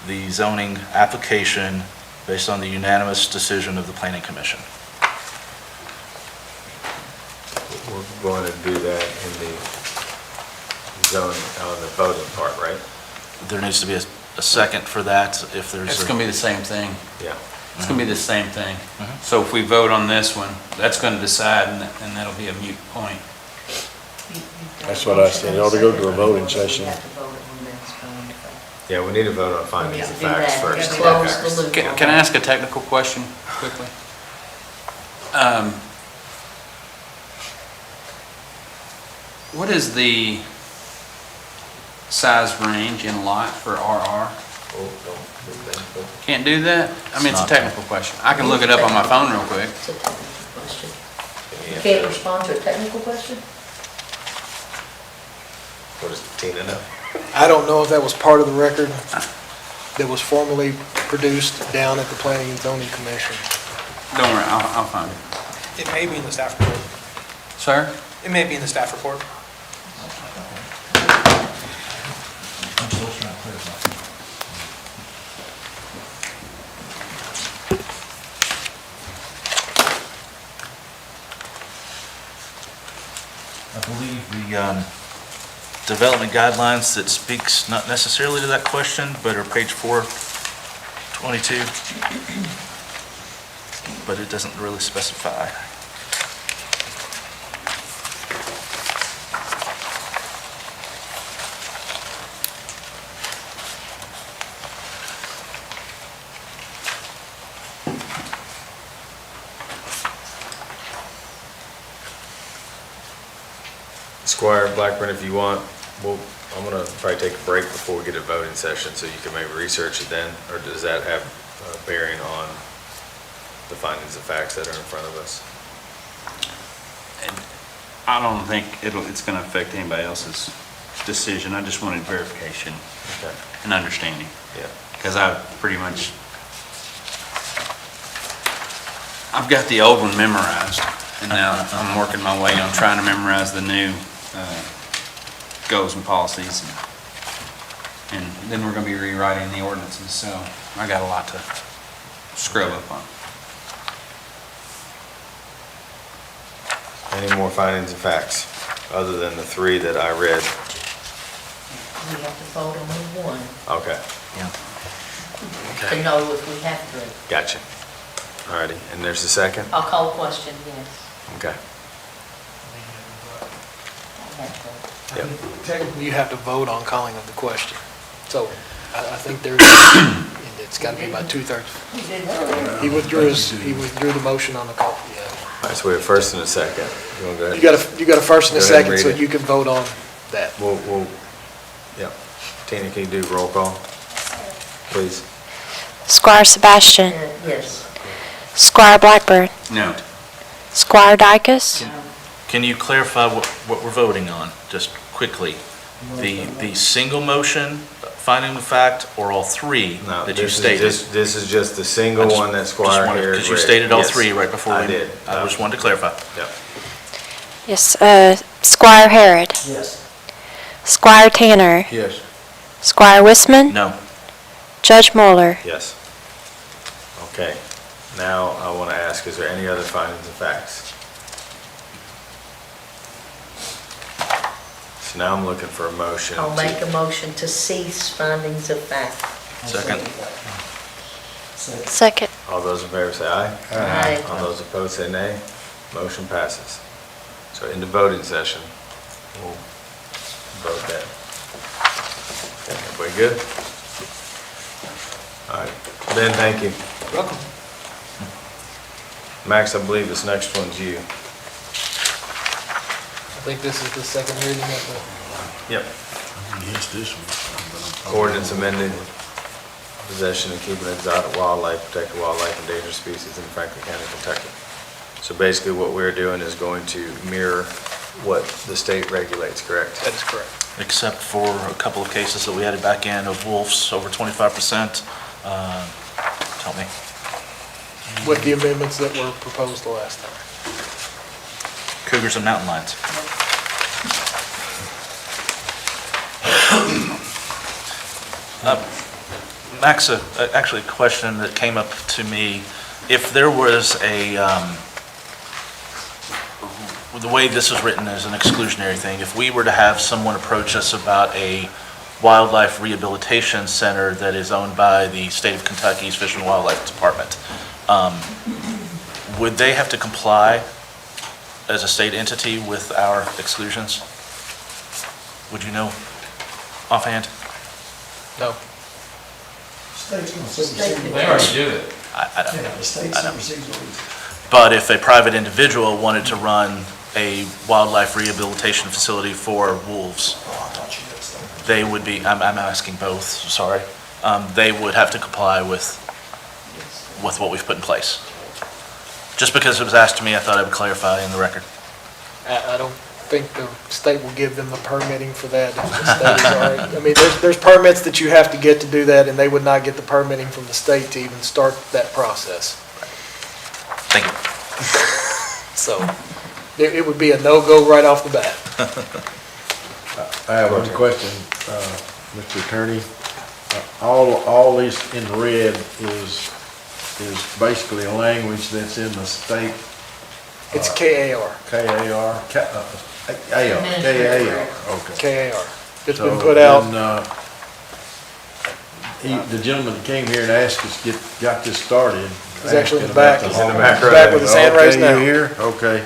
[SPEAKER 11] the zoning application based on the unanimous decision of the Planning Commission.
[SPEAKER 1] We're going to do that in the zoning, on the voting part, right?
[SPEAKER 11] There needs to be a second for that if there's...
[SPEAKER 5] It's going to be the same thing.
[SPEAKER 1] Yeah.
[SPEAKER 5] It's going to be the same thing. So if we vote on this one, that's going to decide, and that'll be a moot point.
[SPEAKER 6] That's what I said, it ought to go to a voting session.
[SPEAKER 1] Yeah, we need to vote on findings of facts first.
[SPEAKER 18] Close the loop.
[SPEAKER 5] Can I ask a technical question quickly? What is the size range in lot for RR? Can't do that? I mean, it's a technical question. I can look it up on my phone real quick.
[SPEAKER 18] It's a technical question. You can't respond to a technical question?
[SPEAKER 1] What does Tina know?
[SPEAKER 3] I don't know if that was part of the record that was formally produced down at the Planning and Zoning Commission.
[SPEAKER 5] Don't worry, I'll find it.
[SPEAKER 19] It may be in the staff report.
[SPEAKER 5] Sir?
[SPEAKER 19] It may be in the staff report.
[SPEAKER 11] I believe the development guidelines that speaks not necessarily to that question, but are page 422, but it doesn't really specify.
[SPEAKER 1] Squire Blackburn, if you want, I'm gonna probably take a break before we get a voting session, so you can maybe research it then, or does that have a bearing on the findings of facts that are in front of us?
[SPEAKER 5] I don't think it's going to affect anybody else's decision. I just wanted verification and understanding.
[SPEAKER 1] Yeah.
[SPEAKER 5] Because I pretty much I've got the old one memorized, and now I'm working my way on trying to memorize the new goals and policies. And then we're gonna be rewriting the ordinances, so I got a lot to scrub up on.
[SPEAKER 1] Any more findings of facts, other than the 3 that I read?
[SPEAKER 18] We have to vote on one
[SPEAKER 1] Okay.
[SPEAKER 18] to know if we have to.
[SPEAKER 1] Gotcha. Alrighty, and there's the second?
[SPEAKER 18] I'll call a question, yes.
[SPEAKER 1] Okay.
[SPEAKER 18] I have to.
[SPEAKER 1] Yep.
[SPEAKER 3] Technically, you have to vote on calling of the question. So I think there's, it's got to be about 2/3. He withdrew the motion on the call, yeah.
[SPEAKER 1] All right, so we have first and a second. You want to go ahead?
[SPEAKER 3] You got a first and a
[SPEAKER 1] Go ahead and
[SPEAKER 3] second,
[SPEAKER 1] read
[SPEAKER 3] so
[SPEAKER 1] it.
[SPEAKER 3] you can vote on that.
[SPEAKER 1] Yep. Tina, can you do roll call, please?
[SPEAKER 20] Squire Sebastian.
[SPEAKER 18] Yes.
[SPEAKER 20] Squire Blackbird.
[SPEAKER 5] No.
[SPEAKER 20] Squire Dykus.
[SPEAKER 11] Can you clarify what we're voting on, just quickly? The single motion, finding the fact, or all 3
[SPEAKER 1] No,
[SPEAKER 11] that you
[SPEAKER 1] this is
[SPEAKER 11] stated?
[SPEAKER 1] This is just the single one that Squire here
[SPEAKER 11] Because you
[SPEAKER 1] read.
[SPEAKER 11] stated all
[SPEAKER 1] Yes,
[SPEAKER 11] 3 right before.
[SPEAKER 1] I did.
[SPEAKER 11] I just wanted to clarify.
[SPEAKER 1] Yep.
[SPEAKER 20] Yes, Squire Harrod.
[SPEAKER 15] Yes.
[SPEAKER 20] Squire Tanner.
[SPEAKER 6] Yes.
[SPEAKER 20] Squire Wisman.
[SPEAKER 11] No.
[SPEAKER 20] Judge Mueller.
[SPEAKER 1] Yes. Okay. Now I want to ask, is there any other findings of facts? So now I'm looking for a motion.
[SPEAKER 18] I'll make a motion to cease findings of fact.
[SPEAKER 11] Second.
[SPEAKER 20] Second.
[SPEAKER 1] All those in favor say aye.
[SPEAKER 18] Aye.
[SPEAKER 1] All those opposed say nay. Motion passes. So in the voting session, we'll vote that. Okay, everybody good? All right. Ben, thank you.
[SPEAKER 3] Welcome.
[SPEAKER 1] Max, I believe this next one's you.
[SPEAKER 3] I think this is the second reading of
[SPEAKER 1] Yep.
[SPEAKER 6] Yes, this one.
[SPEAKER 1] Ordinance amended possession and keeping exotic wildlife, protected wildlife, and endangered species in Franklin County, Kentucky. So basically what we're doing is going to mirror what the state regulates, correct?
[SPEAKER 3] That is correct.
[SPEAKER 11] Except for a couple of cases that we added back in of wolves over 25%. Help me.
[SPEAKER 3] With the amendments that were proposed the last time.
[SPEAKER 11] Cougars and mountain lions. Max, actually a question that came up to me. If there was the way this is written as an exclusionary thing, if we were to have someone approach us about a wildlife rehabilitation center that is owned by the state of Kentucky's Fish and Wildlife Department, would they have to comply as a state entity with our exclusions? Would you know offhand?
[SPEAKER 3] No.
[SPEAKER 5] They already do it.
[SPEAKER 11] I don't know.
[SPEAKER 17] Yeah, the state
[SPEAKER 11] I know.
[SPEAKER 17] supersedes ordinance.
[SPEAKER 11] But if a private individual wanted to run a wildlife rehabilitation facility for wolves, they would be, I'm asking both, sorry, they would have to comply with what we've put in place. Just because it was asked to me, I thought I would clarify in the record.
[SPEAKER 3] I don't think the state will give them the permitting for that. If the state is already, I mean, there's permits that you have to get to do that, and they would not get the permitting from the state to even start that process.
[SPEAKER 11] Thank you.
[SPEAKER 3] So it would be a no-go right off the bat.
[SPEAKER 6] I have one question, Mr. Attorney. All these in red is basically a language that's in the state.
[SPEAKER 3] It's KAR.
[SPEAKER 6] KAR, KAR, okay.
[SPEAKER 3] KAR. It's
[SPEAKER 6] So
[SPEAKER 3] been put out.
[SPEAKER 6] then, the gentleman that came here and asked us, got this started.
[SPEAKER 3] He's actually in the
[SPEAKER 6] asking about
[SPEAKER 3] back.
[SPEAKER 1] He's in the
[SPEAKER 6] hog-
[SPEAKER 1] back row.
[SPEAKER 3] Back with his hand raised
[SPEAKER 6] Okay,
[SPEAKER 3] now.
[SPEAKER 6] you here? Okay.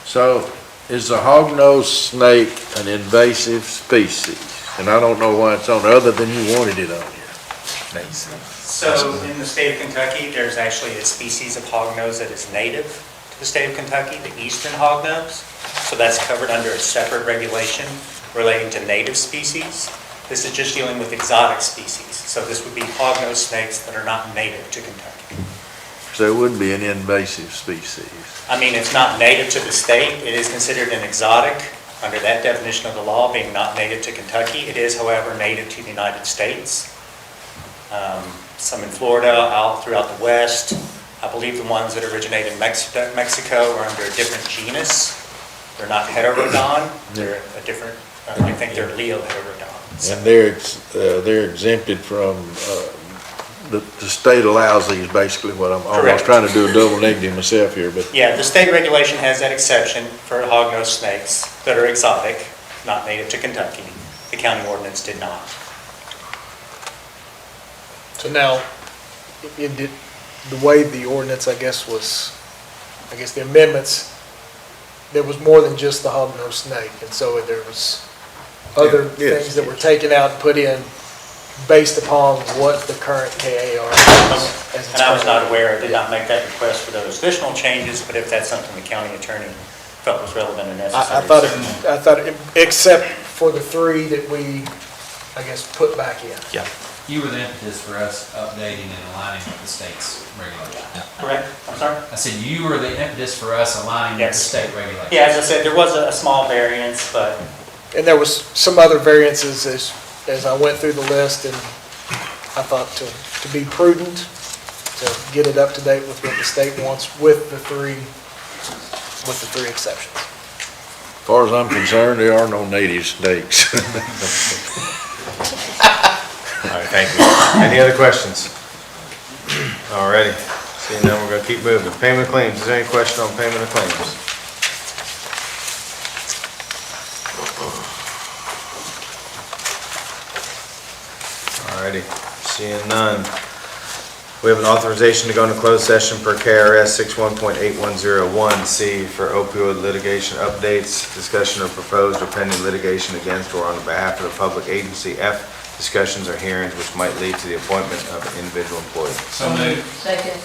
[SPEAKER 6] So is the hognose snake an invasive species? And I don't know why it's on, other than you wanted it on here.
[SPEAKER 19] So in the state of Kentucky, there's actually a species of hognose that is native to the state of Kentucky, the eastern hognose. So that's covered under a separate regulation relating to native species. This is just dealing with exotic species. So this would be hognose snakes that are not native to Kentucky.
[SPEAKER 6] So it wouldn't be an invasive species.
[SPEAKER 19] I mean, it's not native to the state. It is considered an exotic under that definition of the law, being not native to Kentucky. It is, however, native to the United States. Some in Florida, out throughout the West, I believe the ones that originate in Mexico are under a different genus. They're not heterodon, they're a different, I think they're leoheterodon.
[SPEAKER 6] And they're exempted from, the state allows these, basically what I'm almost
[SPEAKER 19] Correct.
[SPEAKER 6] trying to do a double negative myself here, but
[SPEAKER 19] Yeah, the state regulation has that exception for hognose snakes that are exotic, not native to Kentucky. The county ordinance did not.
[SPEAKER 3] So now, the way the ordinance, I guess, the amendments, there was more than just the hognose snake, and so there was other
[SPEAKER 6] Yes,
[SPEAKER 3] things that were taken out and put in based upon what the current KAR is. as it's
[SPEAKER 19] And I was not
[SPEAKER 3] currently-
[SPEAKER 19] aware, I did not make that request for those additional changes, but if that's something the county attorney felt was relevant and necessary.
[SPEAKER 3] I thought, except for the three that we, I guess, put back in.
[SPEAKER 19] Yeah.
[SPEAKER 12] You were the impetus for us updating and aligning with the state's regulation.
[SPEAKER 19] Correct, I'm sorry?
[SPEAKER 12] I said you were the impetus for us aligning with the
[SPEAKER 19] Yes.
[SPEAKER 12] state regulation.
[SPEAKER 19] Yeah, as I said, there was a small variance, but
[SPEAKER 3] And there was some other variances as I went through the list, and I thought to be prudent, to get it up to date with what the state wants with the three exceptions.
[SPEAKER 6] as far as I'm concerned, there are no native snakes.
[SPEAKER 1] All right, thank you. Any other questions? All righty. Seeing none, we're gonna keep moving. Payment of claims. Is there any question on payment of claims? All righty. Seeing none. We have an authorization to go into closed session per KRS 61.8101C for opioid litigation updates, discussion of proposed or pending litigation against or on behalf of the public agency. F, discussions or hearings which might lead to the appointment of an individual employee.
[SPEAKER 12] So moved.
[SPEAKER 18] Second.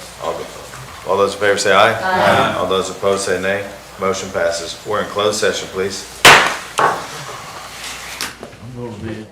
[SPEAKER 1] All those in favor say aye.
[SPEAKER 18] Aye.
[SPEAKER 1] All those opposed say nay. Motion passes. We're in closed session, please.
[SPEAKER 6] I'm gonna be.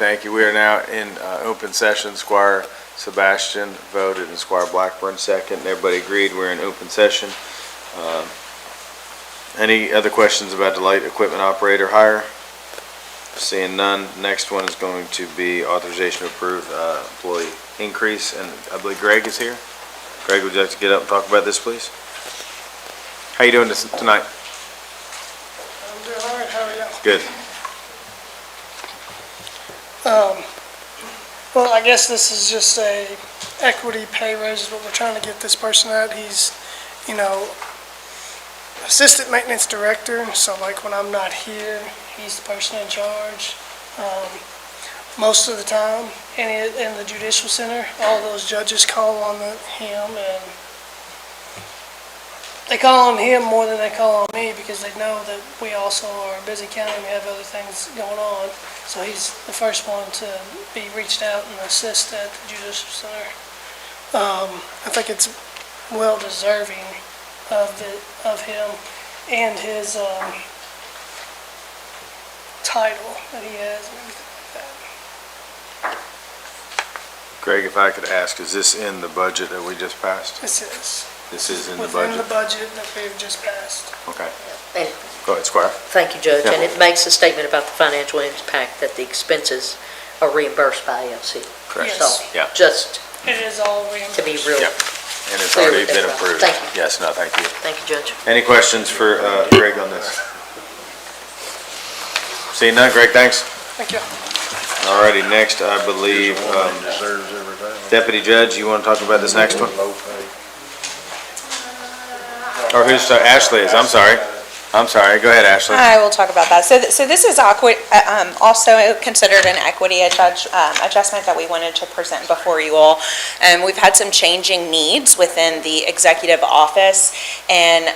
[SPEAKER 1] thank you. We are now in open session. Squire Sebastian voted and Squire Blackburn second. Everybody agreed we're in open session. Any other questions about the light equipment operator hire? Seeing none, next one is going to be authorization to approve employee increase, and I believe Greg is here. Greg, would you like to get up and talk about this, please? How you doing tonight?
[SPEAKER 21] I'm doing all right, how are you?
[SPEAKER 1] Good.
[SPEAKER 21] Well, I guess this is just a equity pay raise is what we're trying to get this person at. He's, assistant maintenance director, so like when I'm not here, he's the person in charge. Most of the time, in the judicial center, all those judges call on him, and they call on him more than they call on me because they know that we also are a busy county and we have other things going on. So he's the first one to be reached out and assist at the judicial center. I think it's well deserving of him and his title that he has and everything like that.
[SPEAKER 1] Greg, if I could ask, is this in the budget that we just passed?
[SPEAKER 21] This is.
[SPEAKER 1] This is in the
[SPEAKER 21] Within
[SPEAKER 1] budget?
[SPEAKER 21] the budget that we've just passed.
[SPEAKER 1] Okay.
[SPEAKER 2] And
[SPEAKER 1] Go ahead, Squire.
[SPEAKER 2] thank you, Judge.
[SPEAKER 1] Yeah.
[SPEAKER 2] And it makes a statement about the financial impact that the expenses are reimbursed by ALC.
[SPEAKER 1] Correct.
[SPEAKER 21] Yes.
[SPEAKER 2] So,
[SPEAKER 1] Yeah.
[SPEAKER 2] just
[SPEAKER 21] It is all
[SPEAKER 2] to
[SPEAKER 21] reimbursed.
[SPEAKER 2] be real,
[SPEAKER 1] Yeah. And it's
[SPEAKER 2] Clear
[SPEAKER 1] already
[SPEAKER 2] with
[SPEAKER 1] been
[SPEAKER 2] that.
[SPEAKER 1] approved.
[SPEAKER 2] Thank you.
[SPEAKER 1] Yes, no, thank you.
[SPEAKER 2] thank you, Judge.
[SPEAKER 1] Any questions for Greg on this? Seeing none, Greg, thanks.
[SPEAKER 21] Thank you.
[SPEAKER 1] All righty, next, I believe,
[SPEAKER 6] Deserves every time.
[SPEAKER 1] Deputy Judge, you want to talk about this next one?
[SPEAKER 6] Low pay.
[SPEAKER 1] Or who's, Ashley is, I'm sorry. Go ahead, Ashley.
[SPEAKER 22] I will talk about that. So this is also considered an equity adjustment that we wanted to present before you all. We've had some changing needs within the executive office and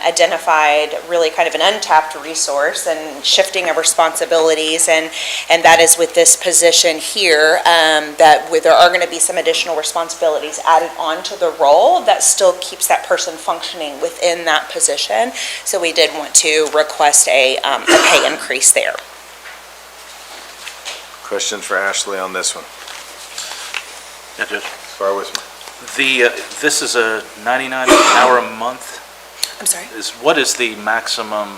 [SPEAKER 22] identified really kind of an untapped resource and shifting of responsibilities, and that is with this position here, that there are going to be some additional responsibilities added onto the role that still keeps that person functioning within that position. So we did want to request a pay increase there.
[SPEAKER 1] Questions for Ashley on this one?
[SPEAKER 11] Yeah, Judge.
[SPEAKER 1] Squire Wisman.
[SPEAKER 11] This is a 99 hour a month?
[SPEAKER 22] I'm sorry?
[SPEAKER 11] What is the maximum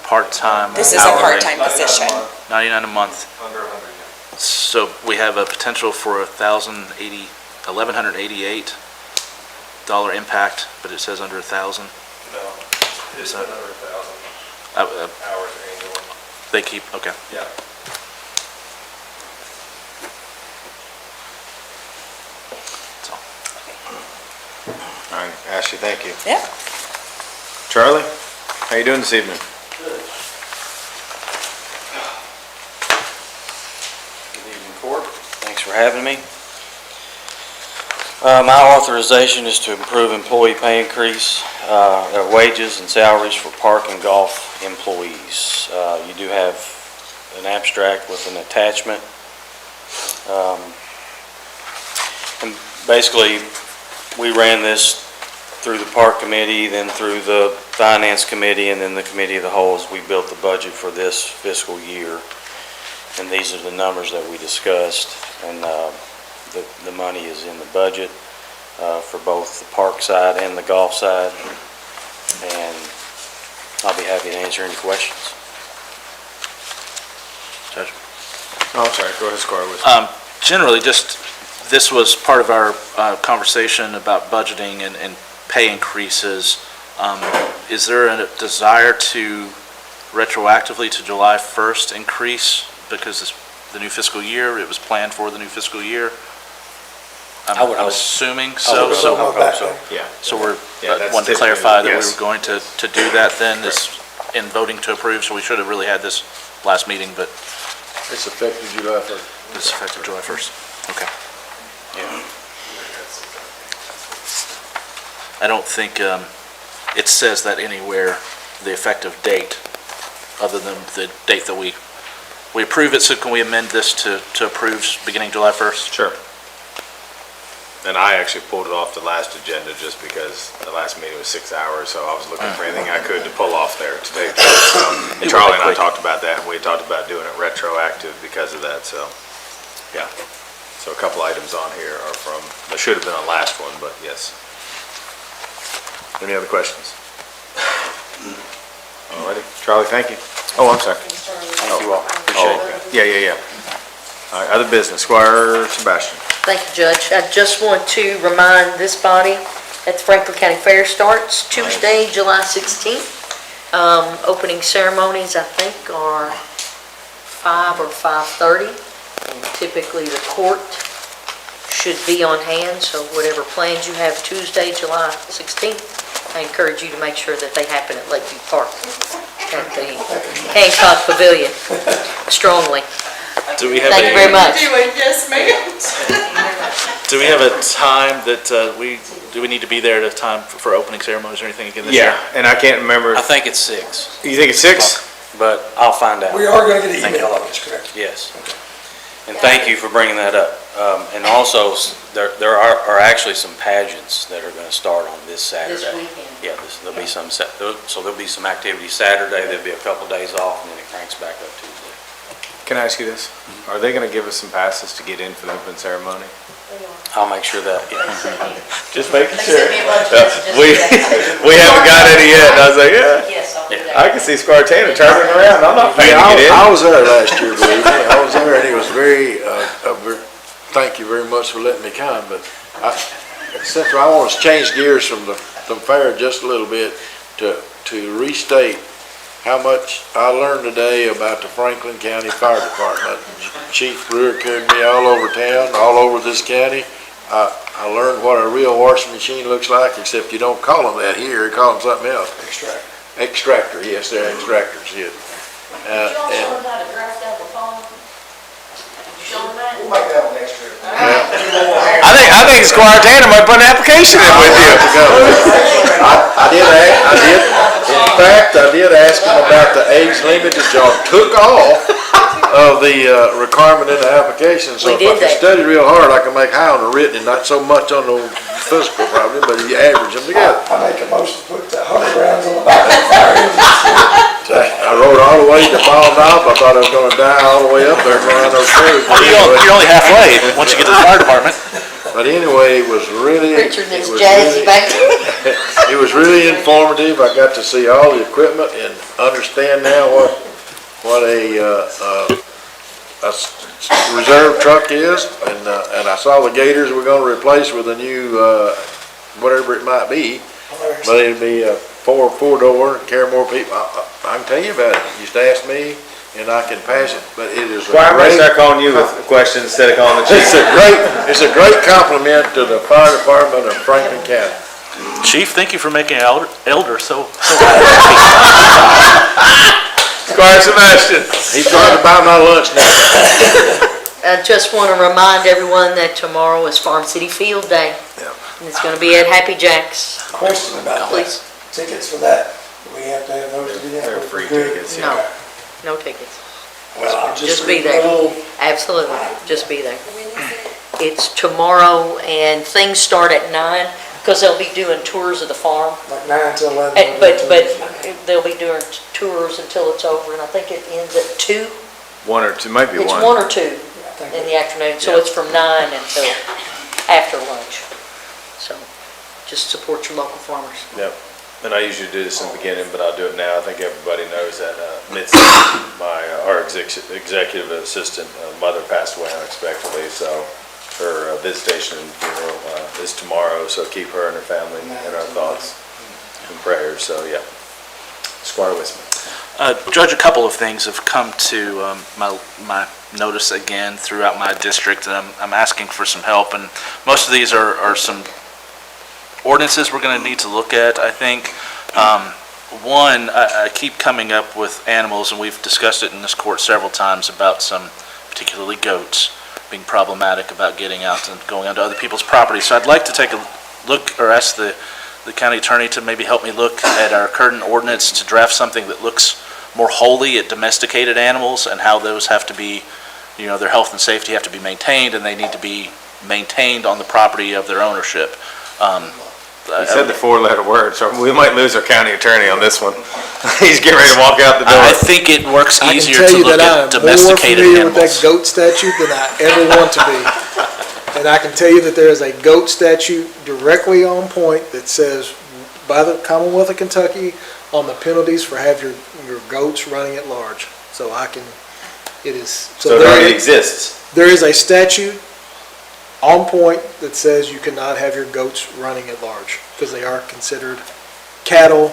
[SPEAKER 11] part-time?
[SPEAKER 22] This is a
[SPEAKER 11] hourly?
[SPEAKER 22] part-time position.
[SPEAKER 11] 99 a month.
[SPEAKER 1] Under 100, yeah.
[SPEAKER 11] So we have a potential for $1,188 impact, but it says under 1,000.
[SPEAKER 1] No, it's
[SPEAKER 11] that-
[SPEAKER 1] under 1,000
[SPEAKER 11] Uh,
[SPEAKER 1] hours annually.
[SPEAKER 11] They keep, okay.
[SPEAKER 1] Yeah.
[SPEAKER 11] That's all.
[SPEAKER 1] All right, Ashley, thank you.
[SPEAKER 22] Yeah.
[SPEAKER 1] Charlie, how you doing this evening?
[SPEAKER 23] Good evening, Court. Thanks for having me. My authorization is to approve employee pay increase, wages and salaries for park and golf employees. You do have an abstract with an attachment. And basically, we ran this through the park committee, then through the finance committee, and then the committee of the whole as we built the budget for this fiscal year. And these are the numbers that we discussed, and the money is in the budget for both the park side and the golf side. And I'll be happy to answer any questions.
[SPEAKER 11] Judge?
[SPEAKER 1] Oh, I'm sorry, go ahead, Squire Wisman.
[SPEAKER 11] Generally, this was part of our conversation about budgeting and pay increases. Is there a desire to retroactively to July 1st increase because it's the new fiscal year, it was planned for the new fiscal year? I'm assuming so.
[SPEAKER 1] Yeah.
[SPEAKER 11] So we're,
[SPEAKER 1] Yeah, that's
[SPEAKER 11] wanted to
[SPEAKER 1] typically-
[SPEAKER 11] clarify that we
[SPEAKER 1] yes.
[SPEAKER 11] were going to do that then, is in voting to approve, so we should have really had this last meeting, but
[SPEAKER 6] It's effective July 1st.
[SPEAKER 11] it's effective July 1st. Okay.
[SPEAKER 23] Yeah.
[SPEAKER 11] I don't think it says that anywhere, the effective date, other than the date that we approve it, so can we amend this to approve beginning July 1st?
[SPEAKER 1] Sure. And I actually pulled it off the last agenda just because the last meeting was 6 hours, so I was looking for anything I could to pull off there today. So, and Charlie and I talked about that, and we talked about doing it retroactive because of that, so, yeah. So a couple items on here are from, that should have been on last one, but yes. Any other questions? Alrighty, Charlie, thank you. Oh, I'm sorry.
[SPEAKER 18] Thank you all.
[SPEAKER 1] Appreciate it. Yeah. All right, other business, Squire Sebastian.
[SPEAKER 18] Thank you, Judge. I just want to remind this body that the Franklin County Fair starts Tuesday, July 16th. Opening ceremonies, I think, are 5 or 5:30. And typically, the court should be on hand, so whatever plans you have Tuesday, July 16th, I encourage you to make sure that they happen at Lakeview Park at the Hancock Pavilion, strongly.
[SPEAKER 11] Do we have
[SPEAKER 18] Thank you very much.
[SPEAKER 22] Yes, ma'am.
[SPEAKER 11] Do we have a time that do we need to be there at a time for opening ceremonies or anything again this year?
[SPEAKER 1] Yeah, and I can't remember.
[SPEAKER 23] I think it's 6,
[SPEAKER 1] You think it's 6?
[SPEAKER 23] but I'll find out.
[SPEAKER 17] We are gonna get an email on this, correct?
[SPEAKER 23] Yes. And thank you for bringing that up. And also, there are actually some pageants that are going to start on this Saturday.
[SPEAKER 18] This weekend.
[SPEAKER 23] Yeah, there'll be some, so there'll be some activity Saturday, there'll be a couple days off, and then it cranks back up Tuesday.
[SPEAKER 1] Can I ask you this? Are they gonna give us some passes to get in for the open ceremony?
[SPEAKER 23] I'll make sure that, yeah.
[SPEAKER 1] Just making
[SPEAKER 18] They
[SPEAKER 1] sure.
[SPEAKER 18] sent me a bunch of messages
[SPEAKER 1] We,
[SPEAKER 18] today.
[SPEAKER 1] we haven't got any yet, and I was like, yeah.
[SPEAKER 18] Yes, I'll do that.
[SPEAKER 1] I can see Squire Tanner turning around, I'm not paying
[SPEAKER 6] Yeah,
[SPEAKER 1] to get in.
[SPEAKER 6] I was there last year, believe me. I was there, and it was thank you very much for letting me come, but since I want to change gears from the fair just a little bit to restate how much I learned today about the Franklin County Fire Department. Chief Brewer carried me all over town, all over this county. I learned what a real washing machine looks like, except you don't call them that here, you call them something else. Extractor, yes, they're extractors, yes.
[SPEAKER 18] Did you also learn how to draft out the phone? Did you show them that?
[SPEAKER 13] We'll make that one next year.
[SPEAKER 1] I think Squire Tanner might put an application in with you.
[SPEAKER 6] I did. In fact, I did ask him about the age limit that y'all took off of the requirement in the application. So
[SPEAKER 18] We
[SPEAKER 6] if
[SPEAKER 18] did
[SPEAKER 6] I can
[SPEAKER 18] that.
[SPEAKER 6] study real hard, I can make high on the written and not so much on the physical probably, but you average them together.
[SPEAKER 17] I make a motion to put 100 rounds on the back of the fire engine.
[SPEAKER 6] I rode all the way to Ball Knob. I thought I was gonna die all the way up there around those curves.
[SPEAKER 11] Well, you're only halfway once you get to the fire department.
[SPEAKER 6] But anyway, it was really.
[SPEAKER 18] Richard and his
[SPEAKER 6] it was
[SPEAKER 18] jazzy
[SPEAKER 6] really-
[SPEAKER 18] back.
[SPEAKER 6] It was really informative. I got to see all the equipment and understand now what a reserve truck is. And I saw the gators we're gonna replace with a new, whatever it might be. But it'd be a four-door, carry more people. I can tell you about it. You just ask me and I can pass it, but it is a
[SPEAKER 1] Squire, I'm gonna
[SPEAKER 6] great.
[SPEAKER 1] start calling you with questions instead of calling the chief.
[SPEAKER 6] It's a great compliment to the fire department of Franklin County.
[SPEAKER 11] Chief, thank you for making an elder so
[SPEAKER 1] Squire Sebastian.
[SPEAKER 6] He's trying to buy my lunch now.
[SPEAKER 18] I just want to remind everyone that tomorrow is Farm City Field Day. And it's going to be at Happy Jack's.
[SPEAKER 17] Question about that.
[SPEAKER 18] Please.
[SPEAKER 17] Tickets for that, do we have to have those to get in?
[SPEAKER 1] They're free tickets,
[SPEAKER 18] No, no tickets.
[SPEAKER 17] Well, I'll
[SPEAKER 18] Just be
[SPEAKER 17] read
[SPEAKER 18] there.
[SPEAKER 17] a little-
[SPEAKER 18] Absolutely, just be there. It's tomorrow and things start at 9 because they'll be doing tours of the farm.
[SPEAKER 17] Like 9 to 11.
[SPEAKER 18] But they'll be doing tours until it's over and I think it ends at 2.
[SPEAKER 1] One or two, might be
[SPEAKER 18] It's
[SPEAKER 1] one.
[SPEAKER 18] 1 or 2 in the afternoon, so it's from 9 until after lunch. So just support your local farmers.
[SPEAKER 1] Yep. And I usually do this in the beginning, but I'll do it now. I think everybody knows that Mitzi, our executive assistant, mother passed away unexpectedly, so her visitation and funeral is tomorrow, so keep her and her family in our thoughts and prayers, so yeah. Squire Wisman.
[SPEAKER 11] Judge, a couple of things have come to my notice again throughout my district, and I'm asking for some help, and most of these are some ordinances we're going to need to look at, I think. One, I keep coming up with animals, and we've discussed it in this court several times about some, particularly goats, being problematic about getting out and going onto other people's property. So I'd like to take a look, or ask the county attorney to maybe help me look at our current ordinance to draft something that looks more wholly at domesticated animals and how those have to be, their health and safety have to be maintained, and they need to be maintained on the property of their ownership.
[SPEAKER 1] He said the four-letter word, so we might lose our county attorney on this one. He's getting ready to walk out the door.
[SPEAKER 11] I think it works
[SPEAKER 3] I can
[SPEAKER 11] easier
[SPEAKER 3] tell
[SPEAKER 11] to
[SPEAKER 3] you
[SPEAKER 11] look
[SPEAKER 3] that
[SPEAKER 11] at
[SPEAKER 3] I am more
[SPEAKER 11] domesticated
[SPEAKER 3] familiar with that
[SPEAKER 11] animals.
[SPEAKER 3] goat statute than I ever want to be. And I can tell you that there is a goat statute directly on point that says by the Commonwealth of Kentucky on the penalties for have your goats running at large. So it is.
[SPEAKER 1] So it already exists.
[SPEAKER 3] There is a statute on point that says you cannot have your goats running at large because they are considered cattle.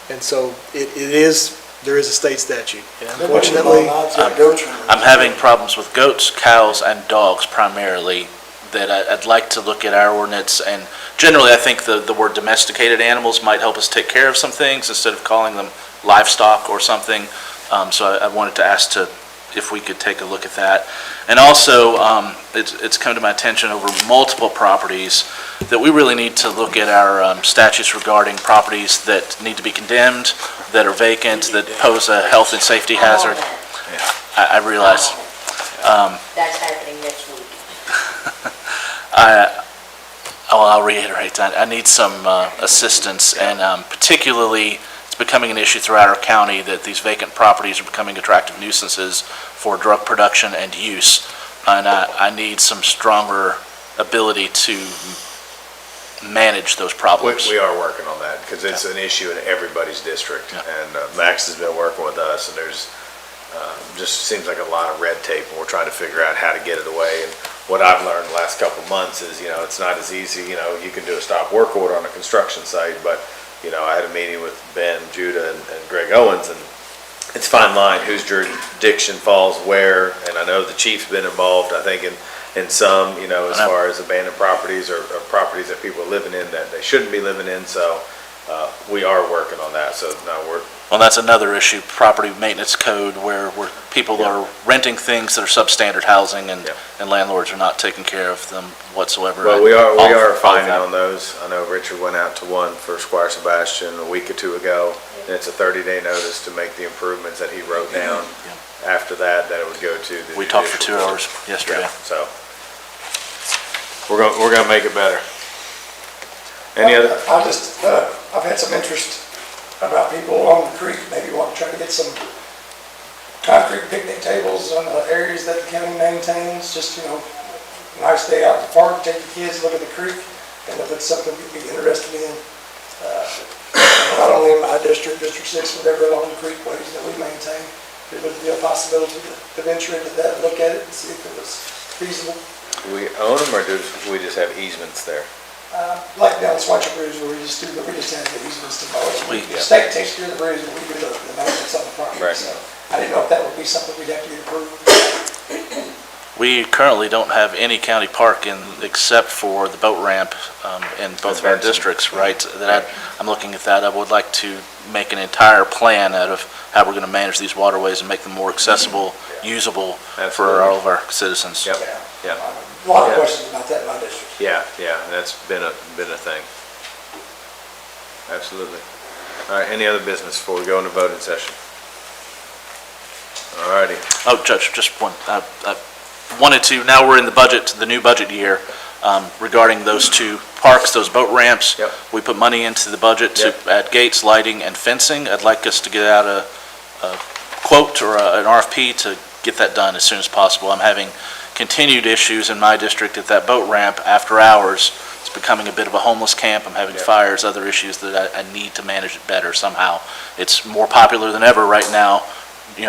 [SPEAKER 3] And so there is a state statute. And unfortunately,
[SPEAKER 11] I'm having problems with goats, cows, and dogs primarily, that I'd like to look at our ordinance, and generally I think the word domesticated animals might help us take care of some things instead of calling them livestock or something. So I wanted to ask if we could take a look at that. And also, it's come to my attention over multiple properties that we really need to look at our statutes regarding properties that need to be condemned, that are vacant, that pose a health and safety hazard. I realize.
[SPEAKER 18] That's happening next week.
[SPEAKER 11] I'll reiterate that. I need some assistance, and particularly, it's becoming an issue throughout our county that these vacant properties are becoming attractive nuisances for drug production and use. And I need some stronger ability to manage those problems.
[SPEAKER 1] We are working on that because it's an issue in everybody's district. And Max has been working with us, and there's just seems like a lot of red tape, and we're trying to figure out how to get it away. And what I've learned the last couple of months is, it's not as easy. You can do a stop work order on a construction site, but I had a meeting with Ben, Judah, and Greg Owens, and it's fine line whose jurisdiction falls where. And I know the chief's been involved, I think, in some, as far as abandoned properties or properties that people are living in that they shouldn't be living in. So we are working on that. So now
[SPEAKER 11] Well, that's another issue, property maintenance code, where people are renting things that are substandard housing, and landlords are not taking care of them whatsoever.
[SPEAKER 1] Well, we are finding on those. I know Richard went out to one for Squire Sebastian a week or two ago, and it's a 30-day notice to make the improvements that he wrote down. After that, it would go to the.
[SPEAKER 11] We talked for 2
[SPEAKER 1] judicial
[SPEAKER 11] hours yesterday.
[SPEAKER 1] Yeah, so we're gonna make it better. Any other?
[SPEAKER 17] I've had some interest about people along the creek, maybe want to try to get some concrete picnic tables on the areas that the county maintains, just, nice day out at the park, take the kids, look at the creek, and if it's something you'd be interested in, not only in my district, District 6, whatever along the creek ways that we maintain, there would be a possibility to venture into that, look at it and see if it was feasible.
[SPEAKER 1] Do we own them, or do we just have easements there?
[SPEAKER 17] Like down the Swatcher Bridge, where we just have the easements to mow it. The state takes care of the bridge, and we do the maintenance on the property.
[SPEAKER 1] Right.
[SPEAKER 17] So I didn't know if that would be something we'd have to get approved.
[SPEAKER 11] We currently don't have any county park except for the boat ramp in both of our districts, right? I'm looking at that. I would like to make an entire plan out of how we're going to manage these waterways and make them more accessible, usable for all of our citizens.
[SPEAKER 1] Yep. Yeah.
[SPEAKER 17] A lot of questions about that in my district.
[SPEAKER 1] Yeah, that's been a thing. Absolutely. All right, any other business before we go into voting session? All righty.
[SPEAKER 11] Oh, Judge, just one. I wanted to, now we're in the new budget year, regarding those two parks, those boat ramps.
[SPEAKER 1] Yep.
[SPEAKER 11] We put money into the budget to add gates, lighting, and fencing. I'd like us to get out a quote or an RFP to get that done as soon as possible. I'm having continued issues in my district at that boat ramp after hours. It's becoming a bit of a homeless camp. I'm having fires, other issues that I need to manage it better somehow. It's more popular than ever right now,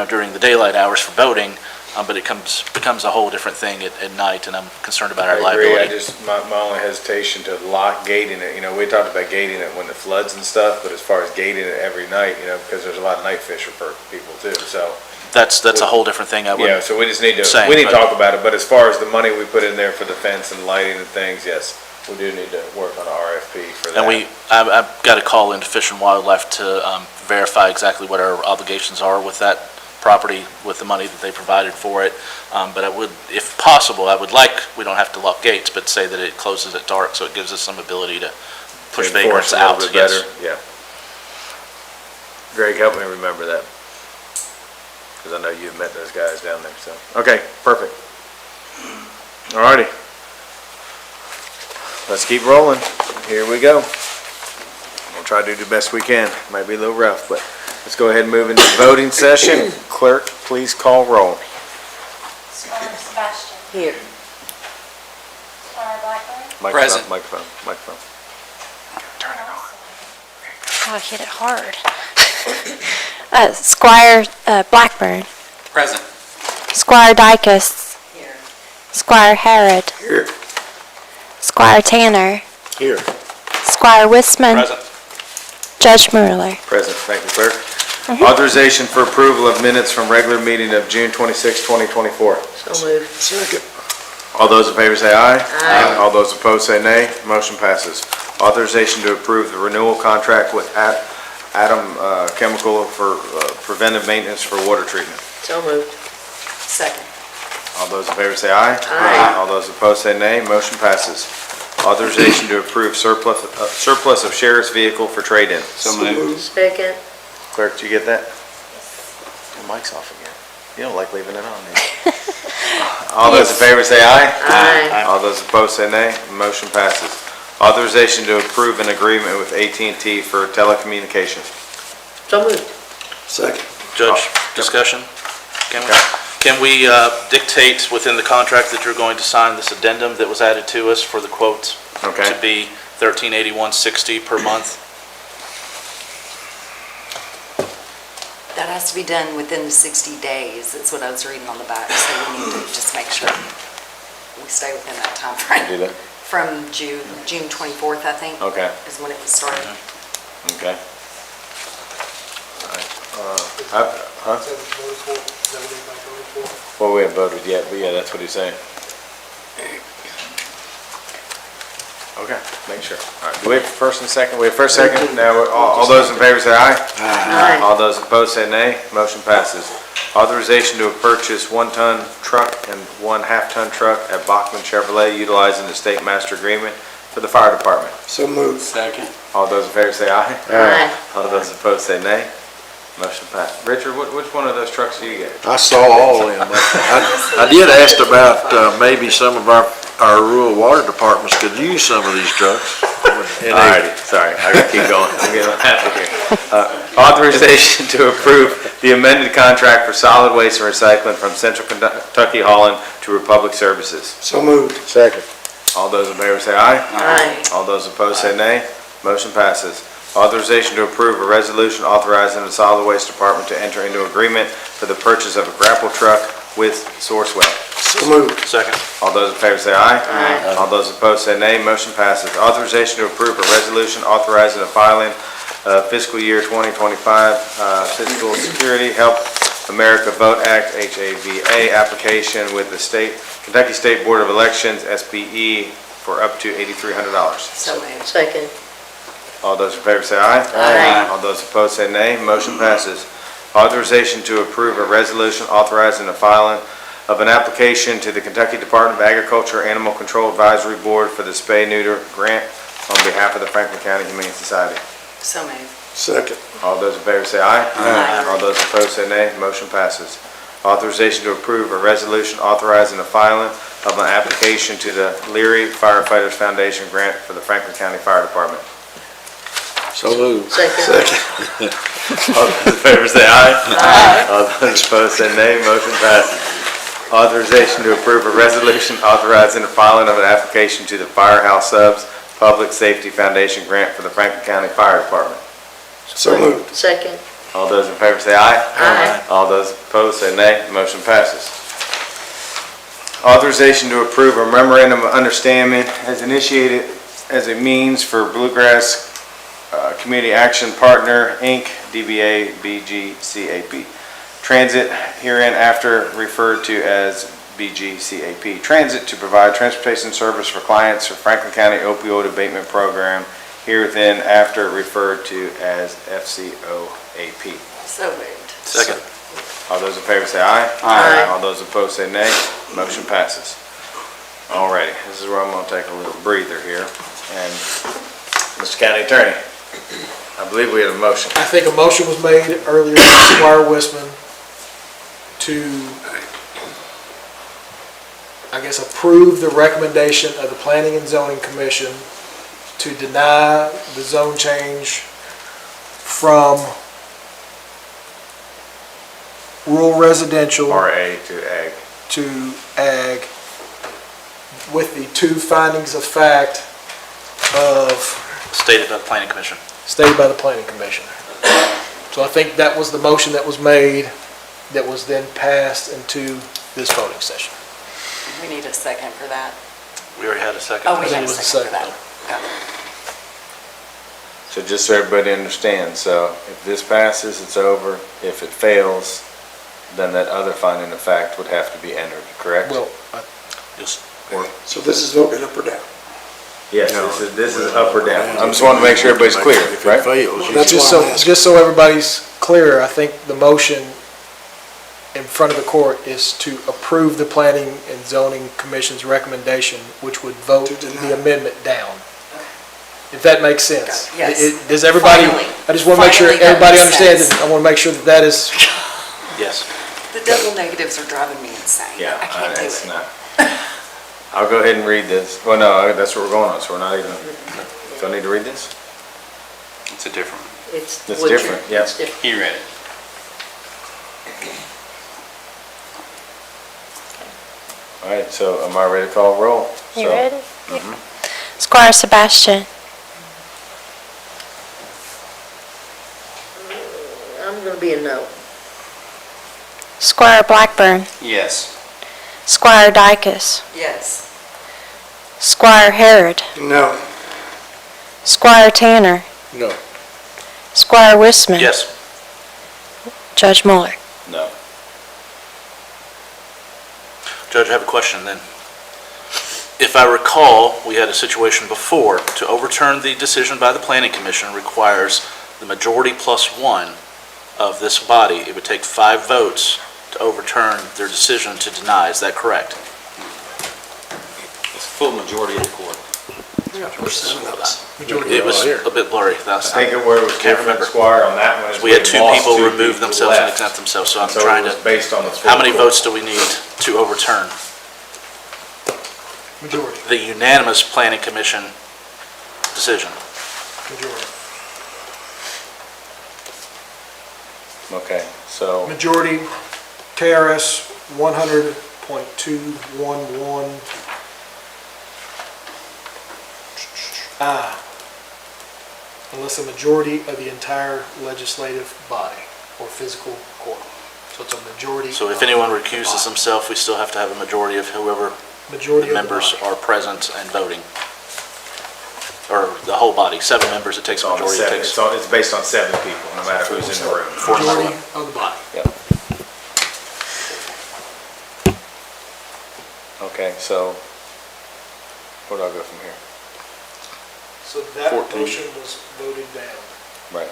[SPEAKER 11] during the daylight hours for boating, but it becomes a whole different thing at night, and I'm concerned about our liability.
[SPEAKER 1] I agree. My only hesitation to lock gating it, we talked about gating it when it floods and stuff, but as far as gating it every night, because there's a lot of night fisher people too, so.
[SPEAKER 11] That's a whole different thing.
[SPEAKER 1] Yeah, so we just need to talk about it, but as far as the money we put in there for the fence and lighting and things, yes, we do need to work on an RFP for that.
[SPEAKER 11] And I've got to call into Fish and Wildlife to verify exactly what our obligations are with that property, with the money that they provided for it. But I would, if possible, we don't have to lock gates, but say that it closes at dark, so it gives us some ability to push vagrants out.
[SPEAKER 1] A little bit better, yeah. Greg, help me remember that, because I know you've met those guys down there, so. Okay, perfect. All righty. let's keep rolling. Here we go. We'll try to do the best we can. Might be a little rough, but let's go ahead and move into the voting session. Clerk, please call roll.
[SPEAKER 2] Squire Sebastian.
[SPEAKER 18] Here.
[SPEAKER 2] Squire Blackburn.
[SPEAKER 5] Present.
[SPEAKER 1] Microphone.
[SPEAKER 20] Oh, I hit it hard. Squire Blackburn.
[SPEAKER 5] Present.
[SPEAKER 20] Squire Dykus.
[SPEAKER 18] Here.
[SPEAKER 20] Squire Harrod.
[SPEAKER 6] Here.
[SPEAKER 20] Squire Tanner.
[SPEAKER 6] Here.
[SPEAKER 20] Squire Wisman.
[SPEAKER 5] Present.
[SPEAKER 20] Judge Mueller.
[SPEAKER 1] Present, thank you, clerk. Authorization for approval of minutes from regular meeting of June 26, 2024.
[SPEAKER 18] So moved.
[SPEAKER 6] Second.
[SPEAKER 1] All those in favor say aye.
[SPEAKER 18] Aye.
[SPEAKER 1] All those opposed say nay. Motion passes. Authorization to approve the renewal contract with Adam Chemical for preventive maintenance for water treatment.
[SPEAKER 18] So moved. Second.
[SPEAKER 1] All those in favor say aye.
[SPEAKER 18] Aye.
[SPEAKER 1] All those opposed say nay. Motion passes. Authorization to approve surplus of sheriff's vehicle for trade-in.
[SPEAKER 5] So moved.
[SPEAKER 18] Second.
[SPEAKER 1] Clerk, did you get that? Your mic's off again. You don't like leaving it on there. All those in favor say aye.
[SPEAKER 18] Aye.
[SPEAKER 1] All those opposed say nay. Motion passes. Authorization to approve an agreement with AT&T for telecommunications.
[SPEAKER 18] So moved.
[SPEAKER 6] Second.
[SPEAKER 11] Judge, discussion? Can we dictate within the contract that you're going to sign this addendum that was added to us for the quotes?
[SPEAKER 1] Okay.
[SPEAKER 11] To be $1381.60 per month?
[SPEAKER 16] That has to be done within the 60 days. That's what I was reading on the back, so we need to just make sure we stay within that time frame.
[SPEAKER 1] Do that?
[SPEAKER 16] From June 24th, I think.
[SPEAKER 1] Okay.
[SPEAKER 16] Is when it was started.
[SPEAKER 1] Okay. All right. Well, we haven't voted yet, but yeah, that's what he's saying. Okay, make sure. All right, do we have first and second? We have first, second. Now, all those in favor say aye.
[SPEAKER 18] Aye.
[SPEAKER 1] All those opposed say nay. Motion passes. Authorization to purchase 1-ton truck and 1/2-ton truck at Bachman Chevrolet utilizing the state master agreement for the fire department.
[SPEAKER 6] So moved.
[SPEAKER 5] Second.
[SPEAKER 1] All those in favor say aye.
[SPEAKER 18] Aye.
[SPEAKER 1] All those opposed say nay. Motion passed. Richard, which one of those trucks do you get?
[SPEAKER 6] I saw all of them. I did ask about maybe some of our rural water departments could use some of these trucks.
[SPEAKER 1] All righty, sorry, I gotta keep going. I'm getting happy here. Authorization to approve the amended contract for solid waste and recycling from Central Kentucky Hauling to Republic Services.
[SPEAKER 6] So moved. Second.
[SPEAKER 1] All those in favor say aye.
[SPEAKER 18] Aye.
[SPEAKER 1] All those opposed say nay. Motion passes. Authorization to approve a resolution authorizing the solid waste department to enter into agreement for the purchase of a grapple truck with Sourcewell.
[SPEAKER 6] So moved.
[SPEAKER 11] Second.
[SPEAKER 1] All those in favor say aye.
[SPEAKER 18] Aye.
[SPEAKER 1] All those opposed say nay. Motion passes. Authorization to approve a resolution authorizing the filing of fiscal year 2025 Fiscal Security Help America Vote Act, HAVA, application with the Kentucky State Board of Elections, SBE, for up to $8,300.
[SPEAKER 18] So moved. Second.
[SPEAKER 1] All those in favor say aye.
[SPEAKER 18] Aye.
[SPEAKER 1] All those opposed say nay. Motion passes. Authorization to approve a resolution authorizing the filing of an application to the Kentucky Department of Agriculture Animal Control Advisory Board for the spay-neuter grant on behalf of the Franklin County Humane Society.
[SPEAKER 16] So moved.
[SPEAKER 6] Second.
[SPEAKER 1] All those in favor say aye.
[SPEAKER 18] Aye.
[SPEAKER 1] All those opposed say nay. Motion passes. Authorization to approve a resolution authorizing the filing of an application to the Leary Firefighters Foundation grant for the Franklin County Fire Department.
[SPEAKER 6] So moved.
[SPEAKER 18] Second.
[SPEAKER 1] All those in favor say aye. Aye. All those opposed say nay. Motion passes. Authorization to approve a resolution authorizing the filing of an application to the Firehouse Subs Public Safety Foundation grant for the Franklin County Fire Department.
[SPEAKER 6] So moved.
[SPEAKER 18] Second.
[SPEAKER 1] All those in favor say aye.
[SPEAKER 18] Aye.
[SPEAKER 1] All those opposed say nay. Motion passes. Authorization to approve a memorandum of understanding as initiated as a means for Bluegrass Community Action Partner, Inc., DBA BGCAP. Transit herein after referred to as BGCAP. Transit to provide transportation service for clients of Franklin County Opioid Abatement Program, herewithin after referred to as FCOAP.
[SPEAKER 18] So moved.
[SPEAKER 11] Second.
[SPEAKER 1] All those in favor say aye.
[SPEAKER 18] Aye.
[SPEAKER 1] All those opposed say nay. Motion passes. Alrighty, this is where I'm gonna take a little breather here. And Mr. County Attorney, I believe we had a motion.
[SPEAKER 3] I think a motion was made earlier by Squire Wisman to I guess, approve the recommendation of the Planning and Zoning Commission to deny the zone change from rural residential
[SPEAKER 1] RA to ag.
[SPEAKER 3] to ag with the two findings of fact
[SPEAKER 11] Stated by the planning commission.
[SPEAKER 3] stated by the Planning Commission. So I think that was the motion that was made, that was then passed into this voting session.
[SPEAKER 2] We need a second for that.
[SPEAKER 11] We already had a second.
[SPEAKER 2] Oh, we
[SPEAKER 3] I think
[SPEAKER 2] had
[SPEAKER 3] it
[SPEAKER 2] a
[SPEAKER 3] was the
[SPEAKER 2] second for
[SPEAKER 3] second.
[SPEAKER 2] that.
[SPEAKER 1] So just so everybody understands, so if this passes, it's over. If it fails, then that other finding of fact would have to be entered, correct?
[SPEAKER 3] Well,
[SPEAKER 11] Yes.
[SPEAKER 17] So this is voted up or down?
[SPEAKER 1] Yes, this is up or down. I just want to make sure everybody's clear,
[SPEAKER 6] If it
[SPEAKER 1] right?
[SPEAKER 6] fails, you
[SPEAKER 3] that's just so everybody's clear, I think the motion in front of the court is to approve the Planning and Zoning Commission's recommendation, which would vote
[SPEAKER 17] To deny.
[SPEAKER 3] the amendment down. If that makes sense.
[SPEAKER 2] Yes.
[SPEAKER 3] Does everybody,
[SPEAKER 2] Finally.
[SPEAKER 3] I just want to make sure
[SPEAKER 2] Finally, that
[SPEAKER 3] everybody
[SPEAKER 2] makes
[SPEAKER 3] understands,
[SPEAKER 2] sense.
[SPEAKER 3] it. I want to make sure that that is,
[SPEAKER 11] Yes.
[SPEAKER 2] The double negatives are driving me insane.
[SPEAKER 1] Yeah,
[SPEAKER 2] I can't do
[SPEAKER 1] it's
[SPEAKER 2] it.
[SPEAKER 1] not. I'll go ahead and read this. Well, no, that's what we're going on, so we're not even, do I need to read this?
[SPEAKER 5] It's a different one.
[SPEAKER 18] It's
[SPEAKER 1] It's
[SPEAKER 18] what you're-
[SPEAKER 1] different, yeah.
[SPEAKER 18] it's different.
[SPEAKER 5] He read it.
[SPEAKER 1] All right, so am I ready to call roll?
[SPEAKER 20] You
[SPEAKER 1] So-
[SPEAKER 20] ready?
[SPEAKER 1] Mhm.
[SPEAKER 20] Squire Sebastian,
[SPEAKER 18] I'm going to be a no.
[SPEAKER 20] Squire Blackburn,
[SPEAKER 5] Yes.
[SPEAKER 20] Squire Dykus,
[SPEAKER 2] Yes.
[SPEAKER 20] Squire Harrod,
[SPEAKER 17] No.
[SPEAKER 20] Squire Tanner,
[SPEAKER 6] No.
[SPEAKER 20] Squire Wissman.
[SPEAKER 11] Yes.
[SPEAKER 20] Judge Mueller.
[SPEAKER 1] No.
[SPEAKER 11] Judge, I have a question then. If I recall, we had a situation before, to overturn the decision by the planning commission requires the majority plus one of this body. It would take 5 votes to overturn their decision to deny. Is that correct?
[SPEAKER 5] It's full majority of the court.
[SPEAKER 3] majority.
[SPEAKER 11] It was a bit blurry.
[SPEAKER 1] I think where it was
[SPEAKER 11] Can't
[SPEAKER 1] different,
[SPEAKER 11] remember.
[SPEAKER 1] Squire, on that one is
[SPEAKER 11] We had 2
[SPEAKER 1] lost
[SPEAKER 11] people
[SPEAKER 1] 2
[SPEAKER 11] remove
[SPEAKER 1] people
[SPEAKER 11] themselves and
[SPEAKER 1] left.
[SPEAKER 11] exempt themselves, so I'm
[SPEAKER 1] So
[SPEAKER 11] trying
[SPEAKER 1] it was
[SPEAKER 11] to,
[SPEAKER 1] based on the full
[SPEAKER 11] how many
[SPEAKER 1] court.
[SPEAKER 11] votes do we need to overturn
[SPEAKER 3] Majority,
[SPEAKER 11] the unanimous planning commission decision?
[SPEAKER 3] majority.
[SPEAKER 1] Okay, so,
[SPEAKER 3] Majority, KRS 100.211. Unless a majority of the entire legislative body or fiscal court. So it's a majority.
[SPEAKER 11] So if
[SPEAKER 3] of
[SPEAKER 11] anyone
[SPEAKER 3] the
[SPEAKER 11] recuses
[SPEAKER 3] body.
[SPEAKER 11] himself, we still have to have a majority of whoever
[SPEAKER 3] Majority
[SPEAKER 11] the
[SPEAKER 3] of the
[SPEAKER 11] members
[SPEAKER 3] body.
[SPEAKER 11] are present and voting. Or the whole body, 7 members, it takes
[SPEAKER 1] it's
[SPEAKER 11] a
[SPEAKER 1] on the
[SPEAKER 11] majority, it
[SPEAKER 1] 7,
[SPEAKER 11] takes
[SPEAKER 1] it's based on 7 people, no matter who's in the room.
[SPEAKER 11] 4 to 1.
[SPEAKER 3] Majority of the body.
[SPEAKER 1] Okay, so, where do I go from here?
[SPEAKER 3] So that
[SPEAKER 1] 14.
[SPEAKER 3] motion was voted down.
[SPEAKER 1] Right.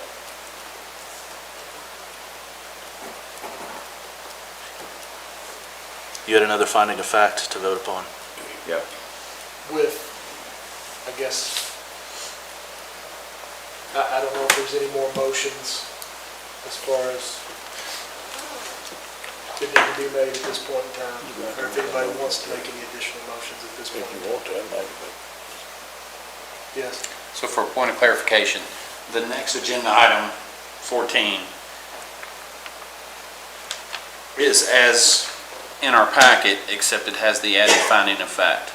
[SPEAKER 11] You had another finding of fact to vote upon.
[SPEAKER 1] Yep.
[SPEAKER 3] With, I guess, I don't know if there's any more motions as far as that need to be made at this point in time, or if anybody wants to make any additional motions at this point.
[SPEAKER 6] If you want to, maybe.
[SPEAKER 3] Yes.
[SPEAKER 5] So for a point of clarification, the next agenda item, 14, is as in our packet, except it has the added finding of fact.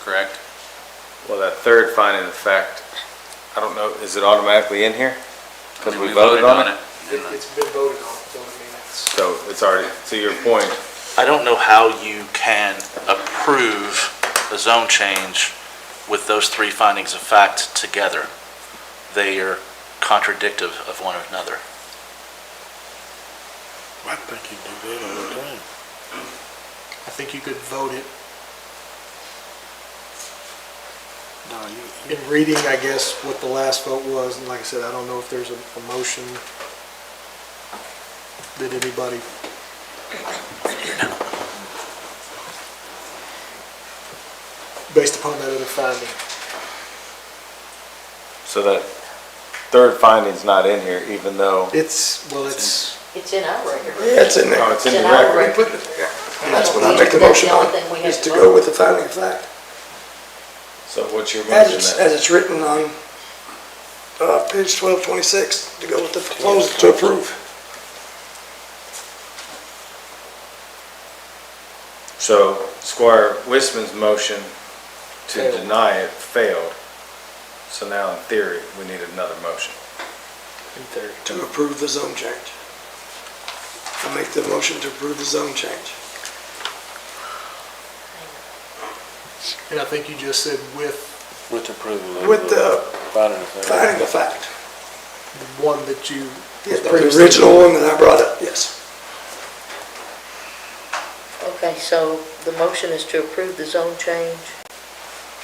[SPEAKER 5] Correct?
[SPEAKER 1] Well, that third finding of fact, I don't know, is it automatically in here? Because we voted on it?
[SPEAKER 3] It's been voted on, so I mean, it's.
[SPEAKER 1] So it's already, to your point,
[SPEAKER 11] I don't know how you can approve a zone change with those 3 findings of fact together. They are contradictive of one another.
[SPEAKER 6] I think you do that all the time.
[SPEAKER 3] I think you could vote it
[SPEAKER 6] No,
[SPEAKER 3] in reading, I guess, what the last vote was, and like I said, I don't know if there's a motion that anybody. Based upon that other finding.
[SPEAKER 1] so that third finding's not in here, even though,
[SPEAKER 3] It's, well, it's,
[SPEAKER 18] It's in our record.
[SPEAKER 17] Yeah, it's in there.
[SPEAKER 1] oh, it's in the
[SPEAKER 18] It's in our
[SPEAKER 1] record.
[SPEAKER 17] We put it there. That's what I make the motion on, is to go with the finding of fact.
[SPEAKER 1] So what's your
[SPEAKER 17] As
[SPEAKER 1] motion
[SPEAKER 17] it's,
[SPEAKER 1] then?
[SPEAKER 17] as it's written on, page 1226, to go with the proposal to approve.
[SPEAKER 1] So Squire Wisman's motion to
[SPEAKER 3] Failed.
[SPEAKER 1] deny it failed. So now in theory, we need another motion.
[SPEAKER 3] In theory.
[SPEAKER 17] To approve the zone change. I make the motion to approve the zone change.
[SPEAKER 3] And I think you just said with
[SPEAKER 6] With approval of.
[SPEAKER 17] With the
[SPEAKER 6] Finding of fact.
[SPEAKER 17] finding of fact.
[SPEAKER 3] the one that you.
[SPEAKER 17] Yeah, the original one that I brought up, yes.
[SPEAKER 18] Okay, so the motion is to approve the zone change?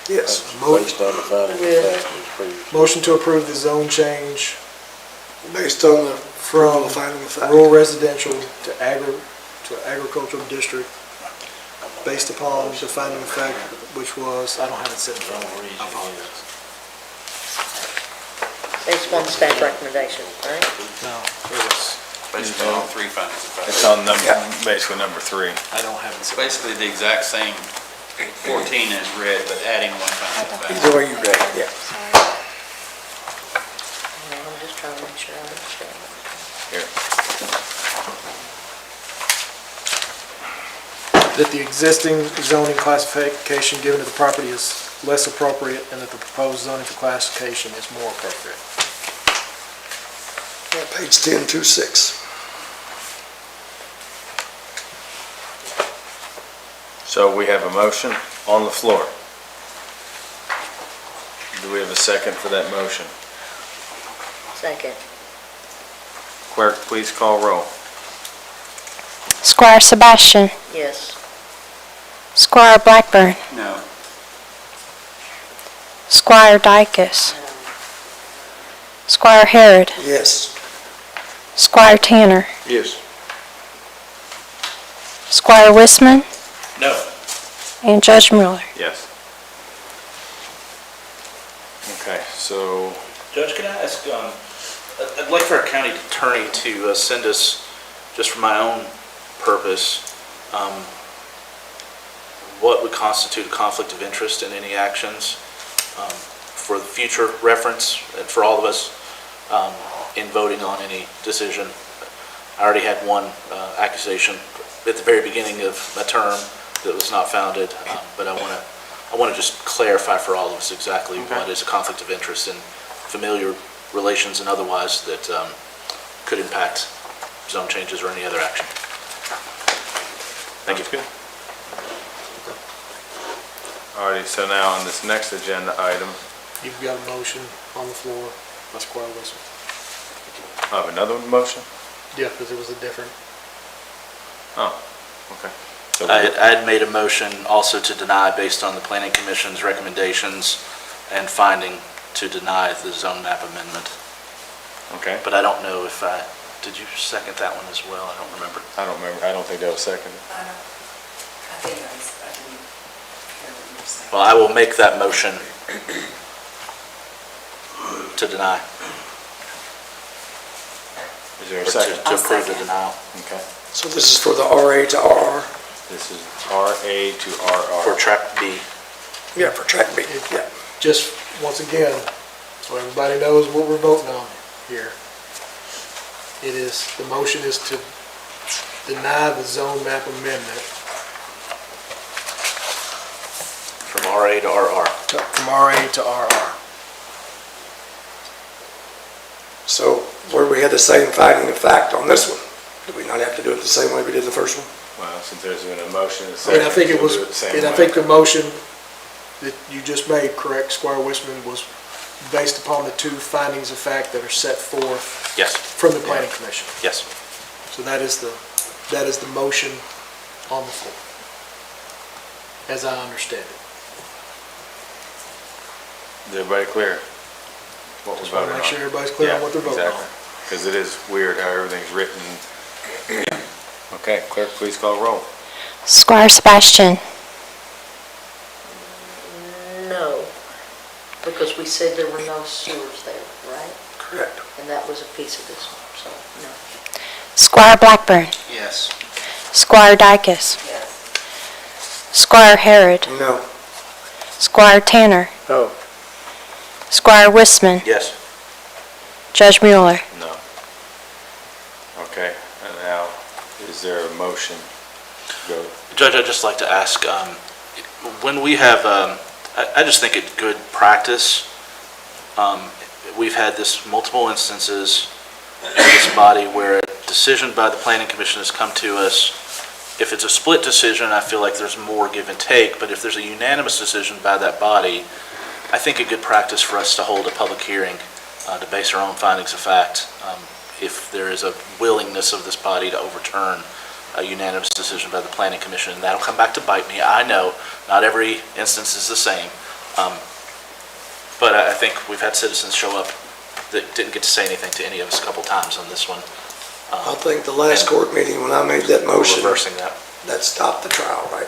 [SPEAKER 17] Yes.
[SPEAKER 6] Based on the finding of
[SPEAKER 18] With-
[SPEAKER 6] fact was previously.
[SPEAKER 3] Motion to approve the zone change
[SPEAKER 17] Based on the,
[SPEAKER 3] from
[SPEAKER 17] the finding of fact.
[SPEAKER 3] rural residential to agricultural district based upon the finding of fact, which was, I don't have it set in front of me. I apologize.
[SPEAKER 18] Based upon staff recommendation, right?
[SPEAKER 3] No, it was,
[SPEAKER 5] Basically on three findings of fact.
[SPEAKER 1] It's on number, basically number 3.
[SPEAKER 3] I don't have it set.
[SPEAKER 5] Basically the exact same 14 as read, but adding one finding of fact.
[SPEAKER 17] Either way you read it, yeah.
[SPEAKER 18] I'm just trying to make sure I understand.
[SPEAKER 1] Here.
[SPEAKER 3] That the existing zoning classification given to the property is less appropriate and that the proposed zoning classification is more appropriate.
[SPEAKER 17] Page 1026.
[SPEAKER 1] So we have a motion on the floor. Do we have a second for that motion?
[SPEAKER 18] Second.
[SPEAKER 1] Clerk, please call roll.
[SPEAKER 20] Squire Sebastian,
[SPEAKER 18] Yes.
[SPEAKER 20] Squire Blackburn,
[SPEAKER 5] No.
[SPEAKER 20] Squire Dykus, Squire Harrod,
[SPEAKER 17] Yes.
[SPEAKER 20] Squire Tanner,
[SPEAKER 6] Yes.
[SPEAKER 20] Squire Wisman,
[SPEAKER 5] No.
[SPEAKER 20] and Judge Mueller.
[SPEAKER 1] Yes. Okay, so
[SPEAKER 11] Judge, can I ask, I'd like for our county attorney to send us, just for my own purpose, what would constitute a conflict of interest in any actions for the future reference and for all of us in voting on any decision. I already had one accusation at the very beginning of my term that was not founded, but I want to just clarify for all of us exactly what is a conflict of interest in familiar relations and otherwise that could impact zone changes or any other action. Thank you.
[SPEAKER 1] Good. Alrighty, so now on this next agenda item,
[SPEAKER 3] You've got a motion on the floor by Squire Wisman.
[SPEAKER 1] I have another motion?
[SPEAKER 3] Yeah, because it was a different.
[SPEAKER 1] Oh, okay. So
[SPEAKER 11] I had made a motion also to deny based on the Planning Commission's recommendations and finding to deny the zone map amendment.
[SPEAKER 1] Okay.
[SPEAKER 11] But I don't know if did you second that one as well? I don't remember.
[SPEAKER 1] I don't remember, I don't think that was seconded.
[SPEAKER 11] Well, I will make that motion to deny,
[SPEAKER 1] Is there a
[SPEAKER 11] or
[SPEAKER 1] second?
[SPEAKER 11] to approve the denial
[SPEAKER 1] Okay.
[SPEAKER 17] So this is for the RA to RR?
[SPEAKER 1] This is RA to
[SPEAKER 11] for
[SPEAKER 1] RR.
[SPEAKER 11] track B.
[SPEAKER 17] Yeah, for track B, yeah.
[SPEAKER 3] Just, once again, so everybody knows what we're voting on here. It is, the motion is to deny the zone map amendment
[SPEAKER 11] From RA to RR.
[SPEAKER 3] from RA to RR.
[SPEAKER 17] So where we had the same finding of fact on this one, do we not have to do it the same way we did the first one?
[SPEAKER 1] Well, since there's been a motion and a
[SPEAKER 3] And
[SPEAKER 1] second,
[SPEAKER 3] I think it
[SPEAKER 1] we'll
[SPEAKER 3] was,
[SPEAKER 1] do it the same
[SPEAKER 3] and I
[SPEAKER 1] way.
[SPEAKER 3] think the motion that you just made, correct, Squire Wisman, was based upon the two findings of fact that are set forth
[SPEAKER 11] Yes,
[SPEAKER 3] from the Planning Commission.
[SPEAKER 11] yes.
[SPEAKER 3] So that is the motion on the floor, as I understand it.
[SPEAKER 1] Is everybody clear? What we're
[SPEAKER 3] Just want
[SPEAKER 1] voting
[SPEAKER 3] to
[SPEAKER 1] on?
[SPEAKER 3] make sure everybody's clear on what they're voting on.
[SPEAKER 1] Because it is weird how everything's written. Okay, clerk, please call roll.
[SPEAKER 20] Squire Sebastian,
[SPEAKER 18] No, because we said there were no sewers there, right?
[SPEAKER 17] Correct.
[SPEAKER 18] And that was a piece of this one, so, no.
[SPEAKER 20] Squire Blackburn,
[SPEAKER 11] Yes.
[SPEAKER 20] Squire Dykus,
[SPEAKER 18] Yes.
[SPEAKER 20] Squire Harrod,
[SPEAKER 17] No.
[SPEAKER 20] Squire Tanner,
[SPEAKER 6] No.
[SPEAKER 20] Squire Wissman,
[SPEAKER 11] Yes.
[SPEAKER 20] Judge Mueller.
[SPEAKER 1] No. Okay, and now, is there a motion? Go.
[SPEAKER 11] Judge, I'd just like to ask, when we have, I just think it's good practice. We've had this multiple instances in this body where a decision by the planning commission has come to us. If it's a split decision, I feel like there's more give and take, but if there's a unanimous decision by that body, I think a good practice for us to hold a public hearing to base our own findings of fact, if there is a willingness of this body to overturn a unanimous decision by the planning commission, and that'll come back to bite me. I know not every instance is the same, but I think we've had citizens show up that didn't get to say anything to any of us a couple times on this one.
[SPEAKER 17] I think the last court meeting, when I made that
[SPEAKER 11] We're
[SPEAKER 17] motion,
[SPEAKER 11] reversing that.
[SPEAKER 17] that stopped the trial, right?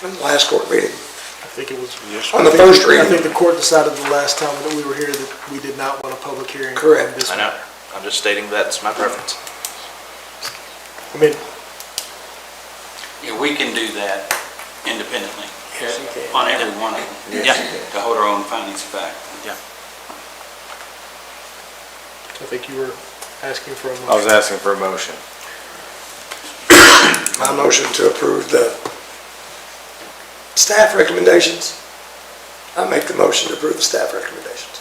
[SPEAKER 17] In the last court meeting.
[SPEAKER 3] I think it was.
[SPEAKER 17] On the first
[SPEAKER 3] I
[SPEAKER 17] reading.
[SPEAKER 3] think the court decided the last time that we were here that we did not want a public hearing. on
[SPEAKER 17] Correct.
[SPEAKER 3] this
[SPEAKER 11] I
[SPEAKER 3] one.
[SPEAKER 11] know, I'm just stating that's my preference.
[SPEAKER 3] I mean,
[SPEAKER 7] Yeah, we can do that independently.
[SPEAKER 3] Yes, you can.
[SPEAKER 7] On every one of them.
[SPEAKER 11] Yeah.
[SPEAKER 7] To hold our own findings of fact.
[SPEAKER 3] I think you were asking for a motion.
[SPEAKER 1] I was asking for a motion.
[SPEAKER 17] My motion to approve the staff recommendations. I make the motion to approve the staff recommendations.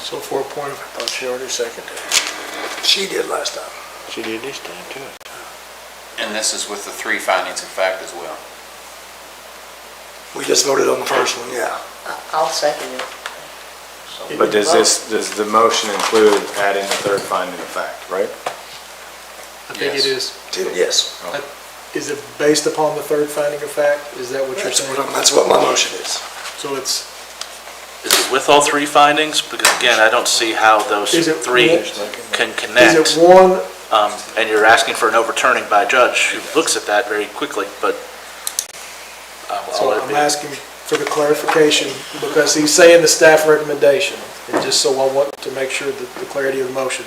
[SPEAKER 3] So for a point of,
[SPEAKER 6] I thought she already seconded.
[SPEAKER 17] She did last time.
[SPEAKER 6] She did this time too.
[SPEAKER 12] And this is with the 3 findings of fact as well.
[SPEAKER 17] We just voted on the first one, yeah.
[SPEAKER 18] I'll second it.
[SPEAKER 1] But does the motion include adding the third finding of fact, right?
[SPEAKER 3] I think it is.
[SPEAKER 17] Yes.
[SPEAKER 3] Is it based upon the third finding of fact? Is that what you're saying?
[SPEAKER 17] That's what my motion is.
[SPEAKER 3] So it's,
[SPEAKER 11] Is it with all 3 findings? Because again, I don't see how those
[SPEAKER 3] Is it
[SPEAKER 11] 3 can connect.
[SPEAKER 3] is it one,
[SPEAKER 11] And you're asking for an overturning by a judge who looks at that very quickly, but.
[SPEAKER 3] so I'm asking for the clarification because he's saying the staff recommendation. And just so I want to make sure that the clarity of the motion.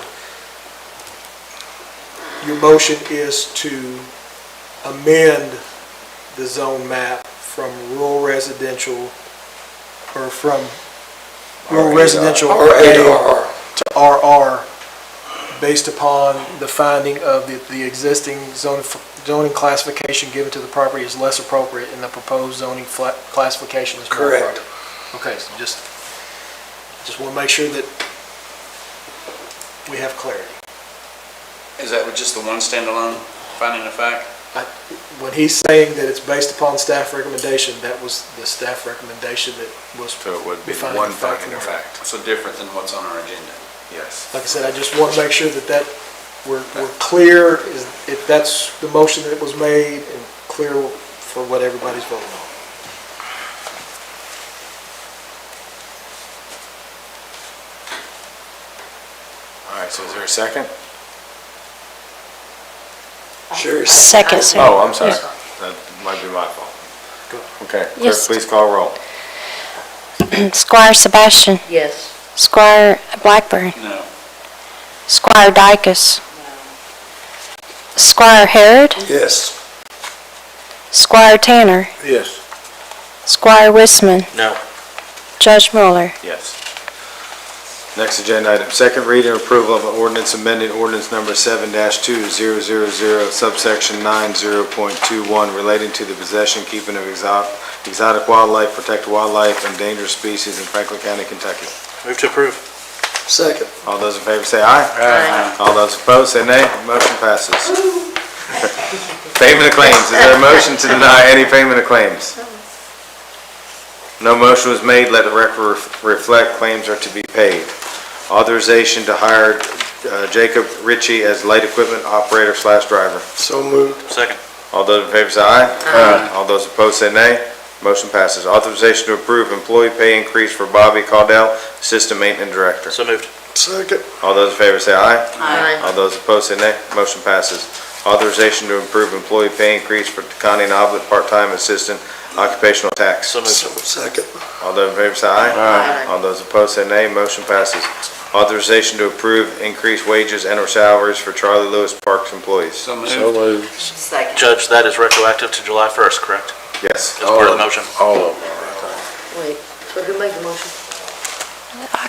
[SPEAKER 3] Your motion is to amend the zone map from rural residential, or from rural residential
[SPEAKER 17] RA to RR.
[SPEAKER 3] to RR, based upon the finding of the existing zoning classification given to the property is less appropriate and the proposed zoning classification is more
[SPEAKER 17] Correct.
[SPEAKER 3] appropriate. Okay, so just want to make sure that we have clarity.
[SPEAKER 12] Is that with just the one standalone finding of fact?
[SPEAKER 3] When he's saying that it's based upon staff recommendation, that was the staff recommendation that was.
[SPEAKER 1] So it would be
[SPEAKER 3] finding
[SPEAKER 1] one
[SPEAKER 3] of fact
[SPEAKER 1] finding of
[SPEAKER 3] for-
[SPEAKER 1] fact.
[SPEAKER 12] So different than what's on our agenda.
[SPEAKER 1] Yes.
[SPEAKER 3] Like I said, I just want to make sure that we're clear, if that's the motion that was made, and clear for what everybody's voting on.
[SPEAKER 1] All right, so is there a second?
[SPEAKER 17] Sure.
[SPEAKER 20] Second, sir.
[SPEAKER 1] Oh, I'm sorry. That might be my fault. Okay, clerk,
[SPEAKER 20] Yes.
[SPEAKER 1] please call roll.
[SPEAKER 20] Squire Sebastian,
[SPEAKER 18] Yes.
[SPEAKER 20] Squire Blackburn,
[SPEAKER 12] No.
[SPEAKER 20] Squire Dykus, Squire Harrod,
[SPEAKER 17] Yes.
[SPEAKER 20] Squire Tanner,
[SPEAKER 6] Yes.
[SPEAKER 20] Squire Wissman,
[SPEAKER 11] No.
[SPEAKER 20] Judge Mueller.
[SPEAKER 1] Yes. Next agenda item, second reading approval of ordinance amending ordinance number 7-2000 subsection 90.21 relating to the possession, keeping of exotic wildlife, protected wildlife, and dangerous species in Franklin County, Kentucky.
[SPEAKER 11] Move to approve.
[SPEAKER 17] Second.
[SPEAKER 1] All those in favor say aye.
[SPEAKER 18] Aye.
[SPEAKER 1] All those opposed say nay. Motion passes. Payment of claims. Is there a motion to deny any payment of claims? No motion was made. Let the record reflect claims are to be paid. Authorization to hire Jacob Ritchie as light equipment operator / driver.
[SPEAKER 17] So moved.
[SPEAKER 11] Second.
[SPEAKER 1] All those in favor say aye. Aye. All those opposed say nay. Motion passes. Authorization to approve employee pay increase for Bobby Caudell, Assistant Maintenance Director.
[SPEAKER 11] So moved.
[SPEAKER 17] Second.
[SPEAKER 1] All those in favor say aye.
[SPEAKER 18] Aye.
[SPEAKER 1] All those opposed say nay. Motion passes. Authorization to approve employee pay increase for Connie Noblet, part-time Assistant Occupational tax.
[SPEAKER 11] So moved.
[SPEAKER 17] Second.
[SPEAKER 1] All those in favor say aye. All those opposed say nay. Motion passes. Authorization to approve increased wages and/or salaries for Charlie Lewis Parks employees.
[SPEAKER 11] So
[SPEAKER 6] So moved.
[SPEAKER 18] Second.
[SPEAKER 11] Judge, that is retroactive to July 1st, correct?
[SPEAKER 1] Yes.
[SPEAKER 11] As part of the motion?
[SPEAKER 6] All of them.
[SPEAKER 18] Wait, so who made the motion?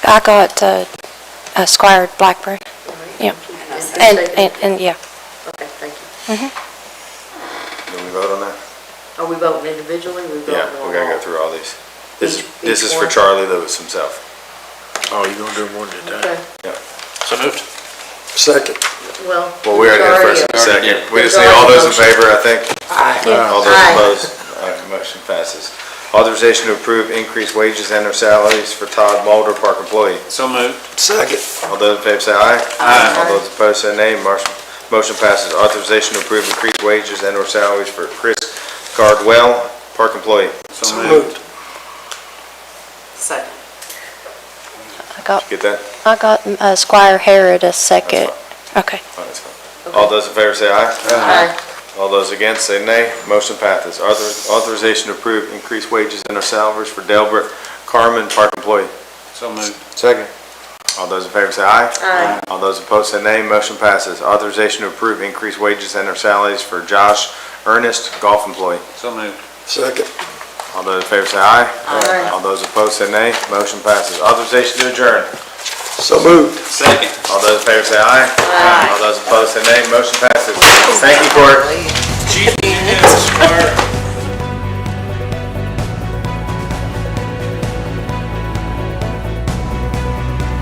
[SPEAKER 20] I got Squire Blackburn. Yeah. And yeah.
[SPEAKER 18] Okay, thank you.
[SPEAKER 1] Can we vote on that?
[SPEAKER 18] Are we voting individually? We voting
[SPEAKER 1] Yeah,
[SPEAKER 18] on
[SPEAKER 1] we gotta go
[SPEAKER 18] all?
[SPEAKER 1] through all these.
[SPEAKER 18] Each
[SPEAKER 1] This is for
[SPEAKER 18] one?
[SPEAKER 1] Charlie Lewis himself.
[SPEAKER 6] Oh, you're gonna do them one at a time?
[SPEAKER 18] Okay,
[SPEAKER 11] So moved.
[SPEAKER 17] Second.
[SPEAKER 18] well.
[SPEAKER 1] Well, we already had
[SPEAKER 18] there's
[SPEAKER 1] first and
[SPEAKER 18] already
[SPEAKER 1] second. We
[SPEAKER 18] There's
[SPEAKER 1] just need all
[SPEAKER 18] already
[SPEAKER 1] those in
[SPEAKER 18] a motion.
[SPEAKER 1] favor, I think.
[SPEAKER 20] Yeah.
[SPEAKER 1] All those
[SPEAKER 18] Aye.
[SPEAKER 1] opposed? All right, motion passes. Authorization to approve increased wages and/or salaries for Todd Mulder, Park employee.
[SPEAKER 11] So moved.
[SPEAKER 17] Second.
[SPEAKER 1] All those in favor say aye.
[SPEAKER 11] Aye.
[SPEAKER 1] All those opposed say nay. Motion passes. Authorization to approve increased wages and/or salaries for Chris Cardwell, Park employee.
[SPEAKER 11] So moved.
[SPEAKER 18] Second.
[SPEAKER 1] Get that?
[SPEAKER 20] I got Squire Harrod a second. Okay.
[SPEAKER 1] Oh, that's fine. All those in favor say aye.
[SPEAKER 18] Aye.
[SPEAKER 1] All those against say nay. Motion passes. Authorization to approve increased wages and/or salaries for Delbert Carmen, Park employee.
[SPEAKER 11] So moved.
[SPEAKER 1] Second. All those in favor say aye.
[SPEAKER 18] Aye.
[SPEAKER 1] All those opposed say nay. Motion passes. Authorization to approve increased wages and/or salaries for Josh Ernest, golf employee.
[SPEAKER 11] So moved.
[SPEAKER 17] Second.
[SPEAKER 1] All those in favor say aye.
[SPEAKER 18] Aye.
[SPEAKER 1] All those opposed say nay. Motion passes. Authorization to adjourn.
[SPEAKER 17] So moved.
[SPEAKER 11] Second.
[SPEAKER 1] All those in favor say aye.
[SPEAKER 18] Aye.
[SPEAKER 1] All those opposed say nay. Motion passes. Thank you, court.
[SPEAKER 11] Chief, you did, Squire.